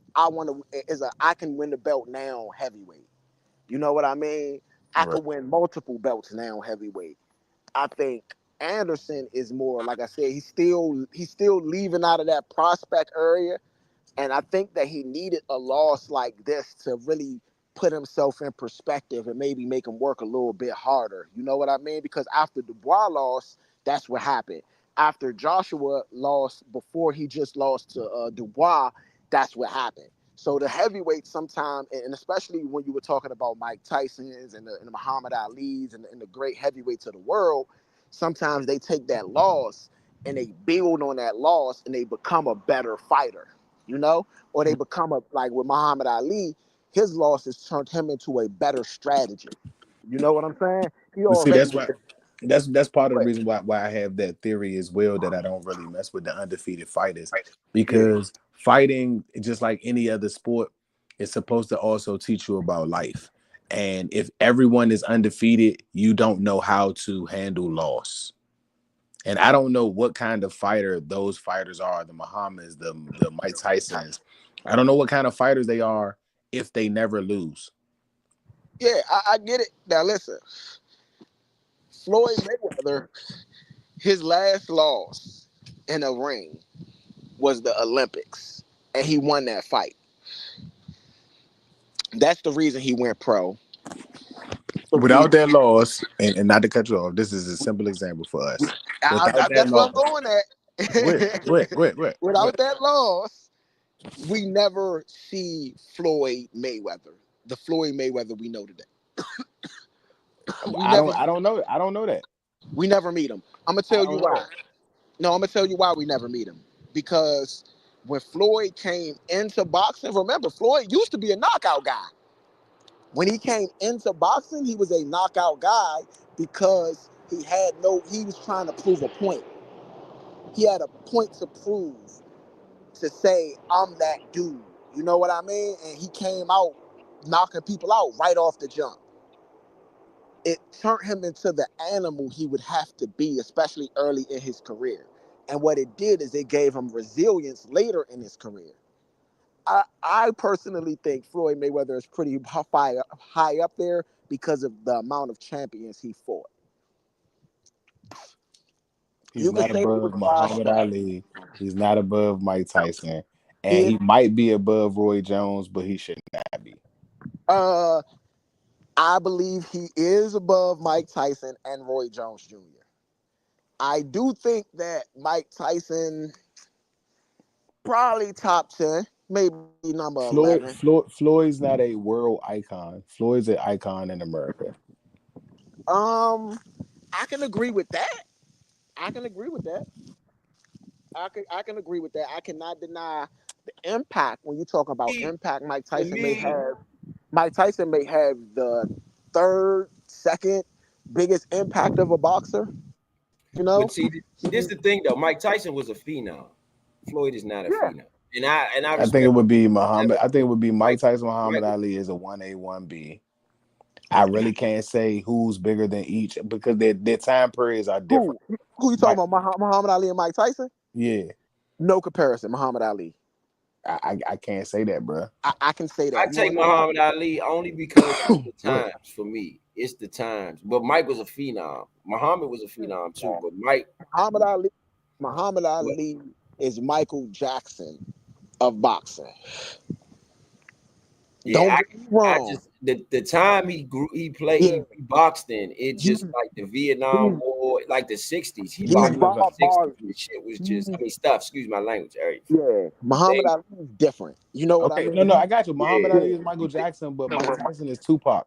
can win the belt now heavyweight. You know what I mean? I Right. could win multiple belts now heavyweight. I think Anderson is more, like I said, he's still leaving out of that prospect area, and I think that he needed a loss like this to really put himself in perspective and maybe make him work a little bit harder. You know what I mean? Because after Dubois lost, that's what happened. After Joshua lost, before he just lost to Dubois, that's what happened. So the heavyweights sometimes, and especially when you were talking about Mike Tyson's and the Muhammad Ali's and the great heavyweights of the world, sometimes they take that loss and they build on that loss and they become a better fighter, you know? Or they become like with Muhammad Ali, his losses turned him into a better strategist. You know what I'm saying? He But see, already that's was why that's part of the the reason why I have that theory as well, that I don't really mess with the undefeated fighters, yeah. because fighting, just like any other sport, is supposed to also teach you about life. And if everyone is undefeated, you don't know how to handle loss. And I don't know what kind of fighter those fighters are, the Muhammad's, the Mike Tysons. I don't know what kind of fighters they are if they never lose. Yeah, I get it. Now listen, Floyd Mayweather, his last loss in a ring was the Olympics, and he won that fight. That's the reason he went pro. The Without reason, that loss, and not to cut you off, this is a simple example for us. Without that that's what I'm loss, going wait, at. wait, wait, wait, Without wait. that loss, we never see Floyd Mayweather, the Floyd Mayweather we know today. We never, I don't know that. we never meet him. I'm gonna I tell you don't know. why. No, I'm gonna tell you why we never meet him. Because when Floyd came into boxing, remember Floyd used to be a knockout guy. When he came into boxing, he was a knockout guy because he was trying to prove a point. He had a point to prove, to say, I'm that dude. You know what I mean? And he came out knocking people out right off the jump. It turned him into the animal he would have to be, especially early in his career. And what it did is it gave him resilience later in his career. I personally think Floyd Mayweather is pretty high up there because of the amount of champions he fought. He's You could not say it was above a lot. Muhammad Ali. He's not above Mike Tyson, and He is, he might be above Roy Jones, but he should not be. uh, I believe he is above Mike Tyson and Roy Jones Jr. I do think that Mike Tyson probably top 10, maybe number 11. Floyd's not a world icon. Floyd's an icon in America. Um, I can agree with that. I can agree with that. I can agree with that. I cannot deny the impact when you talk about impact. To me, Mike Tyson may have the third, second biggest impact of a boxer. You but know? see, this the thing though. Mike Tyson was a phenom. Floyd is not a Yeah. phenom, and I I think it respect would be Muhammad. I think it would be Mike. Mike Tyson. Muhammad Mike, Ali is a 1A, 1B. I really can't say who's bigger than each because their time periods are different. Who you talking Mike, about? Muhammad Ali and Mike Tyson? yeah, No comparison. Muhammad Ali. I can't say that, bro. I can say I that. take Muhammad Ali only because it's the Go ahead. times for me. It's the times. But Mike was a phenom. Muhammad was a phenom too. But Mike, Muhammad Ali. Muhammad what? Ali is Michael Jackson of boxing. Yeah, Don't get me I wrong. just the time he grew, Yeah, he boxed in. It he's just like the Vietnam he's War, like the '60s. He he's boxed in the bar. '60s. And the shit was just, He's, I mean, stuff. Excuse my language, Eric. yeah, Muhammad They, Ali is different. You know what I Okay, mean? no, I got you. Muhammad yeah, Ali is Michael Jackson, but Mike Tyson is Tupac.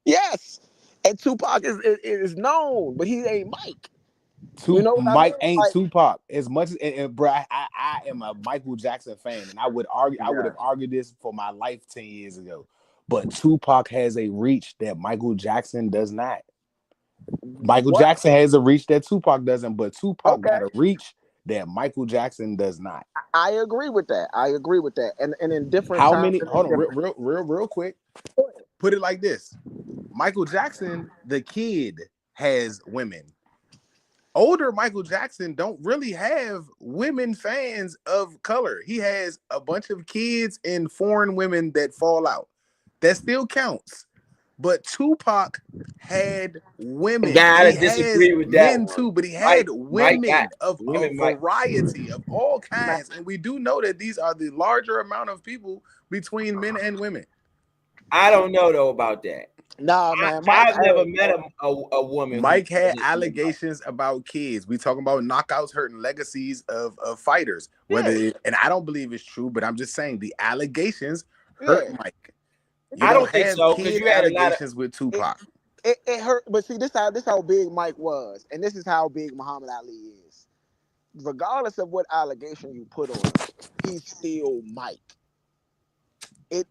Yes, and Tupac is known, but he ain't Mike. You know what I mean? Mike ain't Like, Tupac as much as and bro. I am a Michael Jackson fan, and I would yeah. have argued this for my life 10 years ago. But Tupac has a reach that Michael Jackson does not. Michael What? Jackson has a reach that Tupac doesn't, but Tupac Okay, got a reach that Michael Jackson does not. I agree with that. I agree with that. And in different How times many? and in Hold on, different. real quick. Put it like this: Michael Jackson, the kid, has women. Older Michael Jackson don't really have women fans of color. He has a bunch of kids and foreign women that fall out. That still counts. But Tupac had women. gotta He has disagree with that men one. too, but he had Mike got women of a women. Mike, variety of all kinds. And we do know that these are the larger amount of people between men and women. I don't know though about that. Nah, man. I've never met a woman. Mike had allegations about kids. We talking about knockouts hurting legacies of fighters. And I don't believe it's true, but I'm just saying the allegations hurt Mike. I don't think so, because you had allegations with Tupac. It hurt, but see, this how big Mike was, and this is how big Muhammad Ali is. Regardless of what allegation you put on him, he's still Mike. It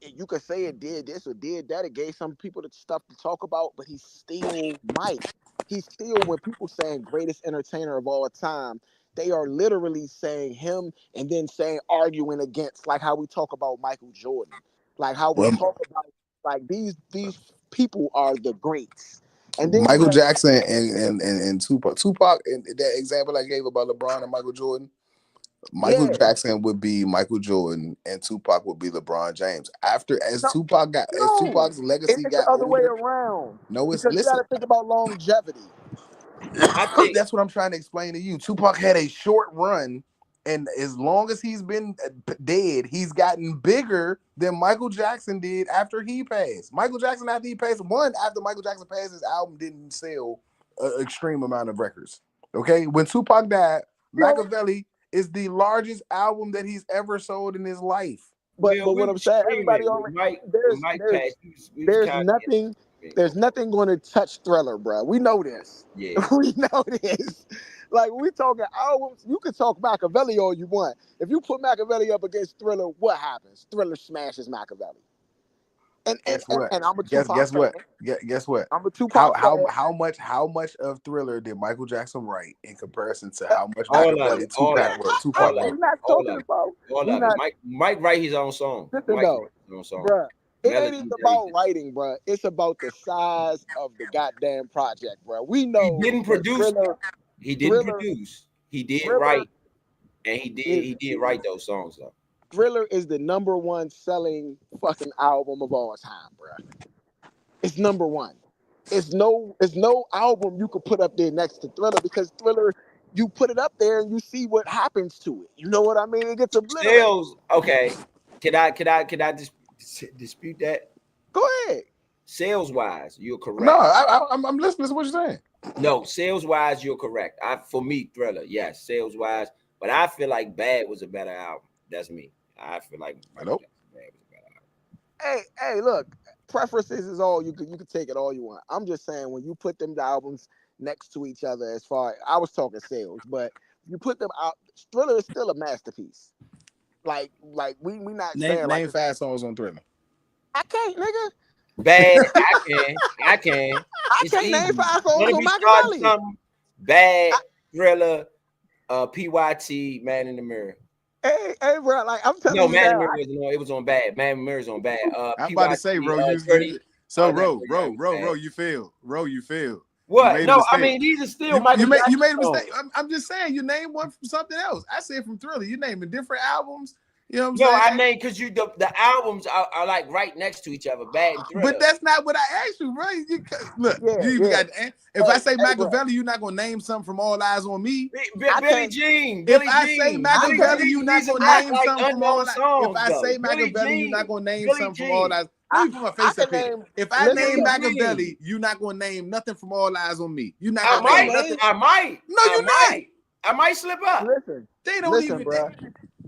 you could say it did this or did that. It gave some people the stuff to talk about, but he's still Mike. He's still, when people saying greatest entertainer of all time, they are literally saying him and then arguing against, like how we talk about Michael Jordan, like how we talk about like these people are the greats. And then Michael Jackson and Tupac. Tupac, and that example I gave about LeBron and Michael Jordan. Michael Jackson would be Michael Jordan, and Tupac would be LeBron James. Tupac's legacy it's got the other older, way around. No, it's because you got to think about longevity. I think that's what I'm trying to explain to you. Tupac had a short run, and as long as he's been dead, he's gotten bigger than Michael Jackson did after he passed. Michael Jackson, after he passed, after Michael Jackson passed, his album didn't sell an extreme amount of records. Okay, when Tupac died, Machiavelli is the largest album that he's ever sold in his life. But what I'm saying, everybody already there's nothing going to touch Thriller, bro. We know this. Yeah, we know this. Like, we talking albums, you can talk Machiavelli all you want. If you put Machiavelli up against Thriller, what happens? Thriller smashes Machiavelli. And I'm a Tupac guess what? fan. Guess what? I'm a Tupac fan. How much of Thriller did Michael Jackson write in comparison to how much Machiavelli Tupac wrote? We're not talking about. Mike write his own song. Listen, though, bruh, it ain't even about writing, bruh. It's about the size of the goddamn project, bruh. We know he didn't produce. He didn't produce. He did write, and he did write those songs though. Thriller is the #1 selling fucking album of all time, bro. It's #1. It's no album you could put up there next to Thriller, because Thriller, you put it up there and you see what happens to it. You know what I mean? It gets obliterated. Sales, okay. Can I dispute that? Go ahead. Sales wise, you're correct. No, I'm listening to what you're saying. No, sales wise, you're correct. For me, Thriller, yes, sales wise, but I feel like Bad was a better album. That's me. I feel like Bad was a better album. Hey, look, preferences is all you can take it all you want. I'm just saying, when you put them albums next to each other, as far I was talking sales, but you put them out, Thriller is still a masterpiece. Like we not saying name 5 songs on Thriller. I can't, nigga. Bad, I can. I can't name 5 songs on Machiavelli. Bad, Thriller, PYT, Man in the Mirror. Hey, bro, like I'm telling you, Man in the Mirror it was on Bad. Man in the Mirror is on Bad. I'm about to say, bro, you feel. What? No, I mean, these are still you made a mistake. I'm just saying, you named one from something else. I said from Thriller. You naming different albums. You know what I'm saying? No, I named because the albums are like right next to each other. Bad and Thriller. But that's not what I asked you, bro. If I say Machiavelli, you're not gonna name something from All Eyes on Me. Billie Jean. If I say Machiavelli, you're not gonna name something from All Eyes. If I say Machiavelli, you're not gonna name something from All Eyes. If I name Machiavelli, you're not gonna name nothing from All Eyes on Me. You're not gonna name nothing. I might. No, you're not. I might slip up. They don't even.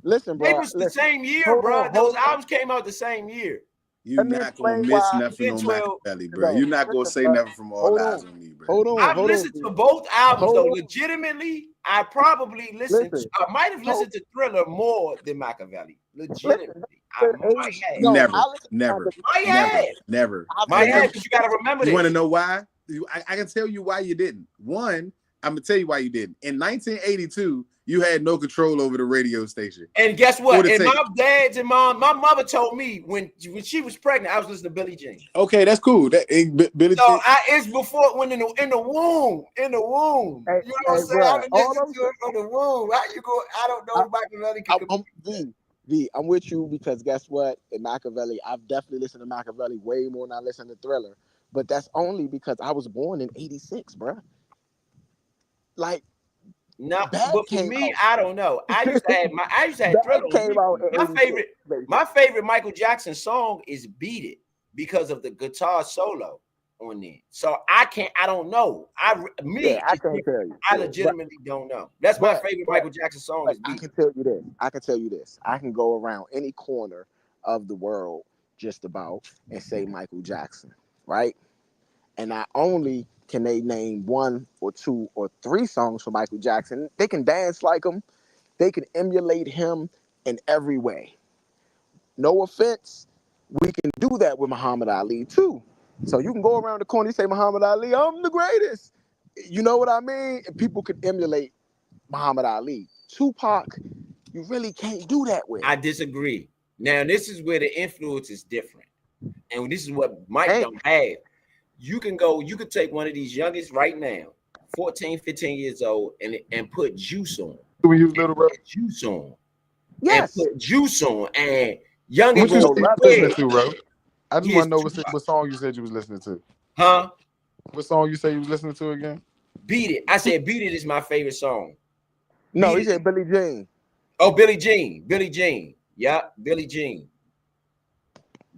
Listen, bro. It was the same year, bro. Those albums came out the same year. You're not gonna miss nothing on Machiavelli, bro. You're not gonna say nothing from All Eyes on Me, bro. Hold on. I've listened to both albums though. Legitimately, I probably listened. I might have listened to Thriller more than Machiavelli. Legitimately, Never. My head, because you gotta remember this. You want to know why? I can tell you why you didn't. One, I'm gonna tell you why you didn't. In 1982. You had no control over the radio station. And guess what? And my dad's and my mother told me when she was pregnant, I was listening to Billie Jean. Okay, that's cool. Billie Jean. It's before when in the womb. You know what I'm saying? I've been listening to it from the womb. How you go? I don't know if Machiavelli can. I'm with you, because guess what? In Machiavelli, I've definitely listened to Machiavelli way more than I listen to Thriller. But that's only because I was born in '86, bro. Like. No, but for me, I don't know. I used to have Thriller. My favorite Michael Jackson song is "Beat It." because of the guitar solo on there. So I don't know. I can't tell you. I legitimately don't know. That's my favorite Michael Jackson song is Beat I can tell you this. I can go around any corner of the world just about and say Michael Jackson, right? And not only can they name 1 or 2 or 3 songs for Michael Jackson, they can dance like him. They can emulate him in every way. No offense, we can do that with Muhammad Ali too. So you can go around the corner and say, Muhammad Ali, I'm the greatest. You know what I mean? And people could emulate Muhammad Ali. Tupac, you really can't do that with. I disagree. Now, this is where the influence is different. And this is what Mike don't have. You could take one of these youngest right now, 14, 15 years old, and put Juice on. When you was little, bro? Juice on. Yes. And put Juice on. And young what you listening to, bro? I just want to know what song you said you was listening to. Huh? What song you say you was listening to again? Beat It. I said Beat It is my favorite song. No, he said Billie Jean. Oh, Billie Jean. Billie Jean. Yeah, Billie Jean.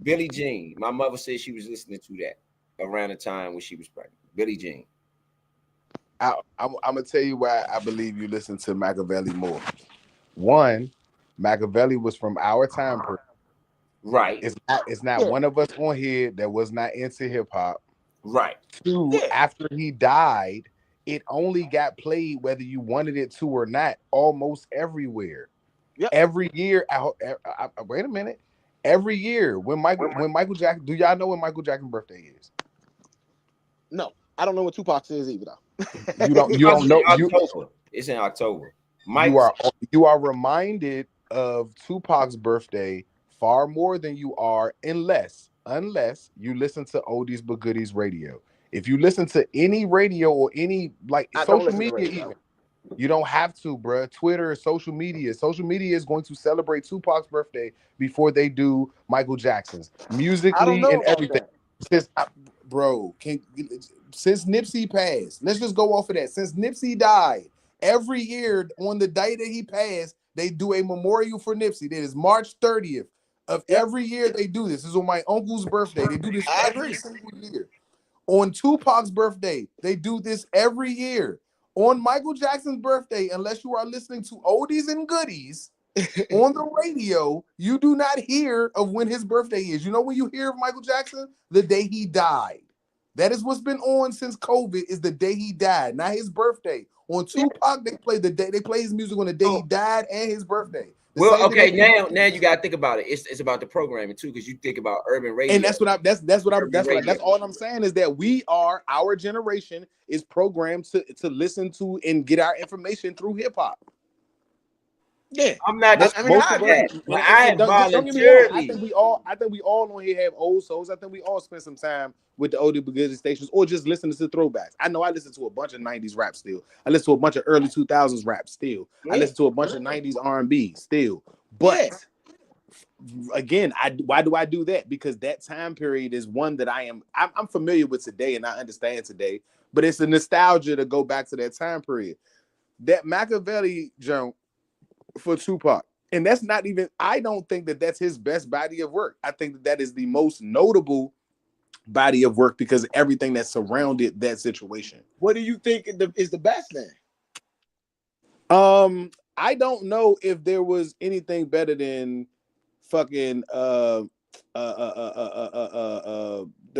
Billie Jean. My mother said she was listening to that around the time when she was pregnant. Billie Jean. I'm gonna tell you why I believe you listen to Machiavelli more. One, Machiavelli was from our time period. Right. It's not one of us on here that was not into hip hop. Right. 2, after he died, it only got played whether you wanted it to or not, almost everywhere. Yep. Every year. Wait a minute. Every year when Michael Jackson, do y'all know when Michael Jackson's birthday is? No, I don't know what Tupac's is either though. You don't know. It's in October. You are reminded of Tupac's birthday far more than you are unless you listen to Oldies But Goodies radio. If you listen to any radio or any social media even, you don't have to, bro. Twitter, social media is going to celebrate Tupac's birthday before they do Michael Jackson's musically and everything. Since Nipsey passed, let's just go off of that. Since Nipsey died, every year on the day that he passed, they do a memorial for Nipsey. That is March 30th of every year. They do this. This is on my uncle's birthday. They do this every single year. On Tupac's birthday, they do this every year. On Michael Jackson's birthday, unless you are listening to Oldies and Goodies on the radio, you do not hear of when his birthday is. You know when you hear of Michael Jackson? The day he died. That is what's been on since COVID, is the day he died, not his birthday. On Tupac, they play his music on the day he died and his birthday. Well, okay, now you gotta think about it. It's about the programming too, because you think about urban radio, and that's all I'm saying is that our generation is programmed to listen to and get our information through hip hop. Yeah, I'm not. I think we all on here have old souls. I think we all spend some time with the oldie but goodie stations, or just listening to throwbacks. I know I listen to a bunch of '90s rap still. I listen to a bunch of early 2000s rap still. I listen to a bunch of '90s R&B still. But again, why do I do that? Because that time period is one that I'm familiar with today and I understand today. But it's a nostalgia to go back to that time period. That Machiavelli jump for Tupac, and that's not even, I don't think that that's his best body of work. I think that is the most notable body of work because of everything that surrounded that situation. What do you think is the best then? I don't know if there was anything better than fucking the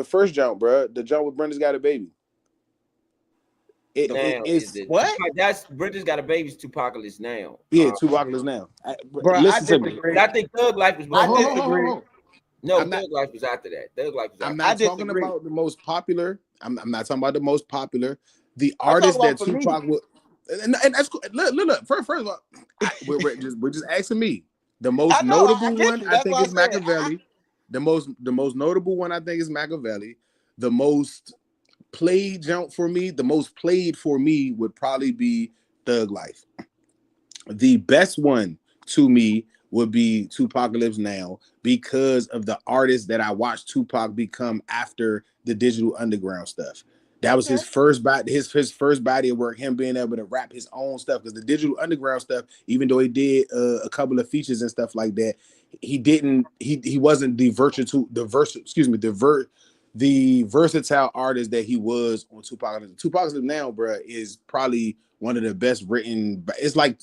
first jump, bro. The jump with Brenda's Got a Baby. What? That's Brenda's Got a Baby's Tupacalypse now. Yeah, Tupacalypse now. Listen to me. I think Thug Life was. No, Thug Life was after that. Thug Life was after I'm not talking about the most popular. I'm not talking about the most popular. The artist that Tupac would, and that's cool. Look. First of all, we're just asking me. The most notable one I think is Machiavelli. The most notable one I think is Machiavelli. The most played jump for me, the most played for me would probably be Thug Life. The best one to me would be Tupacalypse Now because of the artists that I watched Tupac become after the Digital Underground stuff. That was his first body of work, him being able to rap his own stuff. Because the Digital Underground stuff, even though he did a couple of features and stuff like that, he wasn't the versatile artist that he was on Tupac. Tupac now, bro, is probably one of the best written. It's like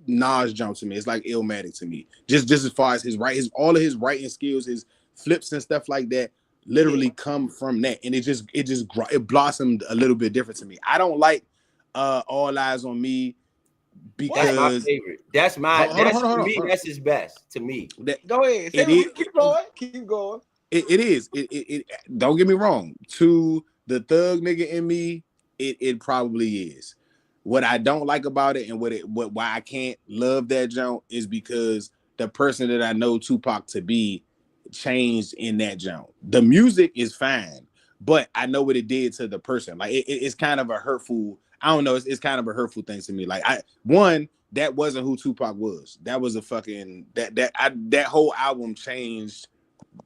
Nas jump to me. It's like Illmatic to me. Just as far as all of his writing skills, his flips and stuff like that, literally come from that, and it blossomed a little bit different to me. I don't like All Eyes on Me because that's my favorite. That's to me. That's his best to me. Go ahead. Keep going. Keep going. It is. It don't get me wrong. To the thug nigga in me, it probably is. What I don't like about it and why I can't love that jump is because the person that I know Tupac to be changed in that jump. The music is fine, but I know what it did to the person. Like it's kind of a hurtful. I don't know. It's kind of a hurtful thing to me. Like that wasn't who Tupac was. That was a fucking that whole album changed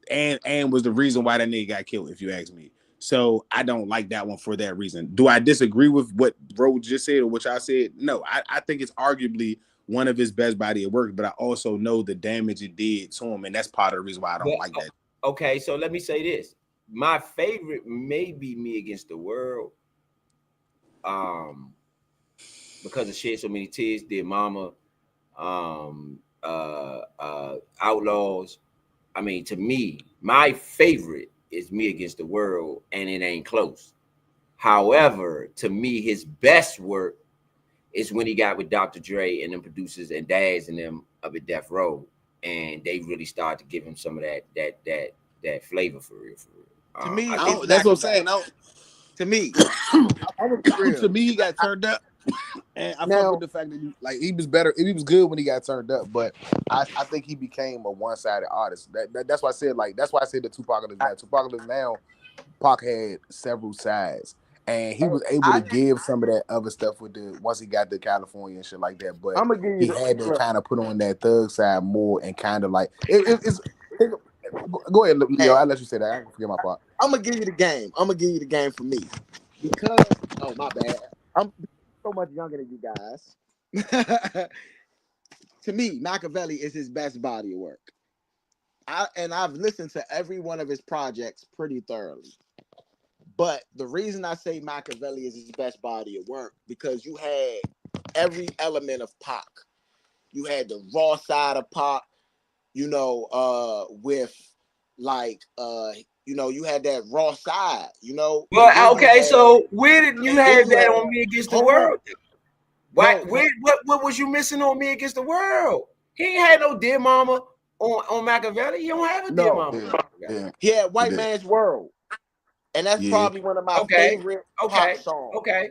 and was the reason why that nigga got killed, if you ask me. So I don't like that one for that reason. Do I disagree with what Ro just said or what I said? No, I think it's arguably one of his best body of work, but I also know the damage it did to him, and that's part of the reason why I don't like that. Okay, so let me say this. My favorite may be Me Against the World. Because of Shed So Many Tears, Dear Mama, Outlaws. I mean, to me, my favorite is Me Against the World, and it ain't close. However, to me, his best work is when he got with Dr. Dre and them producers and Daz and them up at Death Row, and they really started to give him some of that flavor for real. To me, that's what I'm saying. To me, to me, he got turned up. And I fuck with the fact that he was better. He was good when he got turned up, but I think he became a one-sided artist. That's why I said the Tupac is now. Tupac is now. Pac had several sides, and he was able to give some of that other stuff once he got to California and shit like that. But he had to kind of put on that thug side more and kind of like it's. Go ahead, Leo. I'll let you say that. I don't forget my part. I'm gonna give you the game. I'm gonna give you the game for me because my bad. I'm so much younger than you guys. To me, Machiavelli is his best body of work. I've listened to every one of his projects pretty thoroughly. But the reason I say Machiavelli is his best body of work because you had every element of Pac. You had the raw side of Pac, with like you had that raw side, Well, okay, so where did you have that on Me Against the World? Why? What was you missing on Me Against the World? He ain't had no Dear Mama on Machiavelli. He don't have a Dear Mama. He had White Man's World, and that's probably one of my favorite pop songs. Okay.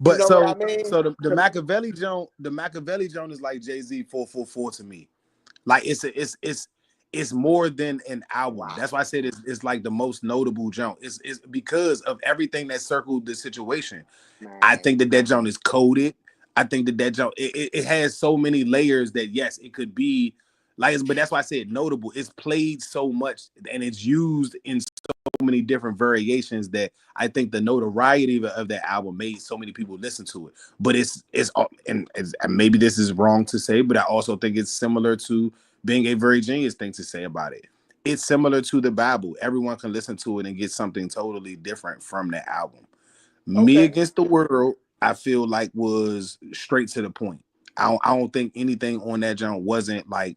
But so the Machiavelli Joan is like Jay-Z 444 to me. Like it's more than an album. Wow. That's why I said it's like the most notable jump. It's because of everything that circled the situation. Man. I think that jump is coded. I think that jump it has so many layers that yes, it could be like, but that's why I said notable. It's played so much and it's used in so many different variations that I think the notoriety of that album made so many people listen to it. But it's and maybe this is wrong to say, but I also think it's similar to being a very genius thing to say about it. It's similar to the Bible. Everyone can listen to it and get something totally different from that album. Okay. Me Against the World, I feel like was straight to the point. I don't think anything on that jump wasn't like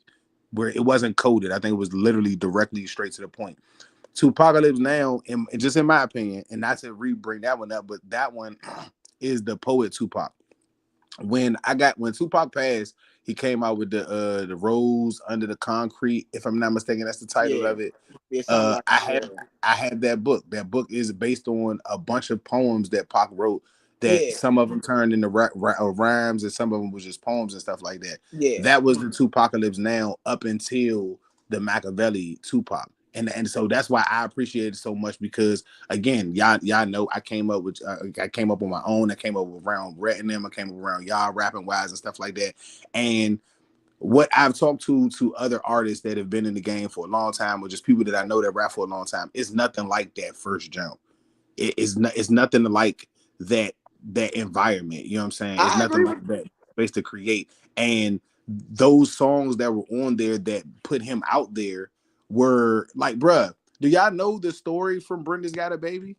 where it wasn't coded. I think it was literally directly straight to the point. Tupacalypse Now, and just in my opinion, and not to bring that one up, but that one is the poet Tupac. When Tupac passed, he came out with the Rose Under the Concrete. If I'm not mistaken, that's the title of it. I had that book. That book is based on a bunch of poems that Pac wrote. That some of them turned into rhymes, and some of them was just poems and stuff like that. Yeah, that was the Tupacalypse Now up until the Machiavelli Tupac. And so that's why I appreciate it so much because again, y'all know I came up on my own. I came up around Rhett and them. I came up around y'all rapping wise and stuff like that. And what I've talked to other artists that have been in the game for a long time, or just people that I know that rap for a long time, it's nothing like that first jump. It's nothing like that environment. You know what I'm saying? It's nothing like that space to create. And those songs that were on there that put him out there were like, bruh, do y'all know the story from Brenda's Got a Baby?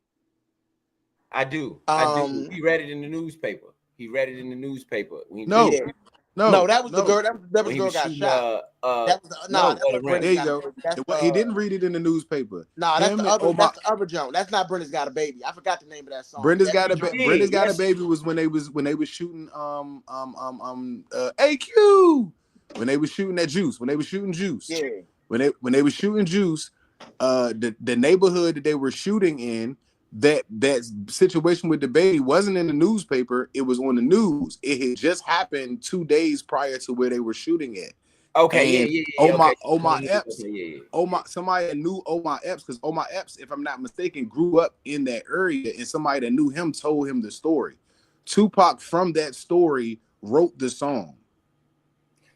I do. I do. He read it in the newspaper. He read it in the newspaper. No, yeah. no, that was the girl. That was When the he girl was got shooting, shot. That was no, that was Brenda's there you Got a go. Baby. That's He didn't read it in the newspaper. that's Him the and other. Omar, That's the other Joan. That's not Brenda's Got a Baby. I forgot the name of that song. Brenda's That's Got a the Joan. Brenda's Got a Baby was when they was shooting AQ, when they was shooting that Juice, when they was shooting Juice. Yeah. When they were shooting Juice, the neighborhood that they were shooting in, that situation with the baby wasn't in the newspaper, it was on the news. It had just happened 2 days prior to where they were shooting it. Okay, And yeah. Okay. Omar Epps, Yeah. somebody knew Omar Epps, because Omar Epps, if I'm not mistaken, grew up in that area, and somebody that knew him told him the story. Tupac from that story wrote the song.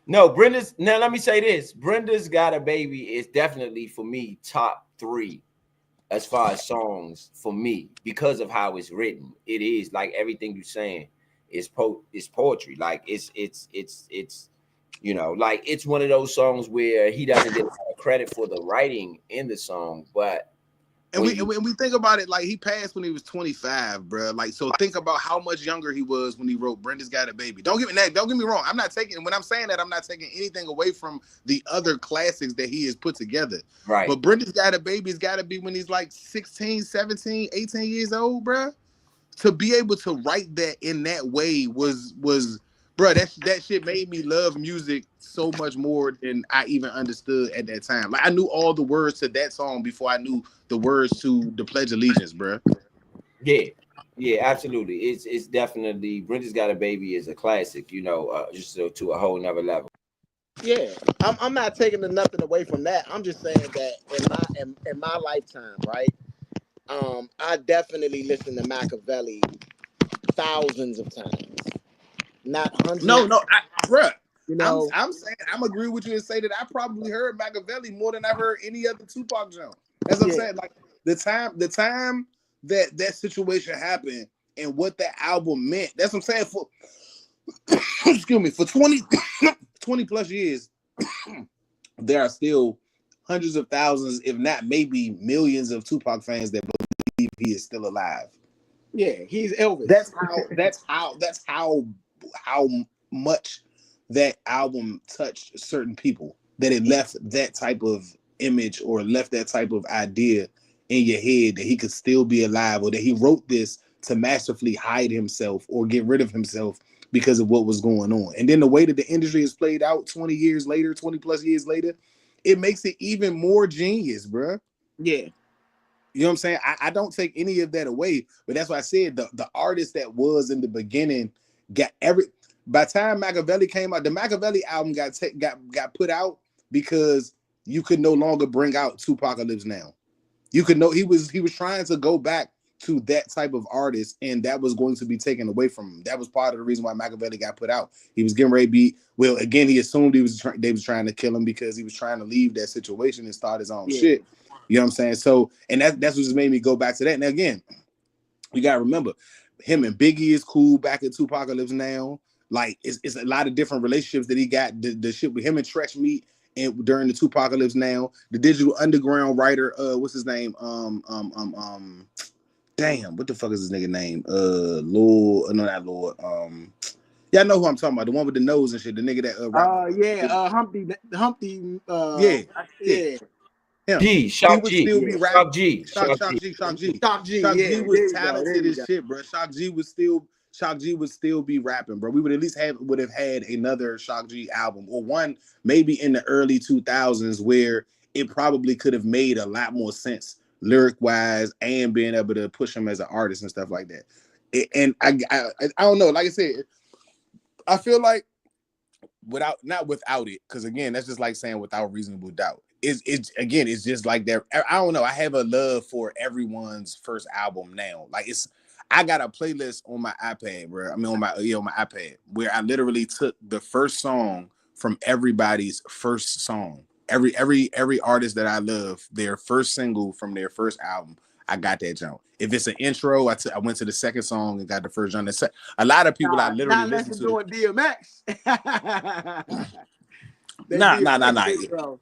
No, Brenda's. Now let me say this: Brenda's Got a Baby is definitely for me top 3 as far as songs for me, because of how it's written. It is like everything you're saying is poetry. Like it's like it's one of those songs where he doesn't get a lot of credit for the writing in the song, but And we think about it, like he passed when he was 25, bro. Like, so think about how much younger he was when he wrote Brenda's Got a Baby. Don't get me wrong. I'm not taking, when I'm saying that, I'm not taking anything away from the other classics that he has put together. Right. But Brenda's Got a Baby's got to be when he's like 16, 17, 18 years old, bro. To be able to write that in that way was bro, that shit made me love music so much more than I even understood at that time. Like, I knew all the words to that song before I knew the words to the Pledge of Allegiance, bro. Yeah, absolutely. It's definitely Brenda's Got a Baby is a classic, just to a whole nother level. Yeah, I'm not taking nothing away from that. I'm just saying that in my lifetime, right? I definitely listened to Machiavelli thousands of times, not hundreds. Bruh. You know, I'm saying, I'm agree with you and say that I probably heard Machiavelli more than I heard any other Tupac joint. That's what I'm saying. Like the time that situation happened and what that album meant. That's what I'm saying. For excuse me, for 20 plus years, there are still hundreds of thousands, if not maybe millions, of Tupac fans that believe he is still alive. Yeah, he's Elvis. That's how much that album touched certain people, that it left that type of image or left that type of idea in your head that he could still be alive, or that he wrote this to masterfully hide himself or get rid of himself because of what was going on. And then the way that the industry has played out 20 plus years later, it makes it even more genius, bro. Yeah. You know what I'm saying? I don't take any of that away, but that's why I said the artist that was in the beginning got every. By the time Machiavelli came out, the Machiavelli album got put out because you could no longer bring out Tupacalypse Now. You could know he was trying to go back to that type of artist, and that was going to be taken away from him. That was part of the reason why Machiavelli got put out. He was getting ready to be, well, again, he assumed they was trying to kill him because he was trying to leave that situation and start his own shit. You know what I'm saying? So, and that's what just made me go back to that. And again, you gotta remember, him and Biggie is cool back at Tupacalypse Now. Like, it's a lot of different relationships that he got. The shit with him and Treach meet and during the Tupacalypse Now. The Digital Underground writer, what's his name? Damn, what the fuck is his nigga name? Lord, no, not Lord. Y'all know who I'm talking about, the one with the nose and shit, the nigga that Humpty. Yeah. Him. Shock would G. Still be rapping. Shock G was talented as shit, bro. Shock G would still be rapping, bro. We would at least have had another Shock G album, or one maybe in the early 2000s, where it probably could have made a lot more sense lyric wise and being able to push him as an artist and stuff like that. And I don't know. Like I said, I feel like not without it, because again, that's just like saying without reasonable doubt. It's just like that. I don't know. I have a love for everyone's first album now. Like, I got a playlist on my iPad, bro. I mean, on my iPad, where I literally took the first song from everybody's first song. Every artist that I love, their first single from their first album, I got that jump. If it's an intro, I went to the second song and got the first jump. A lot of people I literally Not unless listen you're to. doing DMX. That Nah. DMX intro.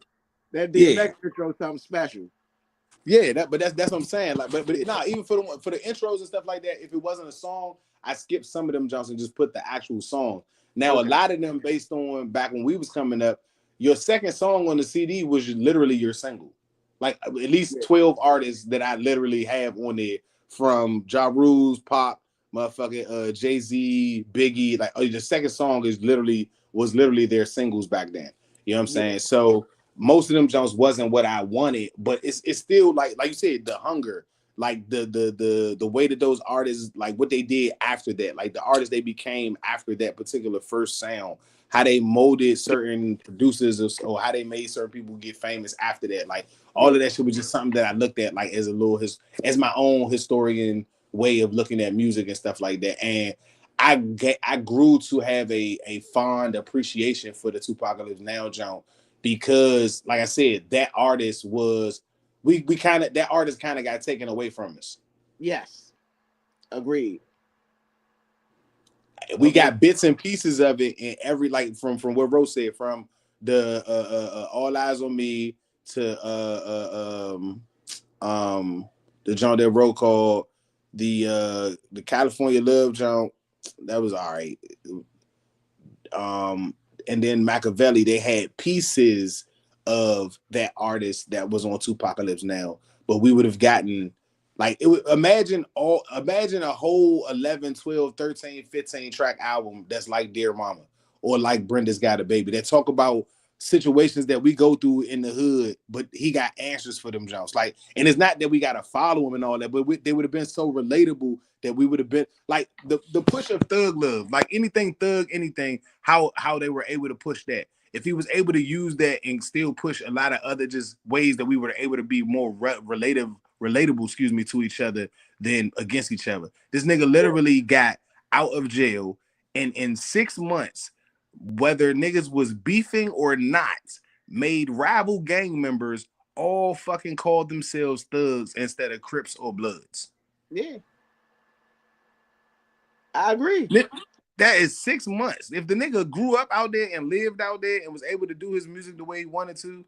That Yeah. DMX intro something special. Yeah, but that's what I'm saying. Like, but nah, even for the intros and stuff like that, if it wasn't a song, I skipped some of them jumps and just put the actual song. Now a lot of them based on back when we was coming up, your second song on the CD was literally your single. Like at least 12 artists that I literally have on there from Ja Rule's Pop, motherfucking Jay-Z, Biggie. Like the second song was literally their singles back then. You know what I'm saying? So most of them jumps wasn't what I wanted, but it's still like you said, the hunger, like the way that those artists, like what they did after that, like the artists they became after that particular first sound, how they molded certain producers or how they made certain people get famous after that. Like all of that shit was just something that I looked at like as as my own historian way of looking at music and stuff like that. And I grew to have a fond appreciation for the Tupacalypse Now jump because, like I said, that artist was that artist kind of got taken away from us. Yes, agreed. We got bits and pieces of it in every, like from what Rose said, from the All Eyes on Me to the joint that Ro called the California Love joint. That was all right. And then Machiavelli, they had pieces of that artist that was on Tupacalypse Now, but we would have gotten like imagine a whole 11, 12, 13, 15 track album that's like Dear Mama or like Brenda's Got a Baby that talk about situations that we go through in the hood, but he got answers for them jumps. Like, and it's not that we got to follow him and all that, but they would have been so relatable that we would have been like the push of Thug Love, like anything Thug, anything, how they were able to push that. If he was able to use that and still push a lot of other just ways that we were able to be more relatable, to each other than against each other. This nigga literally got out of jail, and in 6 months, whether niggas was beefing or not, made rival gang members all fucking call themselves thugs instead of Crips or Bloods. Yeah, I agree. That is 6 months. If the nigga grew up out there and lived out there and was able to do his music the way he wanted to,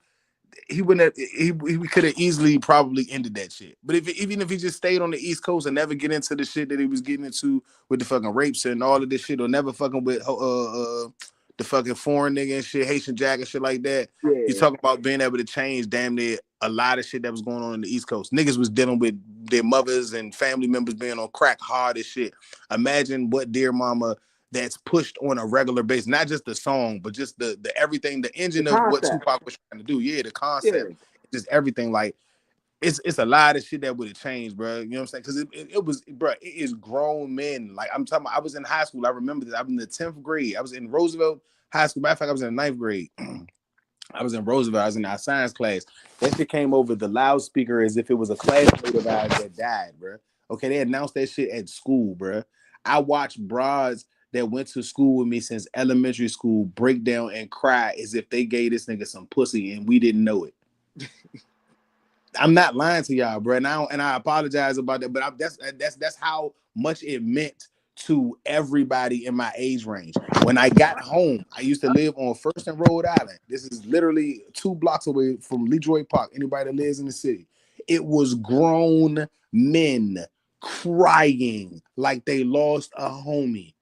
he wouldn't have, he could have easily probably ended that shit. But even if he just stayed on the East Coast and never get into the shit that he was getting into with the fucking rapes and all of this shit, or never fucking with the fucking foreign nigga and shit, Haitian Jack and shit like that. Yeah. He's talking about being able to change damn near a lot of shit that was going on in the East Coast. Niggas was dealing with their mothers and family members being on crack hard as shit. Imagine what Dear Mama that's pushed on a regular basis, not just the song, but just the everything, the engine of what Tupac was trying to do. Yeah, the concept, just everything. Like it's a lot of shit that would have changed, bro. You know what I'm saying? Because it was, bro. It is grown men. Like I'm talking about, I was in high school. I remember this. I was in the 10th grade. I was in Roosevelt High School. Matter of fact, I was in the 9th grade. I was in Roosevelt. I was in our science class. That shit came over the loudspeaker as if it was a classmate of ours that died, bro. Okay, they announced that shit at school, bro. I watched broads that went to school with me since elementary school break down and cry as if they gave this nigga some pussy and we didn't know it. I'm not lying to y'all, bro. And I apologize about that, but that's how much it meant to everybody in my age range. When I got home, I used to live on First and Rhode Island. This is literally 2 blocks away from Leroy Park. Anybody that lives in the city, it was grown men crying like they lost a homie.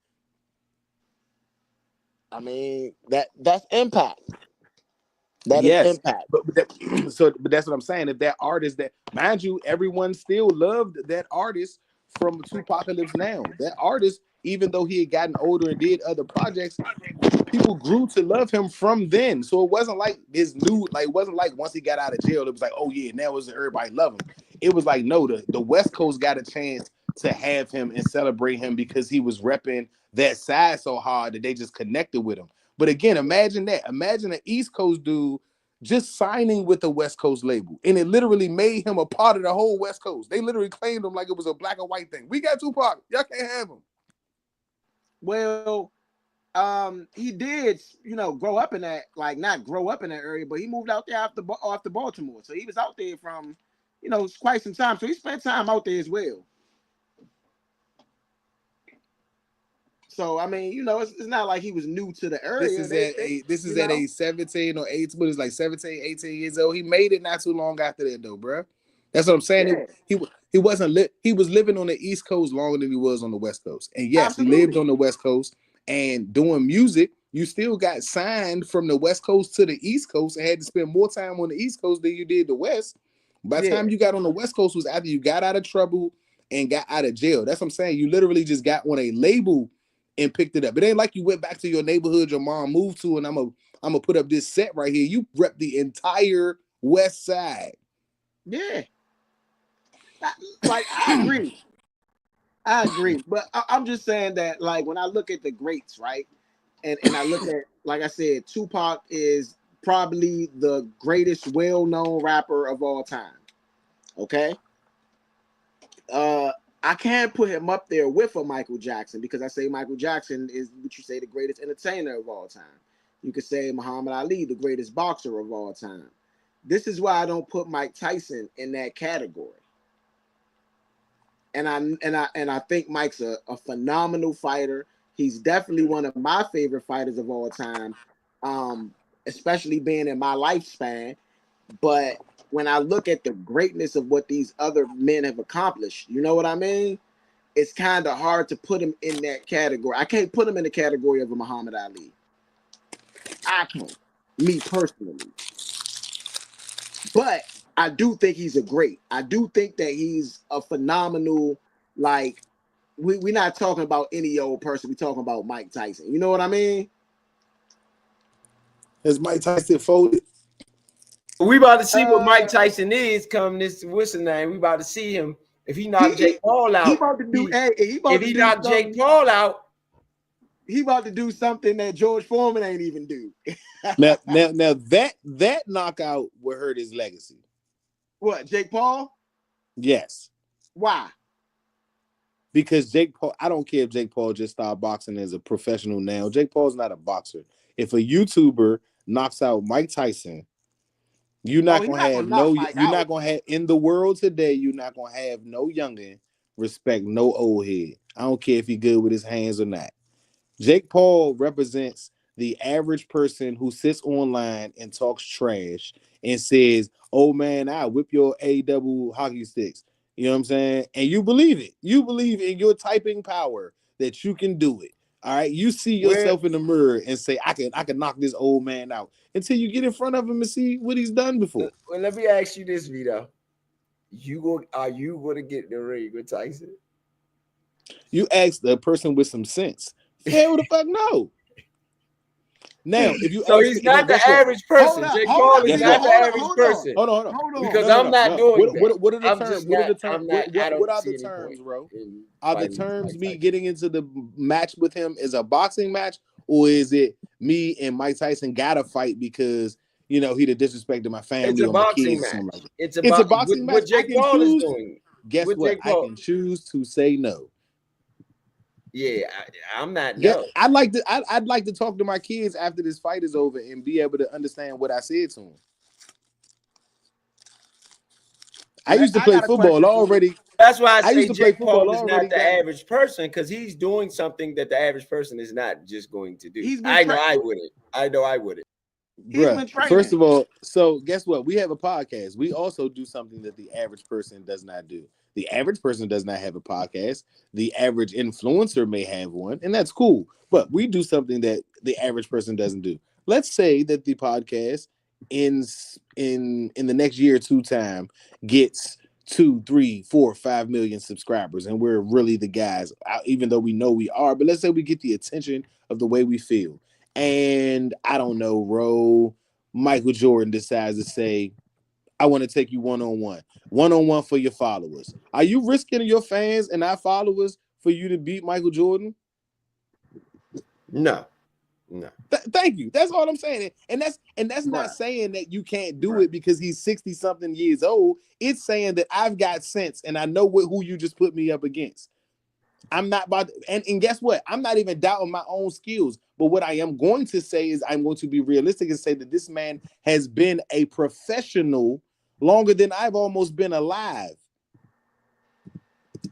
I mean, that's impact. That is impact. But that's what I'm saying. If that artist, that mind you, everyone still loved that artist from Tupacalypse Now. That artist, even though he had gotten older and did other projects, people grew to love him from then. So it wasn't like his new, like it wasn't like once he got out of jail, it was like, oh yeah, now everybody love him. It was like, no, the West Coast got a chance to have him and celebrate him because he was repping that side so hard that they just connected with him. But again, imagine that. Imagine an East Coast dude just signing with the West Coast label. And it literally made him a part of the whole West Coast. They literally claimed him like it was a black and white thing. We got Tupac. Y'all can't have him. Well, he did, grow up in that, like not grow up in that area, but he moved out there off the Baltimore. So he was out there from quite some time. So he spent time out there as well. So I mean, it's not like he was new to the area. This is at age 17 or 18, but it's like 17, 18 years old. He made it not too long after that though, bro. That's what I'm saying. Yeah. He wasn't he was living on the East Coast longer than he was on the West Coast. And yes, Absolutely. He lived on the West Coast and doing music. You still got signed from the West Coast to the East Coast and had to spend more time on the East Coast than you did the West. By the time you got on the West Coast was after you got out of trouble and got out of jail. That's what I'm saying. You literally just got on a label and picked it up. It ain't like you went back to your neighborhood your mom moved to, and I'm gonna put up this set right here. You rep the entire West Side. Yeah. I agree. But I'm just saying that, like, when I look at the greats, right? And I look at, like I said, Tupac is probably the greatest well-known rapper of all time. Okay? I can't put him up there with a Michael Jackson because I say Michael Jackson is what you say the greatest entertainer of all time. You could say Muhammad Ali, the greatest boxer of all time. This is why I don't put Mike Tyson in that category. And I think Mike's a phenomenal fighter. He's definitely one of my favorite fighters of all time, especially being in my lifespan. But when I look at the greatness of what these other men have accomplished, you know what I mean? It's kind of hard to put him in that category. I can't put him in the category of a Muhammad Ali. I can't, me personally. But I do think he's a great. I do think that he's a phenomenal, like, we're not talking about any old person. We're talking about Mike Tyson. You know what I mean? Has Mike Tyson folded? We about to see what Mike Tyson is come this, what's his name? We about to see him. If he knocked Jake Paul out, if he knocked Jake Paul out, he about to do something that George Foreman ain't even do. now that knockout will hurt his legacy. What, Jake Paul? Yes. Why? Because Jake Paul, I don't care if Jake Paul just started boxing as a professional now. Jake Paul's not a boxer. If a YouTuber knocks out Mike Tyson, you're not gonna have in the world today, you're not gonna have no youngin respect no old head. I don't care if he good with his hands or not. Jake Paul represents the average person who sits online and talks trash and says, "Oh man, I whip your double hockey sticks." You know what I'm saying? And you believe it. You believe in your typing power that you can do it. All right. You see yourself in the mirror and say, I can knock this old man out until you get in front of him and see what he's done before. Well, let me ask you this, Vito. Are you gonna get in the ring with Tyson? You ask the person with some sense. Hell the fuck no. Now, if you he's not the average person. Jake Paul is not the average person. Hold on. Because I'm not doing that. What are the terms? What are the terms, bro? Are the terms me getting into the match with him is a boxing match, or is it me and Mike Tyson gotta fight because he done disrespected my family or my kids? It's a boxing match. What Jake Paul is doing. Guess what? I can choose to say no. Yeah, I'm not. Yeah, no. I'd like to talk to my kids after this fight is over and be able to understand what I said to them. I used to play football already. That's why I say Jake Paul is not the average person, because he's doing something that the average person is not just going to do. I know I wouldn't. Bruh, first of all, so guess what? We have a podcast. We also do something that the average person does not do. The average person does not have a podcast. The average influencer may have one, and that's cool. But we do something that the average person doesn't do. Let's say that the podcast in the next year or two time gets 2, 3, 4, 5 million subscribers, and we're really the guys, even though we know we are. But let's say we get the attention of the way we feel. And I don't know, bro, Michael Jordan decides to say, I want to take you one-on-one for your followers. Are you risking your fans and our followers for you to beat Michael Jordan? No. Thank you. That's all I'm saying. And that's not saying that you can't do it because he's 60-something years old. It's saying that I've got sense and I know who you just put me up against. I'm not about to, and guess what? I'm not even doubting my own skills. But what I am going to say is I'm going to be realistic and say that this man has been a professional longer than I've almost been alive.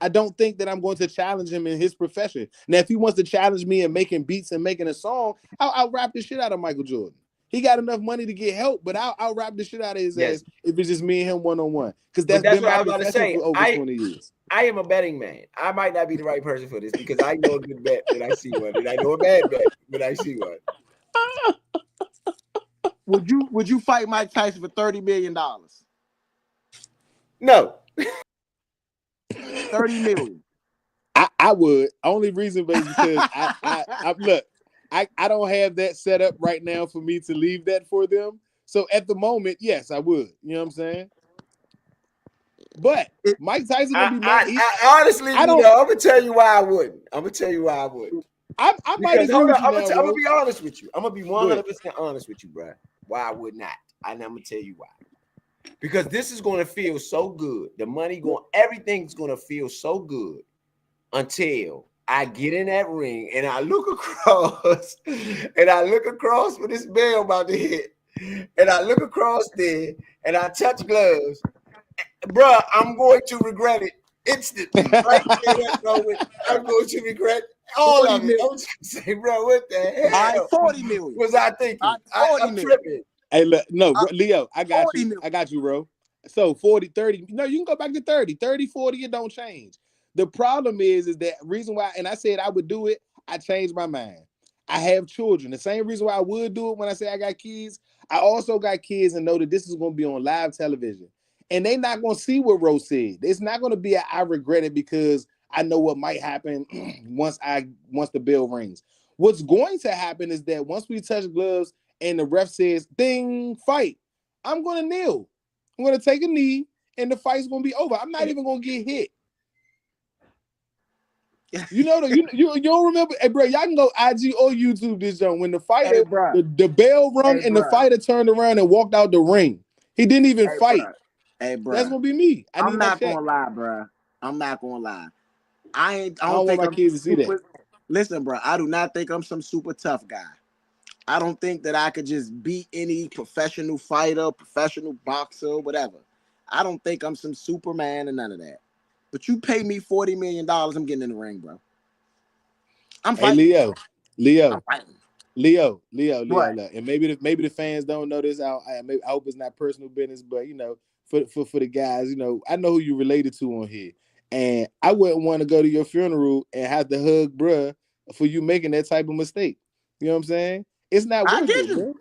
I don't think that I'm going to challenge him in his profession. Now, if he wants to challenge me in making beats and making a song, I'll rap the shit out of Michael Jordan. He got enough money to get help, but I'll rap the shit out of his ass if it's just me and him one-on-one. Because that's been my profession for over 20 years. I am a betting man. I might not be the right person for this because I know a good bet when I see one, and I know a bad bet when I see one. Would you fight Mike Tyson for $30 million? No. 30 million. I would. Only reason is because I don't have that set up right now for me to leave that for them. So at the moment, yes, I would. You know what I'm saying? But Mike Tyson gonna be mad. Honestly, I'm gonna tell you why I wouldn't. I'm gonna tell you why I wouldn't. I might agree with you I'm gonna be honest with you. I'm gonna be 100% honest with you, bro. Why I would not. And I'm gonna tell you why. Because this is gonna feel so good. The money everything's gonna feel so good until I get in that ring and I look across when this bell about to hit, and I look across there and I touch gloves. Bruh, I'm going to regret it instantly. Right there, I'm going to regret all of it. I'm just gonna say, bro, what the hell? 40 million. Was I thinking? I'm tripping. Hey, look, no, Leo, I got you. Million. I got you, bro. So 40, 30. No, you can go back to 30. 30, 40, it don't change. The problem is that reason why, and I said I would do it, I changed my mind. I have children. The same reason why I would do it when I say I got kids, I also got kids and know that this is going to be on live television. And they're not going to see what Rose said. It's not going to be I regret it because I know what might happen once the bell rings. What's going to happen is that once we touch gloves and the ref says, ding, fight, I'm going to kneel. I'm going to take a knee and the fight's going to be over. I'm not even going to get hit. You know, you don't remember, hey, bro, y'all can go IG or YouTube this joint. When the fighter, the bell rung and the fighter turned around and walked out the ring. He didn't even fight. Hey, bro. That's going to be me. I'm not going to lie, bro. I'm not going to lie. I don't want my kids to see that. Listen, bro, I do not think I'm some super tough guy. I don't think that I could just beat any professional fighter, professional boxer, whatever. I don't think I'm some Superman and none of that. But you pay me $40 million, I'm getting in the ring, bro. I'm fighting. Hey, Leo. I'm fighting. Leo. And maybe the fans don't know this. I hope it's not personal business, but you know, for the guys, you know, I know who you related to on here. And I wouldn't want to go to your funeral and have to hug bruh for you making that type of mistake. You know what I'm saying? It's not worth it, bro.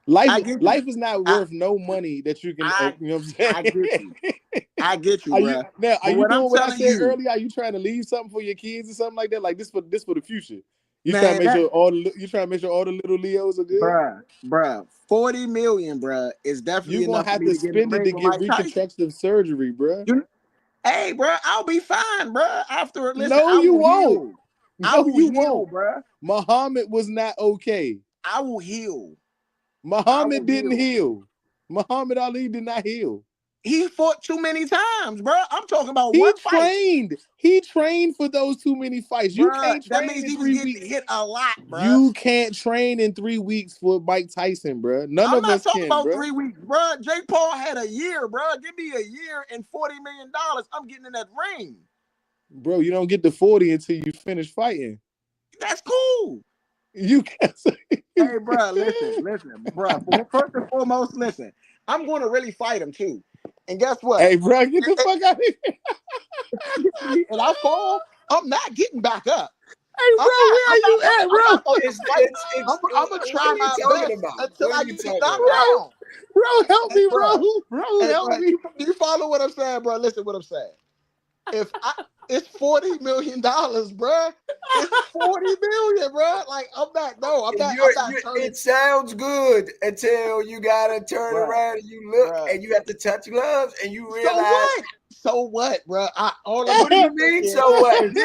Life is not worth no money that you can. You know what I'm saying? I get you, bro. Are you doing what I said earlier? Are you trying to leave something for your kids or something like that? Like this for the future. You trying to make sure all the little Leos are good, bruh. 40 million, bruh, is definitely you gonna have to spend it to get reconstructive surgery, bruh. Hey, bruh, I'll be fine, bruh. After no, you won't. No, you won't, bruh. Muhammad was not okay. I will heal. Muhammad didn't heal. Muhammad Ali did not heal. He fought too many times, bro. I'm talking about one fight. He trained for those too many fights. You can't train. That means he was getting hit a lot, bro. You can't train in 3 weeks for Mike Tyson, bro. None of us can, bro. I'm not talking about 3 weeks, bro. Jake Paul had a year, bro. Give me a year and $40 million. I'm getting in that ring. Bro, you don't get to 40 until you finish fighting. That's cool. You can't say. Hey, bro, listen, bro. First and foremost, listen. I'm going to really fight him, too. And guess what? Hey, bro, get the fuck out of here. And I fall, I'm not getting back up. Hey, bro, where are you at, bro? I'm going to try my best until I get knocked down. Bro, help me, bro. Bro, help me. Do you follow what I'm saying, bro? Listen what I'm saying. It's $40 million, bro. It's 40 million, bro. Like I'm not it sounds good until you gotta turn around and you look and you have to touch gloves and you realize. So what, bro? What do you mean? So what?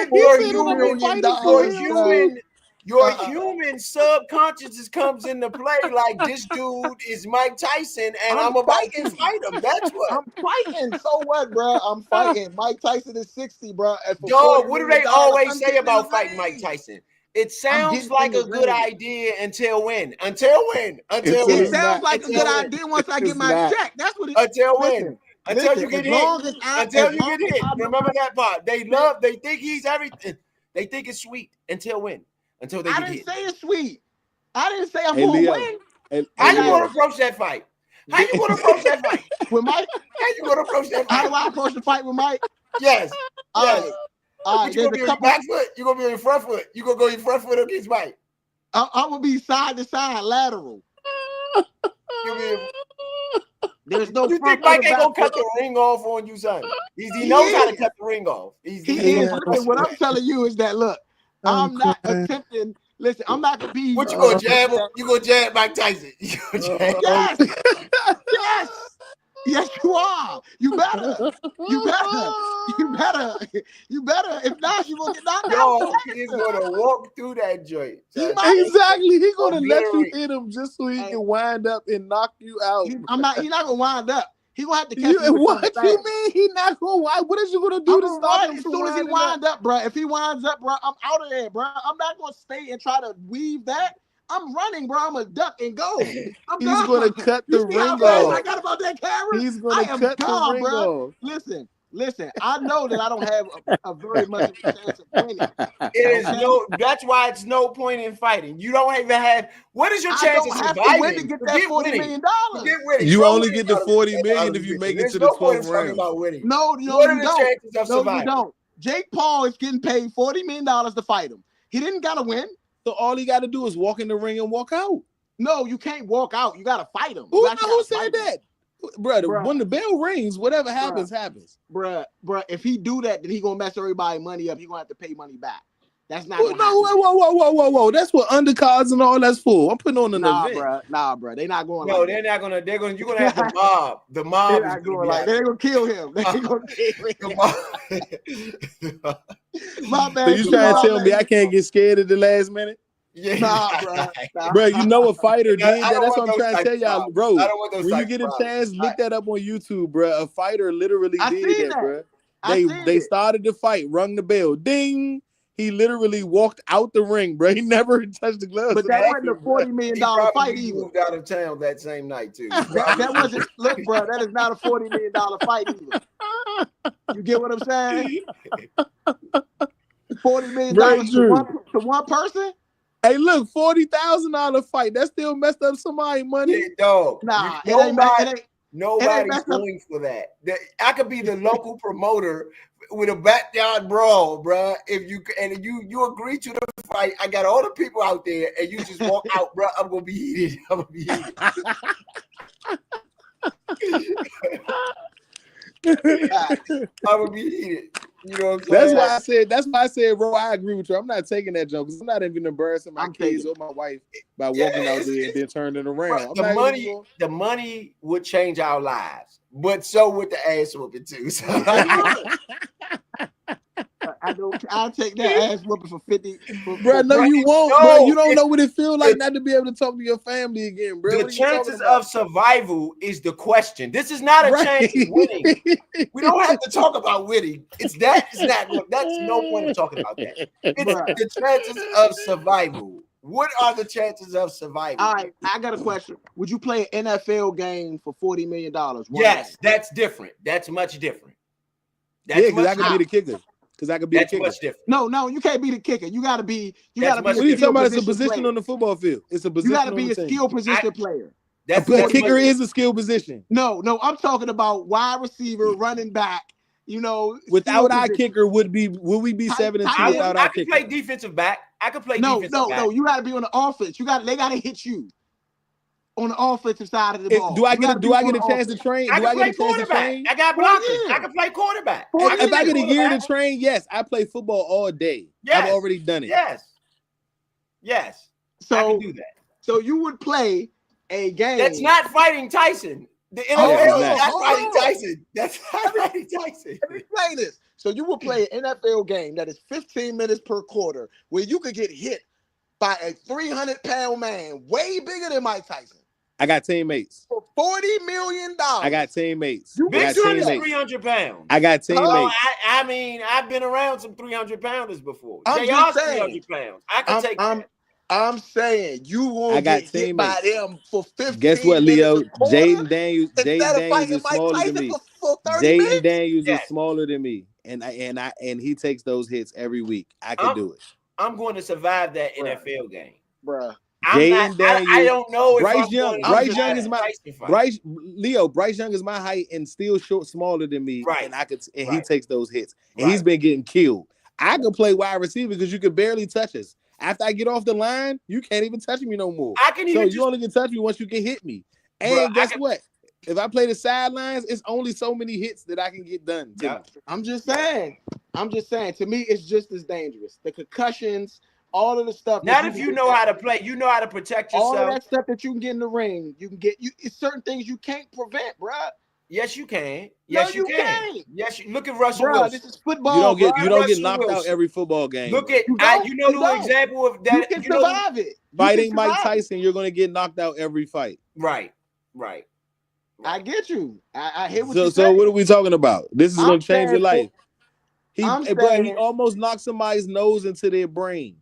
Your human subconscious comes into play like this dude is Mike Tyson and I'm about to fight him. That's what I'm fighting. So what, bro? I'm fighting. Mike Tyson is 60, bro. Dog, what do they always say about fighting Mike Tyson? It sounds like a good idea until when? Until when? It sounds like a good idea once I get my check. That's what it is. Until when? Until you get hit. Until you get hit. Remember that part. They think he's everything. They think it's sweet until when? Until they get hit. I didn't say it's sweet. I didn't say I'm going to win. How you going to approach that fight? How you going to approach that fight? With Mike? How you going to approach that fight? How do I approach the fight with Mike? Yes. All right. You going to be on your back foot? You going to be on your front foot? You going to go your front foot against Mike? I'm going to be side to side, lateral. There's no. You think Mike ain't gonna cut the ring off on you, son? He knows how to cut the ring off. What I'm telling you is that look, I'm not attempting. Listen, I'm not gonna be. What you gonna jab him? You gonna jab Mike Tyson? Yes, yes, yes, you are. You better. If not, you gonna get knocked out. He's gonna walk through that joint. Exactly. He's gonna let you hit him just so he can wind up and knock you out. He's not gonna wind up. He gonna have to catch you. What you mean? He not gonna wind? What is you gonna do to stop him? As soon as he winds up, bro. If he winds up, bro, I'm out of there, bro. I'm not gonna stay and try to weave that. I'm running, bro. I'm a duck and go. He's gonna cut the ring off. I got about that camera. He's gonna cut the ring off. Listen. I know that I don't have a very much chance of winning. That's why it's no point in fighting. You don't even have. What is your chance of surviving? To get that $40 million. You only get the $40 million if you make it to the 12th round. No, you don't. Jake Paul is getting paid $40 million to fight him. He didn't gotta win. So all he got to do is walk in the ring and walk out. No, you can't walk out. You got to fight him. Who said that? Bruh, when the bell rings, whatever happens, happens. Bruh, if he do that, then he going to mess everybody's money up. He going to have to pay money back. That's not whoa. That's what undercards and all that's for. I'm putting on an event. Nah, bro. They're not going. No, like they're not gonna. You're gonna have the mob. The mob. They're not going like. They're gonna kill him. They're gonna kill him. My bad. So you trying to tell me I can't get scared at the last minute? Yeah. Nah. Bro, you know a fighter did that. That's what I'm trying to tell y'all, bro. When you get a chance, look that up on YouTube, bro. A fighter literally did that, bro. They started the fight, rung the bell, ding. He literally walked out the ring, bro. He never touched the gloves. But that wasn't a $40 million fight either. He moved out of town that same night too. that wasn't. Look, bro, that is not a $40 million fight either. You get what I'm saying? $40 million to one person. Hey, look, $40,000 fight. That still messed up somebody's money. Yeah, dog. Nah, nobody's going for that. I could be the local promoter with a backyard brawl, bro. If you agree to the fight, I got all the people out there, and you just walk out, bro. I'm gonna be heated. I'm gonna be heated. You know what I'm saying? That's why I said, bro, I agree with you. I'm not taking that joke because I'm not even embarrassing my kids or my wife by walking out there and then turning around. The money would change our lives, but so would the ass whooping too. So. I'll take that ass whooping for 50. Bro, no, you won't. Bro, you don't know what it feels like not to be able to talk to your family again, bro. The chances of survival is the question. This is not a chance of winning. We don't have to talk about winning. That's no point in talking about that. It's the chances of survival. What are the chances of survival? All right, I got a question. Would you play an NFL game for $40 million? Yes, that's different. That's much different. Because I could be the kicker. Because I could be the kicker. Much different. No, you can't be the kicker. You got to be. What are you talking about? It's a position on the football field. It's a position. You got to be a skill position player. The kicker is a skill position. No, I'm talking about wide receiver, running back. You know, without our kicker, would we be 7-2 without our kicker? I could play defensive back. I could play defensive back. No. You got to be on the offense. They got to hit you on the offensive side of the ball. Do I get a chance to train? I can play quarterback. I got blockers. I can play quarterback. If I get a year to train, yes, I play football all day. Yes. I've already done it. Yes. So I can do that. So you would play a game. That's not fighting Tyson. The NFL is not fighting Tyson. That's not fighting Tyson. Let me explain this. So you will play an NFL game that is 15 minutes per quarter, where you could get hit by a 300-pound man, way bigger than Mike Tyson. I got teammates. For $40 million. I got teammates. Big Son is 300 pounds. I got teammates. I mean, I've been around some 300-pounders before. I'm just saying. 300 pounds. I can take that. I'm saying you won't get hit by them for 15 Guess what, Leo? Jaden Daniels is smaller than me. For for 30 Jaden minutes? Daniels Yes. is smaller than me, and he takes those hits every week. I can do it. I'm going to survive that NFL game. Bruh. I'm not. Jaden Daniels. I don't know if Bryce I'm Young. going to Bryce survive Young is that my Tyson fight. Bryce Young is my height and still smaller than me, Right. and he takes those hits, and Right. he's been getting killed. I can play wide receiver because you can barely touch us. After I get off the line, you can't even touch me no more. You only can touch me once you can hit me. And guess what? If I play the sidelines, it's only so many hits that I can get done. I'm just saying. To me, it's just as dangerous. The concussions, all of the stuff. Not if you know how to play. You know how to protect yourself. All of that stuff that you can get in the ring, it's certain things you can't prevent, bro. Yes, you can. Yes, you can. Yes, look at Russell Wilson. Wilson. This is football. You don't get knocked out every football game. Look at the example of that. You can survive it. Fighting Mike Tyson, you're going to get knocked out every fight. Right. I get you. I hear what you're saying. So what are we talking about? This is going to change your life. He almost knocked somebody's nose into their brain.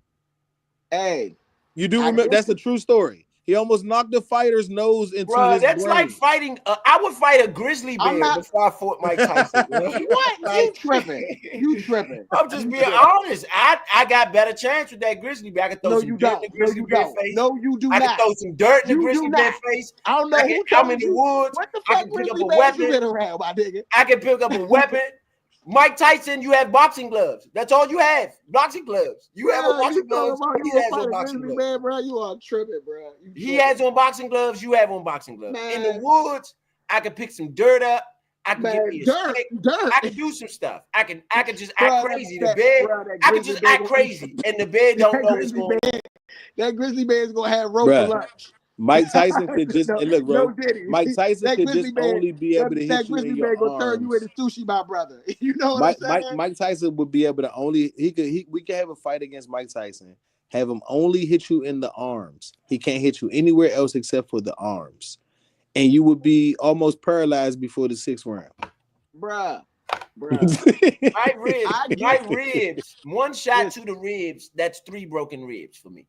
Hey, you do remember? That's a true story. He almost knocked the fighter's nose into his brain. That's like fighting. I would fight a grizzly bear before I fought Mike Tyson. What? You tripping. I'm just being honest. I got better chance with that grizzly bear. I could throw some dirt in the grizzly bear face. No, you do not. I could throw some dirt in the grizzly bear face. I don't know who I'm in the woods. What the fuck I can pick up a weapon. weapon. Around, my nigga. I can pick up a weapon. Mike Tyson, you have boxing gloves. That's all you have. Boxing gloves. You have a boxing gloves. He has on boxing gloves. Man, bro, you are tripping, bro. He has on boxing gloves. You have on boxing gloves. Man. In the woods, I can pick some dirt up. I can get me a stick. I can do some stuff. I can just act crazy. The bed, I can just act crazy, and the bed don't know what's going on. That grizzly bear is gonna have rope for lunch. Mike Tyson could just look, bro. Mike Tyson could just only be able to hit you in your arms. Turn you into sushi, my brother. You know what I'm saying? Mike Tyson would be able to we could have a fight against Mike Tyson. Have him only hit you in the arms. He can't hit you anywhere else except for the arms, and you would be almost paralyzed before the 6th round. Bruh. My ribs. One shot to the ribs. That's 3 broken ribs for me.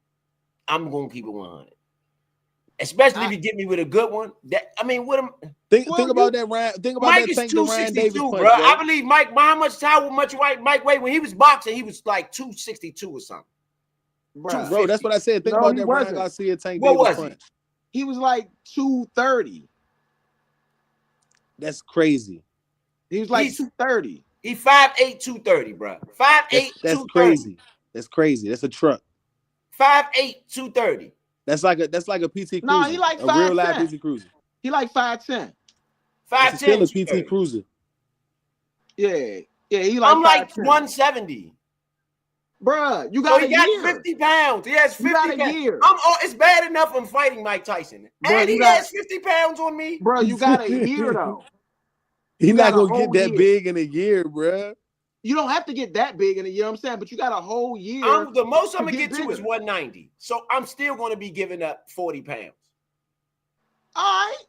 I'm gonna keep it 100. Especially if you get me with a good one. Think about that Ryan. Think about Mike that tank is 262, bro. I believe Mike. How much Mike weighed when he was boxing? He was like 262 or something. Bro, that's what I said. Think about that Ryan Garcia tank. What was he? He was like 230. That's crazy. He was like 230. He 5'8", 230, bro. 5'8", That's crazy. That's crazy. That's a truck. 5'8", 230. That's like a PT Cruiser. No, he like 5'10". A real live PT Cruiser. He like 5'10". 5'10". Still a PT Cruiser. Yeah. He like. I'm like 170. Bruh, you got he got 50 pounds. He has 50 pounds. It's bad enough I'm fighting Mike Tyson. And he has 50 pounds on me. Bro, you got a year though. He's not gonna get that big in a year, bro. You don't have to get that big in a year, I'm saying, but you got a whole year. The most I'm gonna get to is 190. So I'm still gonna be giving up 40 pounds. All right.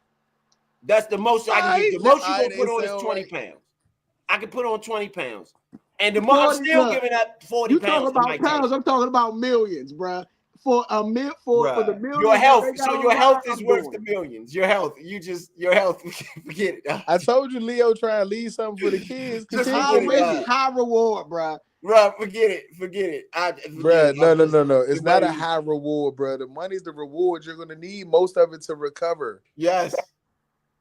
That's the most I can get. The most you gonna put on is 20 pounds. I can put on 20 pounds. And the most I'm still giving up 40 pounds. You talking about pounds, I'm talking about millions, bro. For the millions. Your health. So your health is worth the millions. Your health. Your health. Forget it. I told you Leo trying to leave something for the kids. Just high reward, bro. Bro, forget it. No. It's not a high reward, bro. The money's the reward. You're gonna need most of it to recover. Yes.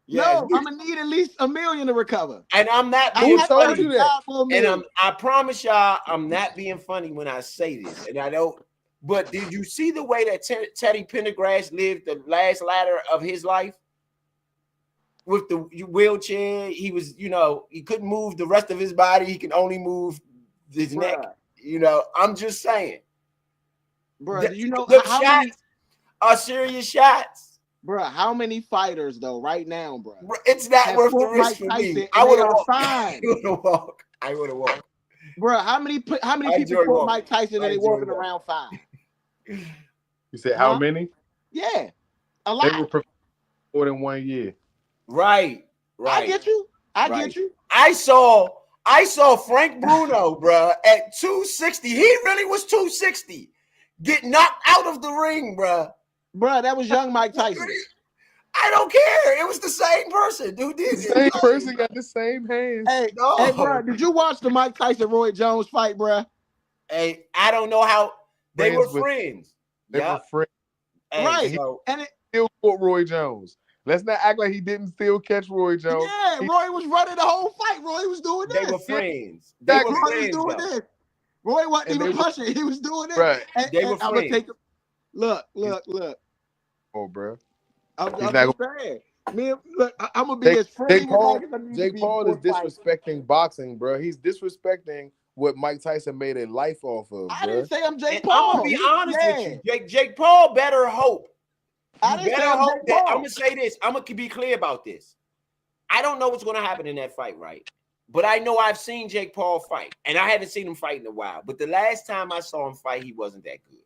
No, I'm gonna need at least $1 million to recover. And I'm not being funny. And I promise y'all, I'm not being funny when I say this. And I don't. But did you see the way that Teddy Pendergrass lived the last ladder of his life? With the wheelchair, he was, he couldn't move the rest of his body. He can only move his neck. I'm just saying. Bro, the shots are serious shots. Bro, how many fighters though right now, bro? It's not worth the risk for me. I would have walked. Bro, how many people fought Mike Tyson and they walking around fine? You said how many? Yeah, a lot. They were more than 1 year. Right. I get you. Get you. I saw Frank Bruno, bro, at 260. He really was 260. Get knocked out of the ring, bro. Bro, that was young Mike Tyson. I don't care. It was the same person who did The it. same person got the same hands. Hey, bro, did you watch the Mike Tyson Roy Jones fight, bro? Hey, I don't know how they were friends. They were friends. Hey, right. So, and it still caught Roy Jones. Let's not act like he didn't still catch Roy Jones. Yeah, Roy was running the whole fight. Roy was doing this. They were friends. Roy was doing this. Roy wasn't even pushing. He was doing this. Right. They were friends. Take him. Look. Oh, bro. I'm just saying. Look, I'm gonna be as friendly with Mike as I need to be. Jake Paul is disrespecting boxing, bro. He's disrespecting what Mike Tyson made a life off of. I didn't say I'm Jake And Paul. I'm gonna be honest with you. Jake Paul better hope. I didn't say I'm Jake Paul. I'm gonna say this. I'm gonna be clear about this. I don't know what's gonna happen in that fight, right? But I know I've seen Jake Paul fight, and I haven't seen him fight in a while. But the last time I saw him fight, he wasn't that good.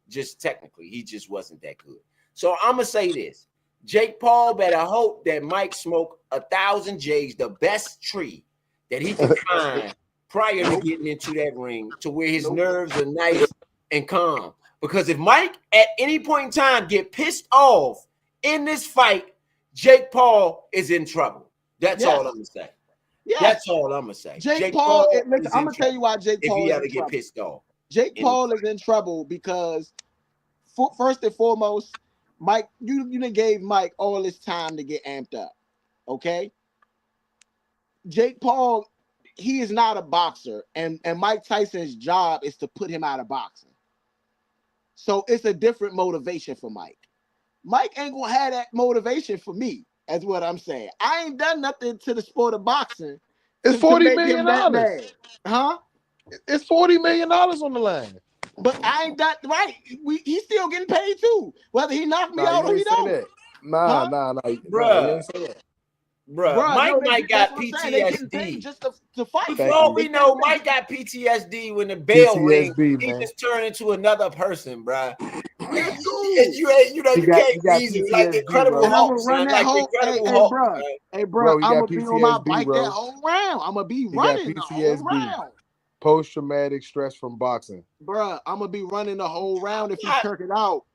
Just technically, he just wasn't that good. So I'm gonna say this. Jake Paul better hope that Mike smoked 1,000 J's, the best tree that he can find prior to getting into that ring, to where his nerves are nice and calm. Because if Mike at any point in time get pissed off in this fight, Jake Paul is in trouble. That's all I'm gonna say. Yes. That's all I'm gonna say. Jake Paul listen, I'm gonna tell you why Jake Paul if he ever get pissed off. Jake Paul is in trouble because first and foremost, Mike, you done gave Mike all his time to get amped up. Okay. Jake Paul, he is not a boxer, and Mike Tyson's job is to put him out of boxing. So it's a different motivation for Mike. Mike ain't gonna have that motivation for me. That's what I'm saying. I ain't done nothing to the sport of boxing. It's $40 million. Huh? It's $40 million on the line. But I ain't done right. He's still getting paid too, whether he knocked me out or he don't. Nah, bruh. Mike got PTSD. Just to fight. For all we know, Mike got PTSD when the bell rings. He just turned into another person, bruh. You can't reason like the Incredible Hulk, son. Like the Incredible Hulk. Hey, bro, I'm gonna be on my bike that whole round. I'm gonna be running the whole round. Post-traumatic stress from boxing. Bruh, I'm gonna be running the whole round if he jerk it out.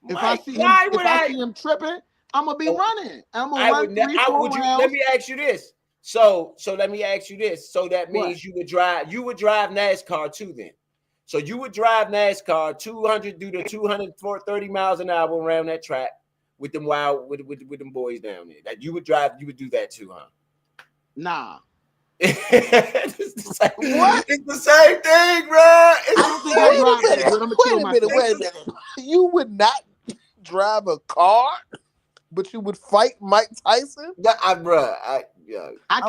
If I see him tripping, I'm gonna be running. I'm gonna run 3-4 rounds. Let me ask you this. So let me ask you this. So that means you would drive NASCAR too then. So you would drive NASCAR 230 miles an hour around that track with them with them boys down there. That you would do that too, huh? Nah. It's the same thing, bro. Wait a minute. You would not drive a car, but you would fight Mike Tyson? Yeah, I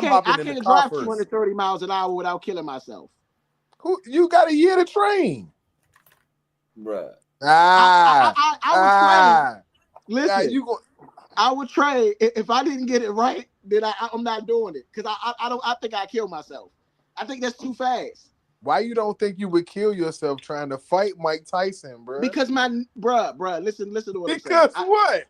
can't drive 230 miles an hour without killing myself. You got a year to train, bruh. I would train. Listen, I would train. If I didn't get it right, then I'm not doing it because I think I kill myself. I think that's too fast. Why you don't think you would kill yourself trying to fight Mike Tyson, bro? Because bruh, listen to what I'm saying. Because what?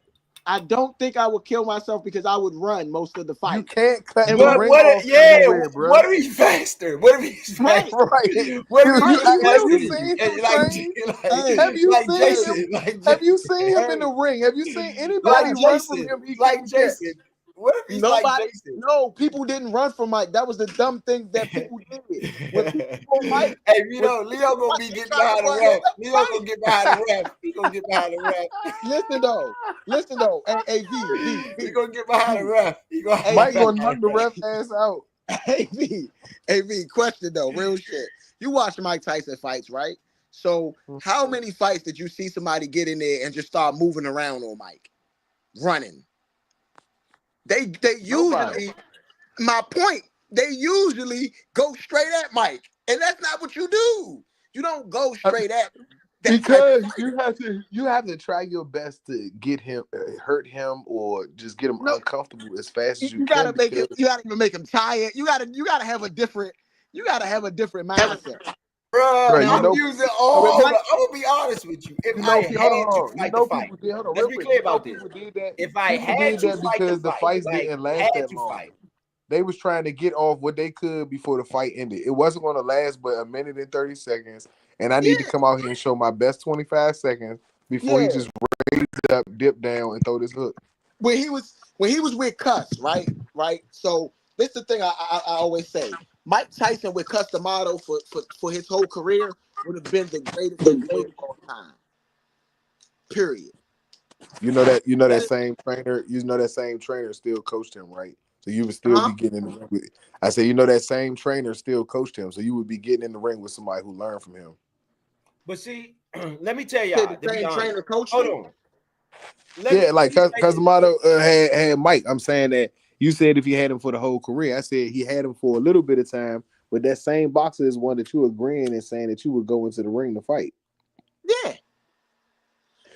I don't think I would kill myself because I would run most of the fight. You can't cut the ring off anywhere, bro. What if he's faster? What if he's faster? Right. Have you seen him in the ring? Have you seen anybody run from him? Like Jason. What if he's like Jason? No, people didn't run from Mike. That was the dumb thing that people did. When people Mike, hey, Leo gonna be getting behind the ref. Leo gonna get behind the ref. He gonna get behind the ref. Listen though. Hey, V. He gonna get behind the ref. Mike gonna knock the ref ass out. Hey, V. Question though, real shit. You watch Mike Tyson fights, right? So, how many fights did you see somebody get in there and just start moving around on Mike, running? They usually, my point, they usually go straight at Mike. And that's not what you do. You don't go straight at because you have to try your best to get him, hurt him, or just get him uncomfortable as fast as you can. You gotta even make him tired. You gotta have a different mindset. Bro, I'm using all. I'm gonna be honest with you. If I had to fight the fight, let's be clear about this. If I had to fight because the fights didn't last that long, they was trying to get off what they could before the fight ended. It wasn't going to last but a minute and 30 seconds, and I need to come out here and show my best 25 seconds before he just raised up, dip down, and throw this hook. when he was with Cuss, right? So this is the thing I always say. Mike Tyson with Cus D'Amato for his whole career would have been the greatest of all time. Period. That same trainer still coached him, right? So you would still be getting in the ring with. I said, that same trainer still coached him, so you would be getting in the ring with somebody who learned from him. But see, let me tell y'all. The same trainer coached Hold him? on. Cus D'Amato had Mike. I'm saying that you said if he had him for the whole career. I said he had him for a little bit of time, but that same boxer is one that you agreeing and saying that you would go into the ring to fight. Yeah.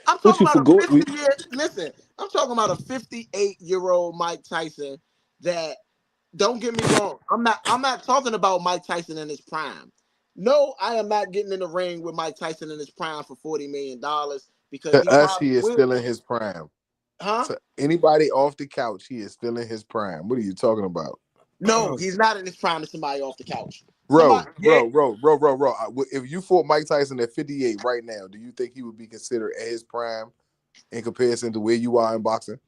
I'm talking about a 50-year. Listen, I'm talking about a 58-year-old Mike Tyson. That, don't get me wrong, I'm not talking about Mike Tyson in his prime. No, I am not getting in the ring with Mike Tyson in his prime for $40 million because he is still in his prime. So anybody off the couch, he is still in his prime. What are you talking about? No, he's not in his prime to somebody off the couch. Bro. If you fought Mike Tyson at 58 right now, do you think he would be considered at his prime in comparison to where you are in boxing?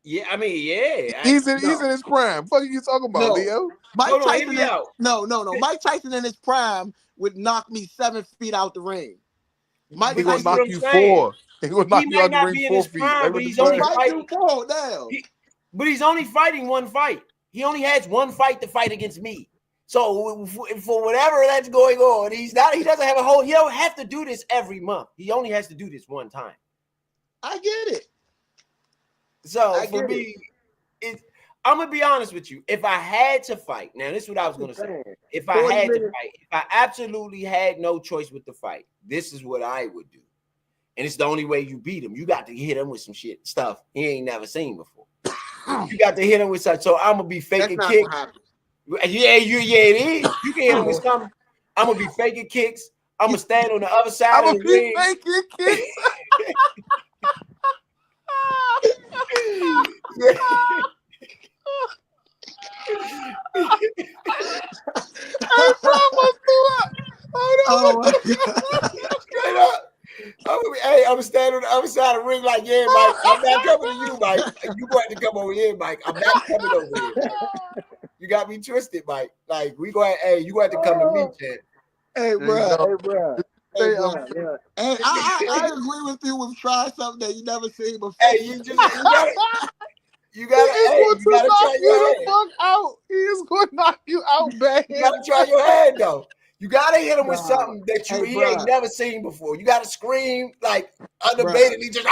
Yeah, I mean, yeah. He's in his prime. What are you talking about, Leo? Mike Tyson Mike Tyson in his prime would knock me 7 feet out the ring. Mike Tyson gonna knock you 4. He gonna knock you out the ring 4 feet. Prime, but he's only fighting 4 now. But he's only fighting one fight. He only has one fight to fight against me. So for whatever that's going on, he doesn't have he don't have to do this every month. He only has to do this one time. I get it. So for me, I'm gonna be honest with you. If I had to fight, now this is what I was gonna say. If I had to fight, if I absolutely had no choice with the fight, this is what I would do. And it's the only way you beat him. You got to hit him with some stuff he ain't never seen before. You got to hit him with such. So I'm gonna be faking kicks. Yeah, it is. You can hit him with something. I'm gonna be faking kicks. I'm gonna stand on the other side of the ring. I'm gonna be faking kicks. Straight up. I'm gonna stand on the other side of the ring like, yeah, Mike, I'm not coming to you, Mike. You going to come over here, Mike. I'm not coming over here. You got me twisted, Mike. Like, you going to come to me, Chad. Hey, bro. Hey, I agree with you with trying something that you never seen before. Hey, you gotta try your hand. Fuck out. He is going to knock you out, man. You gotta try your hand though. You gotta hit him with something that he ain't never seen before. You gotta scream like unabatedly, just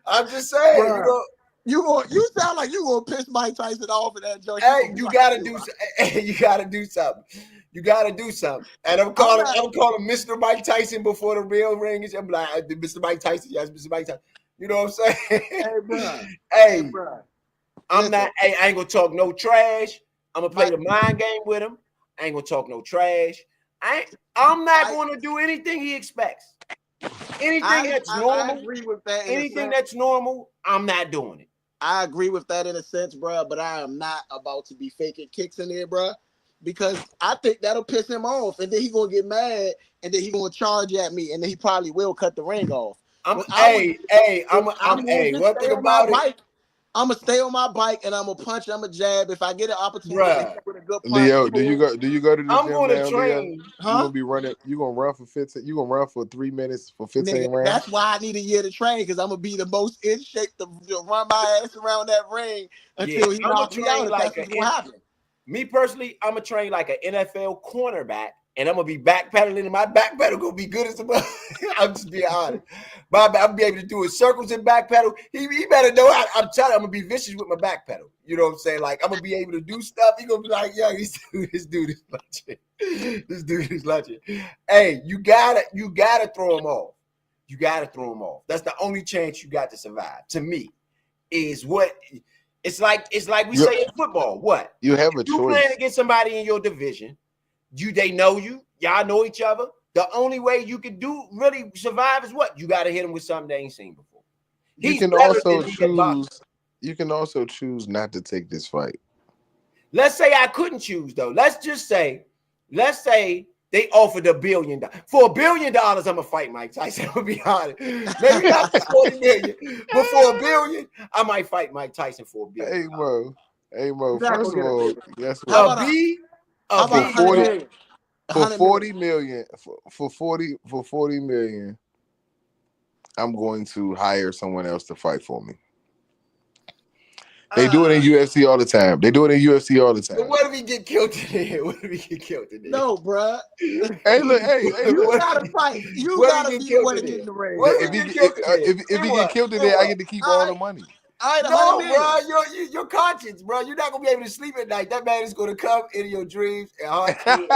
I'm just saying, you sound like you gonna piss Mike Tyson off in that joint. Hey, you gotta do something. You gotta do something. And I'm calling Mr. Mike Tyson before the real ring is. I'm like, Mr. Mike Tyson, yes, Mr. Mike Tyson. You know what I'm saying? Hey, bro. I ain't gonna talk no trash. I'm gonna play the mind game with him. I ain't gonna talk no trash. I'm not gonna do anything he expects. Anything that's normal. I agree with that. Anything that's normal, I'm not doing it. I agree with that in a sense, bro. But I am not about to be faking kicks in there, bro, because I think that'll piss him off, and then he gonna get mad, and then he gonna charge at me, and then he probably will cut the ring off. One thing about it. I'm gonna stay on my bike and I'm gonna punch. I'm gonna jab if I get an opportunity with a good punch. Leo, do you go to the gym now, train. Leo? You gonna be running? You gonna run for 15? You gonna run for 3 minutes for 15 rounds? That's why I need a year to train, because I'm gonna be the most in shape to run my ass around that ring until he knocks me out. Like that's what happens. Me personally, I'm gonna train like an NFL cornerback. And I'm gonna be backpedaling, and my backpedal gonna be good as a mother. I'm just being honest. I'm gonna be able to do his circles and backpedal. He better know I'm telling you, I'm gonna be vicious with my backpedal. You know what I'm saying? Like, I'm gonna be able to do stuff. He gonna be like, yo, this dude is legend. This dude is legend. Hey, you gotta throw him off. You gotta throw him off. That's the only chance you got to survive. To me, is what it's like we say in football. What? You have a choice. You playing against somebody in your division. They know you. Y'all know each other. The only way you can really survive is what? You got to hit him with something they ain't seen before. You can also choose not to take this fight. Let's say I couldn't choose though. Let's say They offered $1 billion. For $1 billion, I'm gonna fight Mike Tyson. I'm gonna be honest. Maybe not for 40 million, but for $1 billion, I might fight Mike Tyson for $1 billion. Hey, Mo. First of all, guess How what? about For 40 million? for 40 million, for 40 million, I'm going to hire someone else to fight for me. They do it in UFC all the time. But what if he get killed today? No, bruh. Hey, look, hey, You gotta fight. You gotta be the one to get in the ring. If he get killed today, I get to keep all the money. No, bro, your conscience, bro. You're not gonna be able to sleep at night. That man is gonna come into your dreams and haunt you.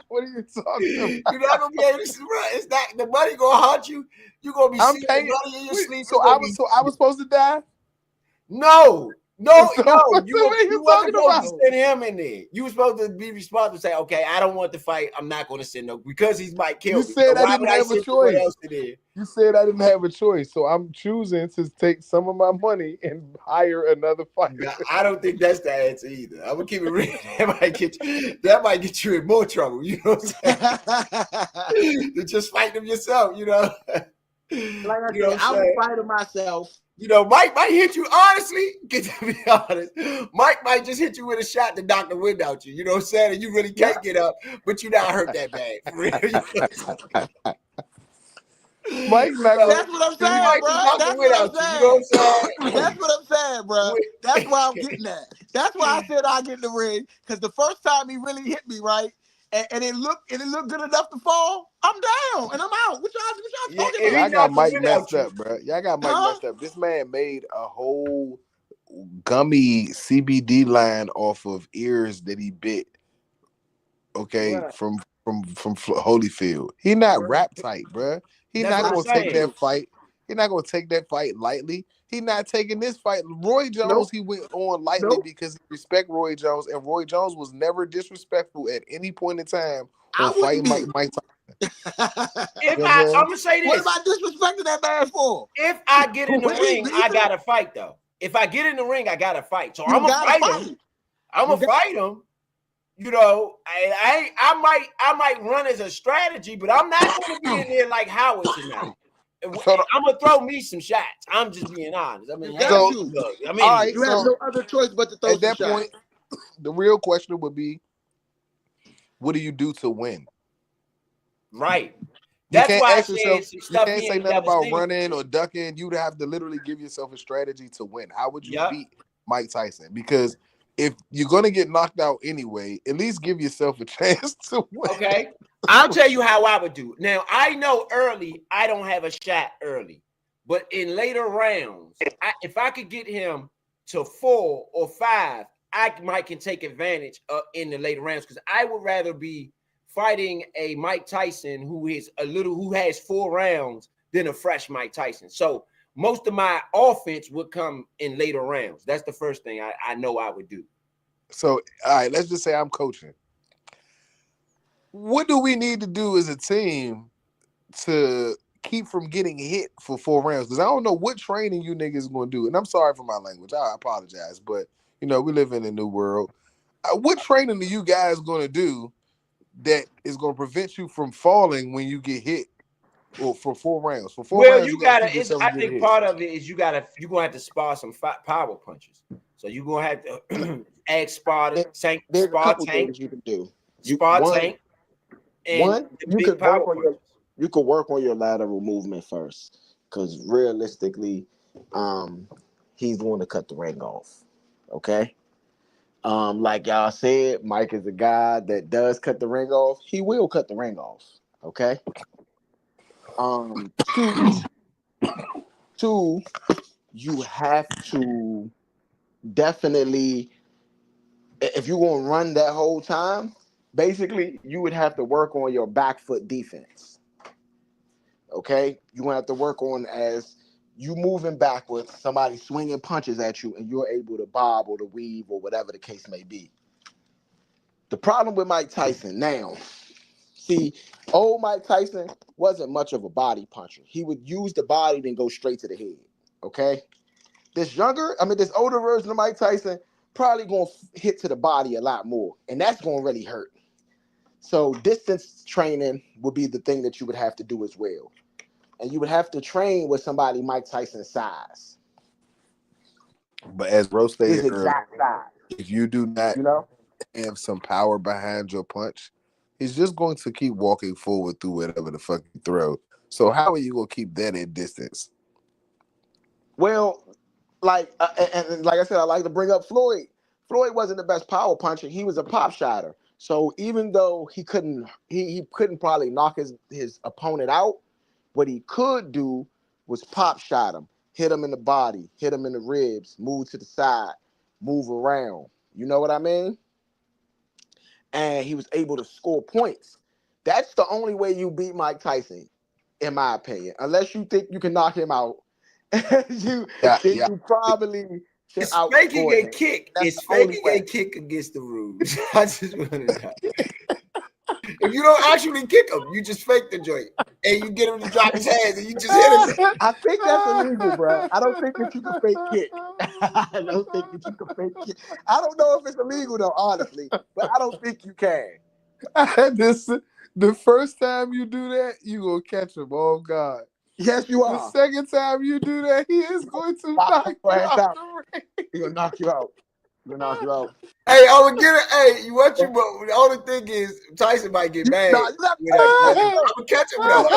What are you talking about? You're not gonna be able to sleep, bro. It's not the money gonna haunt you. You're gonna be seeing the money in your sleep. So I was supposed to die? No. You wasn't supposed to send him in there. You were supposed to be responsible. Say, okay, I don't want to fight. I'm not going to send no because he might kill me. You said so I didn't have a choice. You said I didn't have a choice, so I'm choosing to take some of my money and hire another fighter. I don't think that's the answer either. I'm gonna keep it real. That might get you in more trouble. You know what I'm saying? To just fight them yourself. You know. Like I said, I would fight him myself. You know, Mike might hit you. Honestly, get to be honest, Mike might just hit you with a shot to knock the wind out you. You know what I'm saying? And you really can't get up, but you're not hurt that bad. For real. Mike's not gonna, that's what I'm saying, bro. That's what I'm saying. You know what I'm saying? That's what I'm saying, bro. That's why I'm getting at. That's why I said I get in the ring. Because the first time he really hit me, right? And it looked good enough to fall, I'm down and I'm out. What y'all talking about? Y'all got Mike messed up, bro. Y'all got Mike messed up. This man made a whole gummy CBD line off of ears that he bit. Okay, right. from Holyfield. He not rap tight, bro. He not gonna take that fight. He's not gonna take that fight lightly. He's not taking this fight. Roy Jones, he went on lightly because he respect Roy Jones, and Roy Jones was never disrespectful at any point in time on fighting Mike Tyson. I'm gonna say this. What am I disrespecting that man for? If I get in the ring, I gotta fight though. If I get in the ring, I gotta fight. So I'm gonna fight him. I'm gonna fight him. You know, I might run as a strategy, but I'm not gonna be in there like Howard tonight. I'm gonna throw me some shots. I'm just being honest. I mean, you have no other choice but to throw some shots. At that point, the real question would be, what do you do to win? Right. That's why you can't say nothing about running or ducking. You'd have to literally give yourself a strategy to win. How would you beat Mike Tyson? Because if you're gonna get knocked out anyway, at least give yourself a chance to win. Okay. I'll tell you how I would do. Now, I know early I don't have a shot early, but in later rounds, if I could get him to 4 or 5, I can take advantage in the later rounds because I would rather be fighting a Mike Tyson who has 4 rounds than a fresh Mike Tyson. So most of my offense would come in later rounds. That's the first thing I know I would do. So, all right, let's just say I'm coaching. What do we need to do as a team to keep from getting hit for 4 rounds? Because I don't know what training you niggas going to do. And I'm sorry for my language. I apologize. But, you know, we live in a new world. What training are you guys going to do that is going to prevent you from falling when you get hit for 4 rounds? For 4 rounds, you gotta. I think part of it is you're gonna have to spar some power punches. So you're gonna have to add spar tank. You can do tank. You could work on your lateral movement first, because realistically, he's going to cut the ring off. Okay. Like y'all said, Mike is a guy that does cut the ring off. He will cut the ring off. Okay. Two, you have to definitely, if you're going to run that whole time, basically, you would have to work on your back foot defense. Okay? You're going to have to work on as you moving backwards, somebody swinging punches at you, and you're able to bob or to weave or whatever the case may be. The problem with Mike Tyson now, see, old Mike Tyson wasn't much of a body puncher. He would use the body, then go straight to the head. Okay? This older version of Mike Tyson probably going to hit to the body a lot more, and that's going to really hurt. So distance training would be the thing that you would have to do as well. And you would have to train with somebody Mike Tyson's size. But as Rose His stated earlier, exact size. if you do not have some power behind your punch, he's just going to keep walking forward through whatever the fuck you throw. So how are you going to keep that at distance? Well, like and like I said, I like to bring up Floyd. Floyd wasn't the best power puncher. He was a pop shotter. So even though he couldn't probably knock his opponent out, what he could do was pop shot him, hit him in the body, hit him in the ribs, move to the side, move around. You know what I mean? And he was able to score points. That's the only way you beat Mike Tyson, in my opinion. Unless you think you can knock him out, you probably should faking a kick. It's faking a kick against the rules. I just want to know. If you don't actually kick him, you just fake the joint and you get him to drop his hands and you just hit him. I think that's illegal, bro. I don't think that you can fake kick. I don't think that you can fake kick. I don't know if it's illegal though, honestly, but I don't think you can. The first time you do that, you gonna catch him. Oh God. Yes, you are. The second time you do that, he is going to knock you out. He's gonna knock you out. He's gonna knock you out. Hey, I'm gonna get it. Hey, but the only thing is Tyson might get mad. I'm gonna catch him though.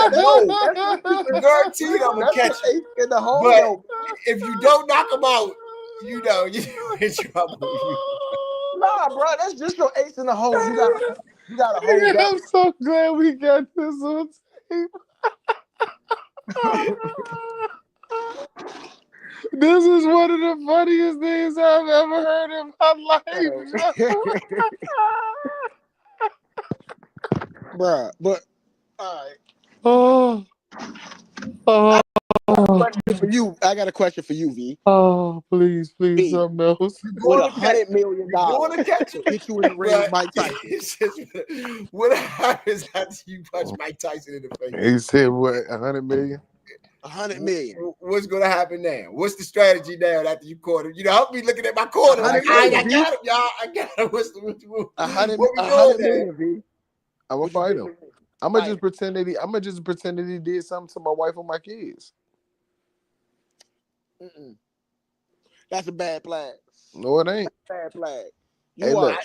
Guaranteed I'm gonna catch him. In the hole, but if you don't knock him out, you know you're in trouble. Nah, bro, that's just your ace in the hole. You gotta hold that. I'm so glad we got this on tape. This is one of the funniest things I've ever heard in my life. Bruh, but all right. I got a question for you, V. Oh, please, V, something else. With $100 million, going to catch him. Get you in the ring with Mike Tyson. What happens after you punch Mike Tyson in the face? He said, "What? $100 million? $100 million. What's going to happen now? What's the strategy now after you caught him? You know, I'll be looking at my corner like, I got him, y'all. I got him. What's the move? $100 million, V. I'm gonna fight him. I'm gonna just pretend that he did something to my wife or my kids. That's a bad flag. No, it ain't. Bad flag. Look,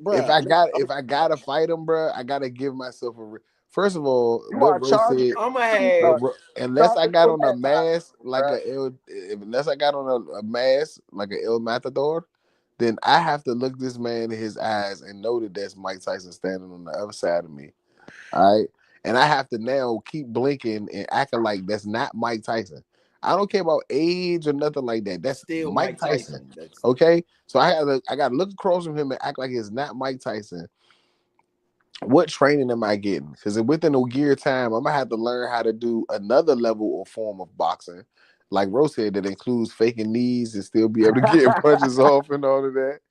if I gotta fight him, bro, I gotta give myself a. First of all, what Rose said, unless I got on a mask like unless I got on a mask like an El Matador, then I have to look this man in his eyes and know that that's Mike Tyson standing on the other side of me. All right, and I have to now keep blinking and acting like that's not Mike Tyson. I don't care about age or nothing like that. That's still Mike Tyson. Okay, so I gotta look across from him and act like it's not Mike Tyson. What training am I getting? Because within a year time, I'm gonna have to learn how to do another level or form of boxing, like Rose said, that includes faking knees and still be able to get punches off and all of that.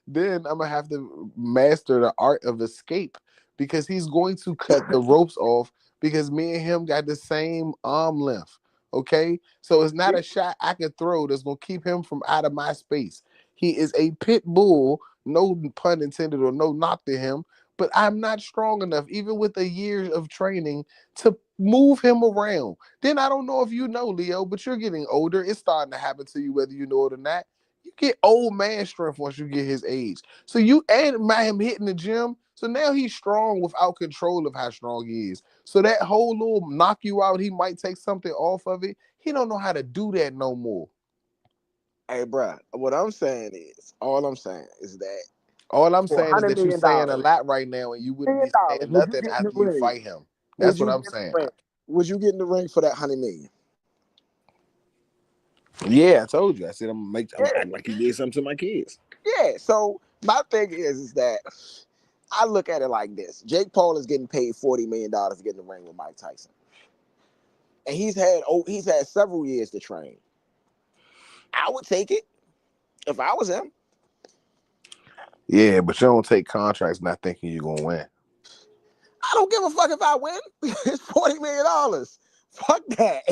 Then I'm gonna have to master the art of escape, because he's going to cut the ropes off, because me and him got the same arm length. Okay, so it's not a shot I can throw that's gonna keep him from out of my space. He is a pit bull, no pun intended or no knock to him, but I'm not strong enough, even with a year of training, to move him around. Then I don't know if you know, Leo, but you're getting older. It's starting to happen to you whether you know it or not. You get old man strength once you get his age. So you add him hitting the gym, so now he's strong without control of how strong he is. So that whole little knock you out, he might take something off of it. He don't know how to do that no more. Hey, bro, all I'm saying is that all I'm saying is that you're saying a lot right now, and you wouldn't be saying nothing after you fight him. That's what I'm saying. Would you get in the ring for that $100 million? Yeah, I told you. I said I'm act like he did something to my kids. Yeah. So my thing is that I look at it like this: Jake Paul is getting paid $40 million to get in the ring with Mike Tyson, and he's had several years to train. I would take it if I was him. Yeah, but you don't take contracts not thinking you're gonna win. I don't give a fuck if I win. It's $40 million. Fuck that.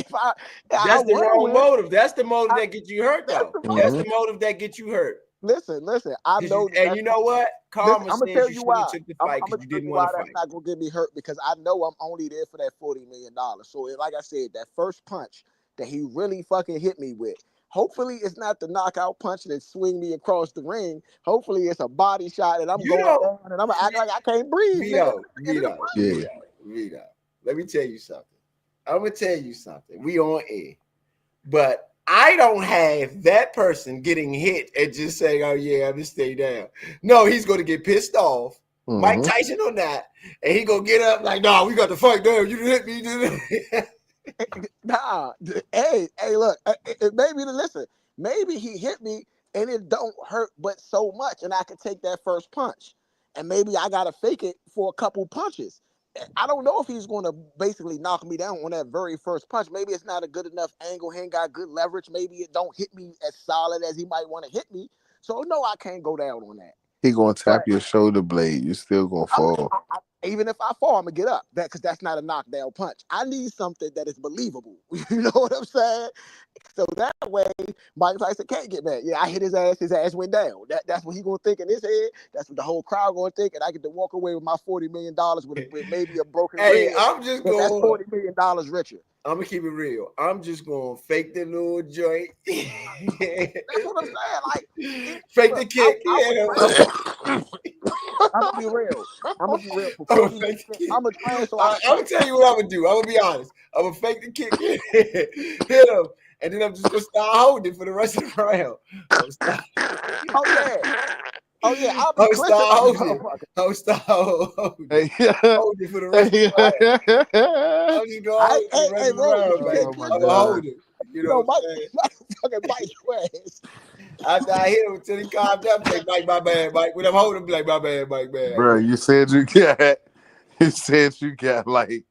That's the wrong motive. That's the motive that gets you hurt, though. That's the motive that gets you hurt. Listen. I know, and you know what? Karma I'm gonna says tell you you shouldn't why. have took the I'm fight gonna because you tell didn't you want why to that's fight. not gonna get me hurt, because I know I'm only there for that $40 million. So, like I said, that first punch that he really fucking hit me with, hopefully it's not the knockout punch that swing me across the ring. Hopefully it's a body shot and I'm You going don't, down and I'm gonna act like I can't breathe, nigga. Vito. Let me tell you something. I'm gonna tell you something. We on air, but I don't have that person getting hit and just saying, "Oh yeah, I'm gonna stay down." No, he's gonna get pissed off. Mike Tyson on that, and he gonna get up like, "Nah, we got to fight now. You hit me." Nah, hey, look, listen, maybe he hit me and it don't hurt but so much, and I can take that first punch, and maybe I gotta fake it for a couple punches. I don't know if he's going to basically knock me down on that very first punch. Maybe it's not a good enough angle. He ain't got good leverage. Maybe it don't hit me as solid as he might want to hit me. So no, I can't go down on that. He gonna tap your shoulder blade. You still gonna fall. Even if I fall, I'm gonna get up. Because that's not a knockdown punch. I need something that is believable. You know what I'm saying? So that way, Mike Tyson can't get mad. Yeah, I hit his ass went down. That's what he gonna think in his head. That's what the whole crowd gonna think, and I get to walk away with my $40 million with maybe a broken rib. I'm just going. That's $40 million richer. I'm gonna keep it real. I'm just gonna fake the little joint. That's what I'm saying. Like, fake the kick. I'm gonna be real. For I'm gonna train. So I'm gonna tell you what I'm gonna do. I'm gonna be honest. I'm gonna fake the kick, hit him, and then I'm just gonna start holding for the rest of the round. Oh yeah, I'll start holding. I'll start holding. Holding for the rest of the round. I'm just gonna hold for the rest of the round. I'm gonna hold it. You know what I'm saying? Fucking bite your ass. After I hit him until he calmed down, I'm like, Mike, my bad, Mike. When I'm holding him, like, my bad, Mike, man. Bro, you said you got like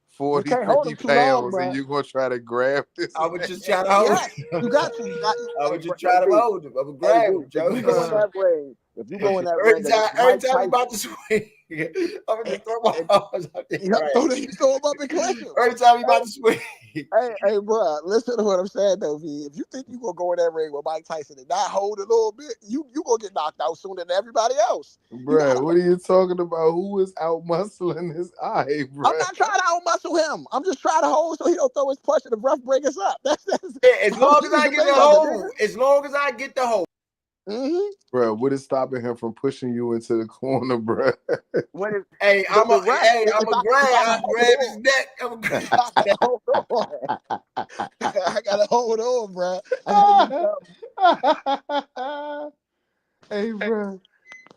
40, 50 pounds and you're going to try to grab this. I would just try to hold him. You got to. I would just try to hold him. I would grab him, Joe. If you go in that ring, every time he about to swing, I'm going to throw my arms out there. You throw him up and clutch him. Every time he about to swing. Hey, bro, listen to what I'm saying, though, V. If you think you're going to go in that ring with Mike Tyson and not hold a little bit, you going to get knocked out sooner than everybody else. Bro, what are you talking about? Who is out muscling his eye, bro? I'm not trying to out muscle him. I'm just trying to hold so he don't throw his punch and the ref break us up. That's as long as I get the hold. As long as I get the hold. Bro, what is stopping him from pushing you into the corner, bro? I'm gonna grab his neck. I gotta hold on, bro. Hey, bro.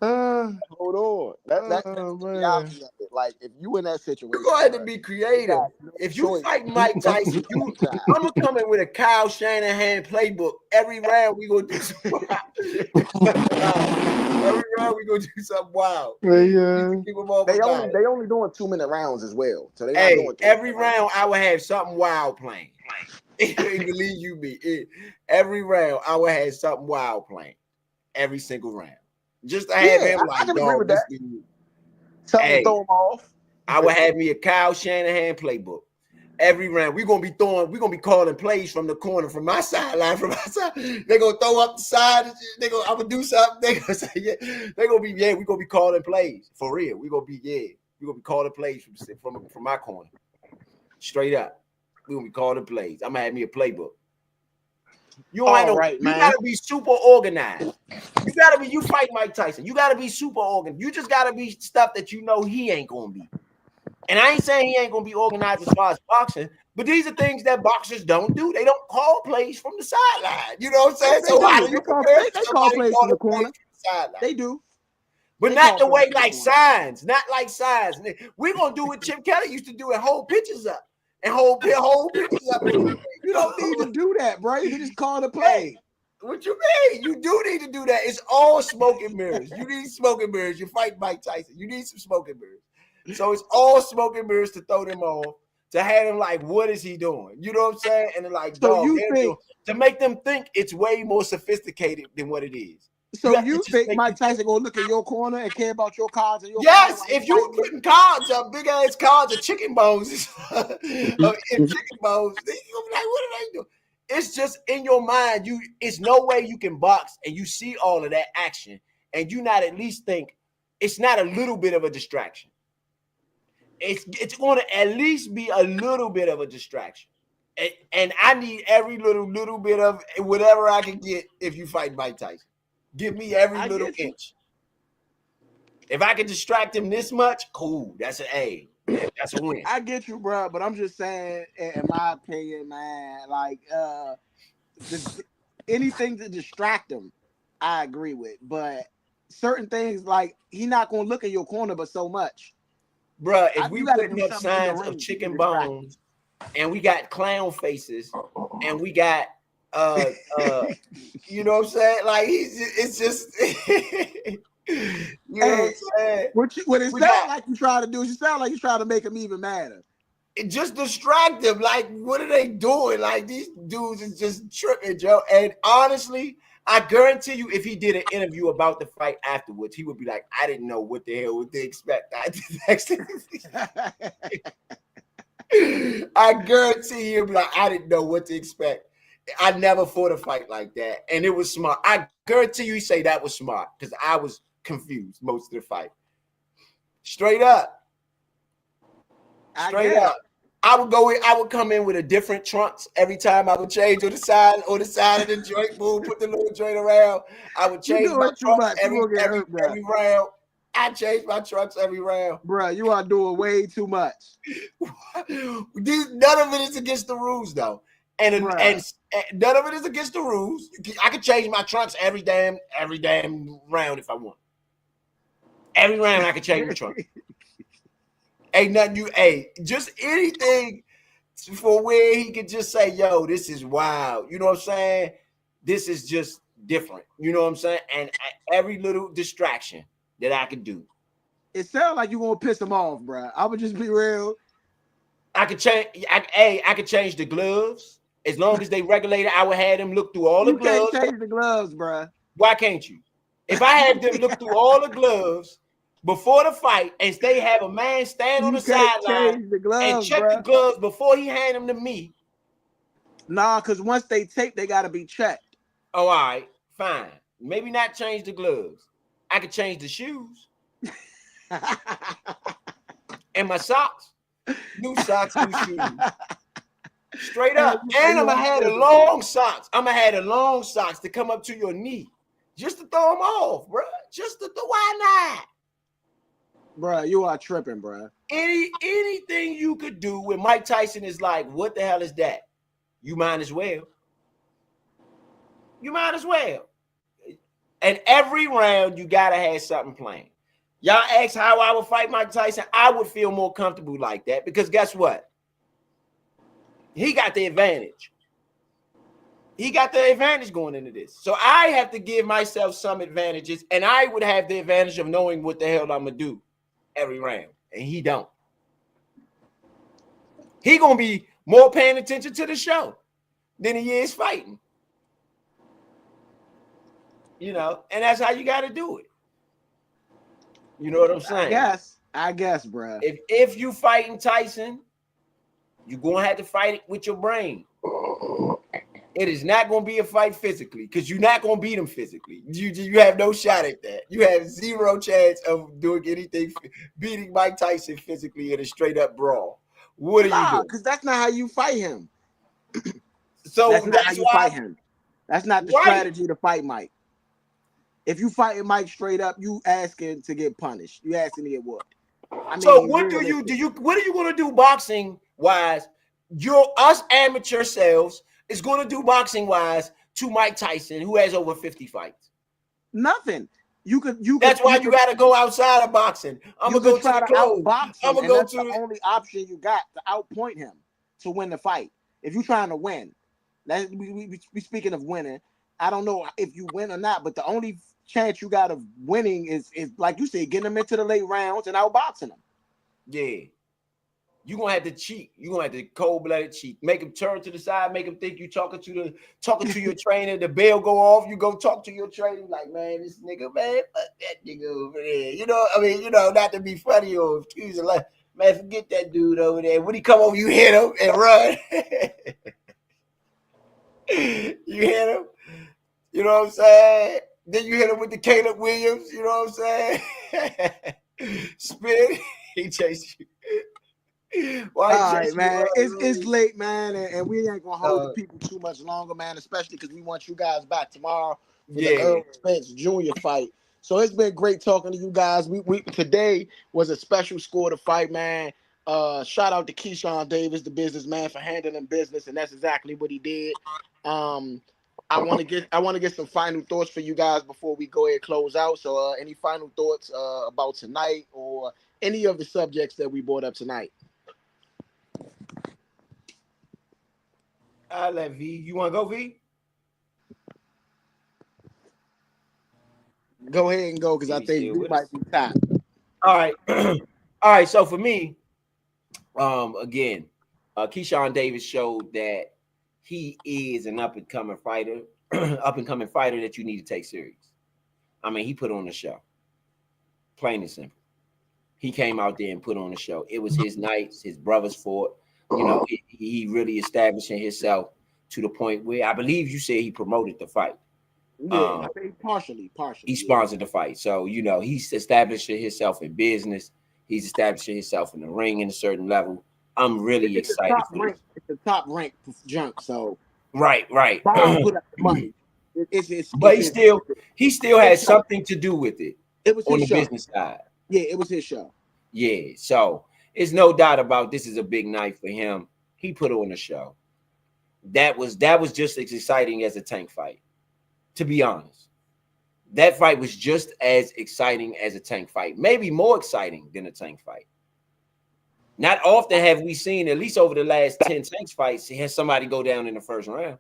Hold on. That's the reality of it. Like, if you in that situation, you go ahead and be creative. If you fight Mike Tyson, I'm gonna come in with a Kyle Shanahan playbook. Every round we gonna do something wild. Every round we gonna do something wild. They only doing 2-minute rounds as well. So every round I will have something wild playing. Believe you me. Every round I will have something wild playing. Every single round. Just to have him like, dog, this dude. Something throw him off. I would have me a Kyle Shanahan playbook. Every round, we're gonna be calling plays from the corner, from my sideline, from my side. They're gonna throw up the side. I'm gonna do something. They're gonna say, we're gonna be calling plays. For real. We're gonna be calling plays from my corner. Straight up. We're gonna be calling plays. I'm gonna have me a playbook. You gotta be super organized. You fight Mike Tyson. You gotta be super organized. You just gotta be stuff that you know he ain't gonna be. And I ain't saying he ain't gonna be organized as far as boxing, but these are things that boxers don't do. They don't call plays from the sideline. You know what I'm saying? So how do you compare? They call plays from the corner. They do. But not the way like signs. Not like signs. We're gonna do what Chip Kelly used to do and hold pitches up. And hold pitches up. You don't need to do that, bro. You can just call the play. What you mean? You do need to do that. It's all smoke and mirrors. You need smoke and mirrors. You fight Mike Tyson. You need some smoke and mirrors. So it's all smoke and mirrors to throw them off, to have them like, what is he doing? You know what I'm saying? And they're like, so you think to make them think it's way more sophisticated than what it is. So you think Mike Tyson gonna look at your corner and care about your cards and your yes, if you were putting cards up, big ass cards of chicken bones, and chicken bones, they gonna be like, what are they doing? it's just in your mind. It's no way you can box and you see all of that action and you not at least think it's not a little bit of a distraction. It's going to at least be a little bit of a distraction. And I need every little bit of whatever I can get if you fight Mike Tyson. Give me every little inch. If I can distract him this much, cool. That's an A. That's a win. I get you, bro, but I'm just saying, in my opinion, man, like anything to distract him, I agree with. But certain things, like he's not gonna look in your corner, but so much. Bruh, if we putting up signs of chicken bones and we got clown faces and we got you know what I'm saying? Like it's just you know what I'm saying? What it sounds like you try to do is you sound like you try to make him even madder. It just distract them. Like, what are they doing? Like, these dudes is just tripping, Joe. And honestly, I guarantee you, if he did an interview about the fight afterwards, he would be like, I didn't know what the hell would they expect. I guarantee he'll be like, I didn't know what to expect. I never fought a fight like that. And it was smart. I guarantee you he say that was smart because I was confused most of the fight. Straight up. Straight up. I would come in with a different trunks every time. I would change on the side of the joint, boom, put the little joint around. I would change my trunks every round. I change my trunks every round. Bro, you are doing way too much. None of it is against the rules, though. And none of it is against the rules. I can change my trunks every damn round if I want. Every round I can change my trunks. Ain't nothing just anything for where he could just say, yo, this is wild. You know what I'm saying? This is just different. You know what I'm saying? And every little distraction that I could do. It sounds like you want to piss him off, bro. I would just be real. I could change. I could change the gloves. As long as they regulated, I would have them look through all the gloves. You can't change the gloves, bro. Why can't you? If I had them look through all the gloves before the fight, and they have a man stand on the sideline and check the gloves before he hand them to me. Nah, because once they tape, they got to be checked. Oh, all right, fine. Maybe not change the gloves. I could change the shoes and my socks. New socks, new shoes. Straight up. And I'm going to have the long socks. I'm going to have the long socks to come up to your knee. Just to throw them off, bro. Why not? Bro, you are tripping, bro. Anything you could do with Mike Tyson is like, what the hell is that? You might as well. You might as well. And every round, you got to have something planned. Y'all ask how I would fight Mike Tyson. I would feel more comfortable like that because guess what? He got the advantage. He got the advantage going into this. So I have to give myself some advantages, and I would have the advantage of knowing what the hell I'm going to do every round, and he don't. He going to be more paying attention to the show than he is fighting. You know, and that's how you got to do it. You know what I'm saying? I guess, bro. If you fighting Tyson, you're going to have to fight it with your brain. It is not going to be a fight physically because you're not going to beat him physically. You have no shot at that. You have zero chance of doing anything, beating Mike Tyson physically in a straight up brawl. What are you doing? Because that's not how you fight him. So that's not how you fight him. That's not the strategy to fight Mike. If you fighting Mike straight up, you asking to get punished. You asking to get whooped. I mean, so what do you what are you going to do boxing wise? Us amateur selves is going to do boxing wise to Mike Tyson, who has over 50 fights. Nothing. That's why you got to go outside of boxing. I'm gonna go to the clothes. I'm gonna go to the only option you got to outpoint him to win the fight. If you're trying to win, we speaking of winning. I don't know if you win or not, but the only chance you got of winning is like you said, getting them into the late rounds and outboxing them. Yeah. You're gonna have to cheat. You're gonna have to cold-blooded cheat. Make him turn to the side, make him think you talking to your trainer. The bell go off, you go talk to your trainer, like, man, this nigga, man, fuck that nigga over there. You know, I mean, you know, not to be funny or excuse me, like, man, forget that dude over there. When he come over, you hit him and run. You hit him. You know what I'm saying? Then you hit him with the Caleb Williams. You know what I'm saying? Spin. He chased you. All right, man. It's late, man, and we ain't gonna hold the people too much longer, man. Especially because we want you guys back tomorrow for the Earl Spence Jr. fight. So it's been great talking to you guys. We today was a special Score the Fight, man. Shout out to Keyshawn Davis, the businessman, for handling business, and that's exactly what he did. I want to get some final thoughts for you guys before we go ahead and close out. So, any final thoughts about tonight or any of the subjects that we brought up tonight? I'll let V. You want to go, V? Go ahead and go because I think we might be tied. All right. All right. So for me, again, Keyshawn Davis showed that he is an up and coming fighter that you need to take serious. I mean, he put on the show. Plain and simple. He came out there and put on the show. It was his nights, his brothers fought. You know, he really establishing himself to the point where I believe you said he promoted the fight. Yeah, I think partially. He sponsored the fight. So, you know, he's establishing himself in business. He's establishing himself in the ring in a certain level. I'm really excited. It's a top rank junk. So right. Bob put up the money. But he still has something to do with it. It was on the show. Business side. Yeah, it was his show. Yeah, so it's no doubt about this is a big night for him. He put on a show. That was just as exciting as a Tank fight. To be honest, that fight was just as exciting as a Tank fight, maybe more exciting than a Tank fight. Not often have we seen, at least over the last 10 Tanks fights, has somebody go down in the first round.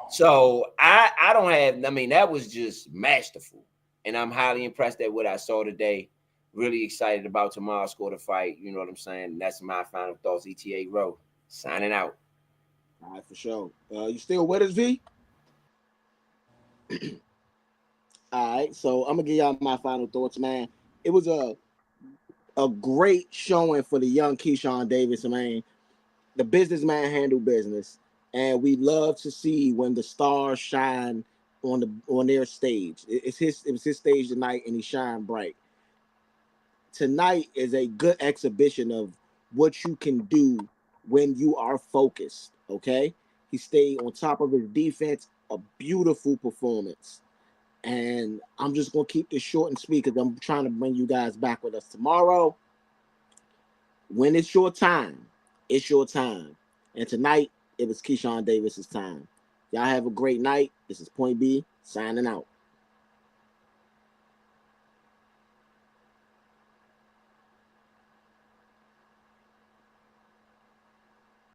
So I don't have, I mean, that was just masterful. And I'm highly impressed at what I saw today. Really excited about tomorrow's Score the Fight. You know what I'm saying? And that's my final thoughts. ETA Row, signing out. All right, for sure. You still with us, V? All right, so I'm gonna give y'all my final thoughts, man. It was a great showing for the young Keyshawn Davis. I mean, the businessman handled business, and we love to see when the stars shine on their stage. It was his stage tonight, and he shined bright. Tonight is a good exhibition of what you can do when you are focused. Okay, he stayed on top of his defense. A beautiful performance. And I'm just going to keep this short and sweet because I'm trying to bring you guys back with us tomorrow. When it's your time, it's your time. And tonight, it was Keyshawn Davis's time. Y'all have a great night. This is Point B, signing out.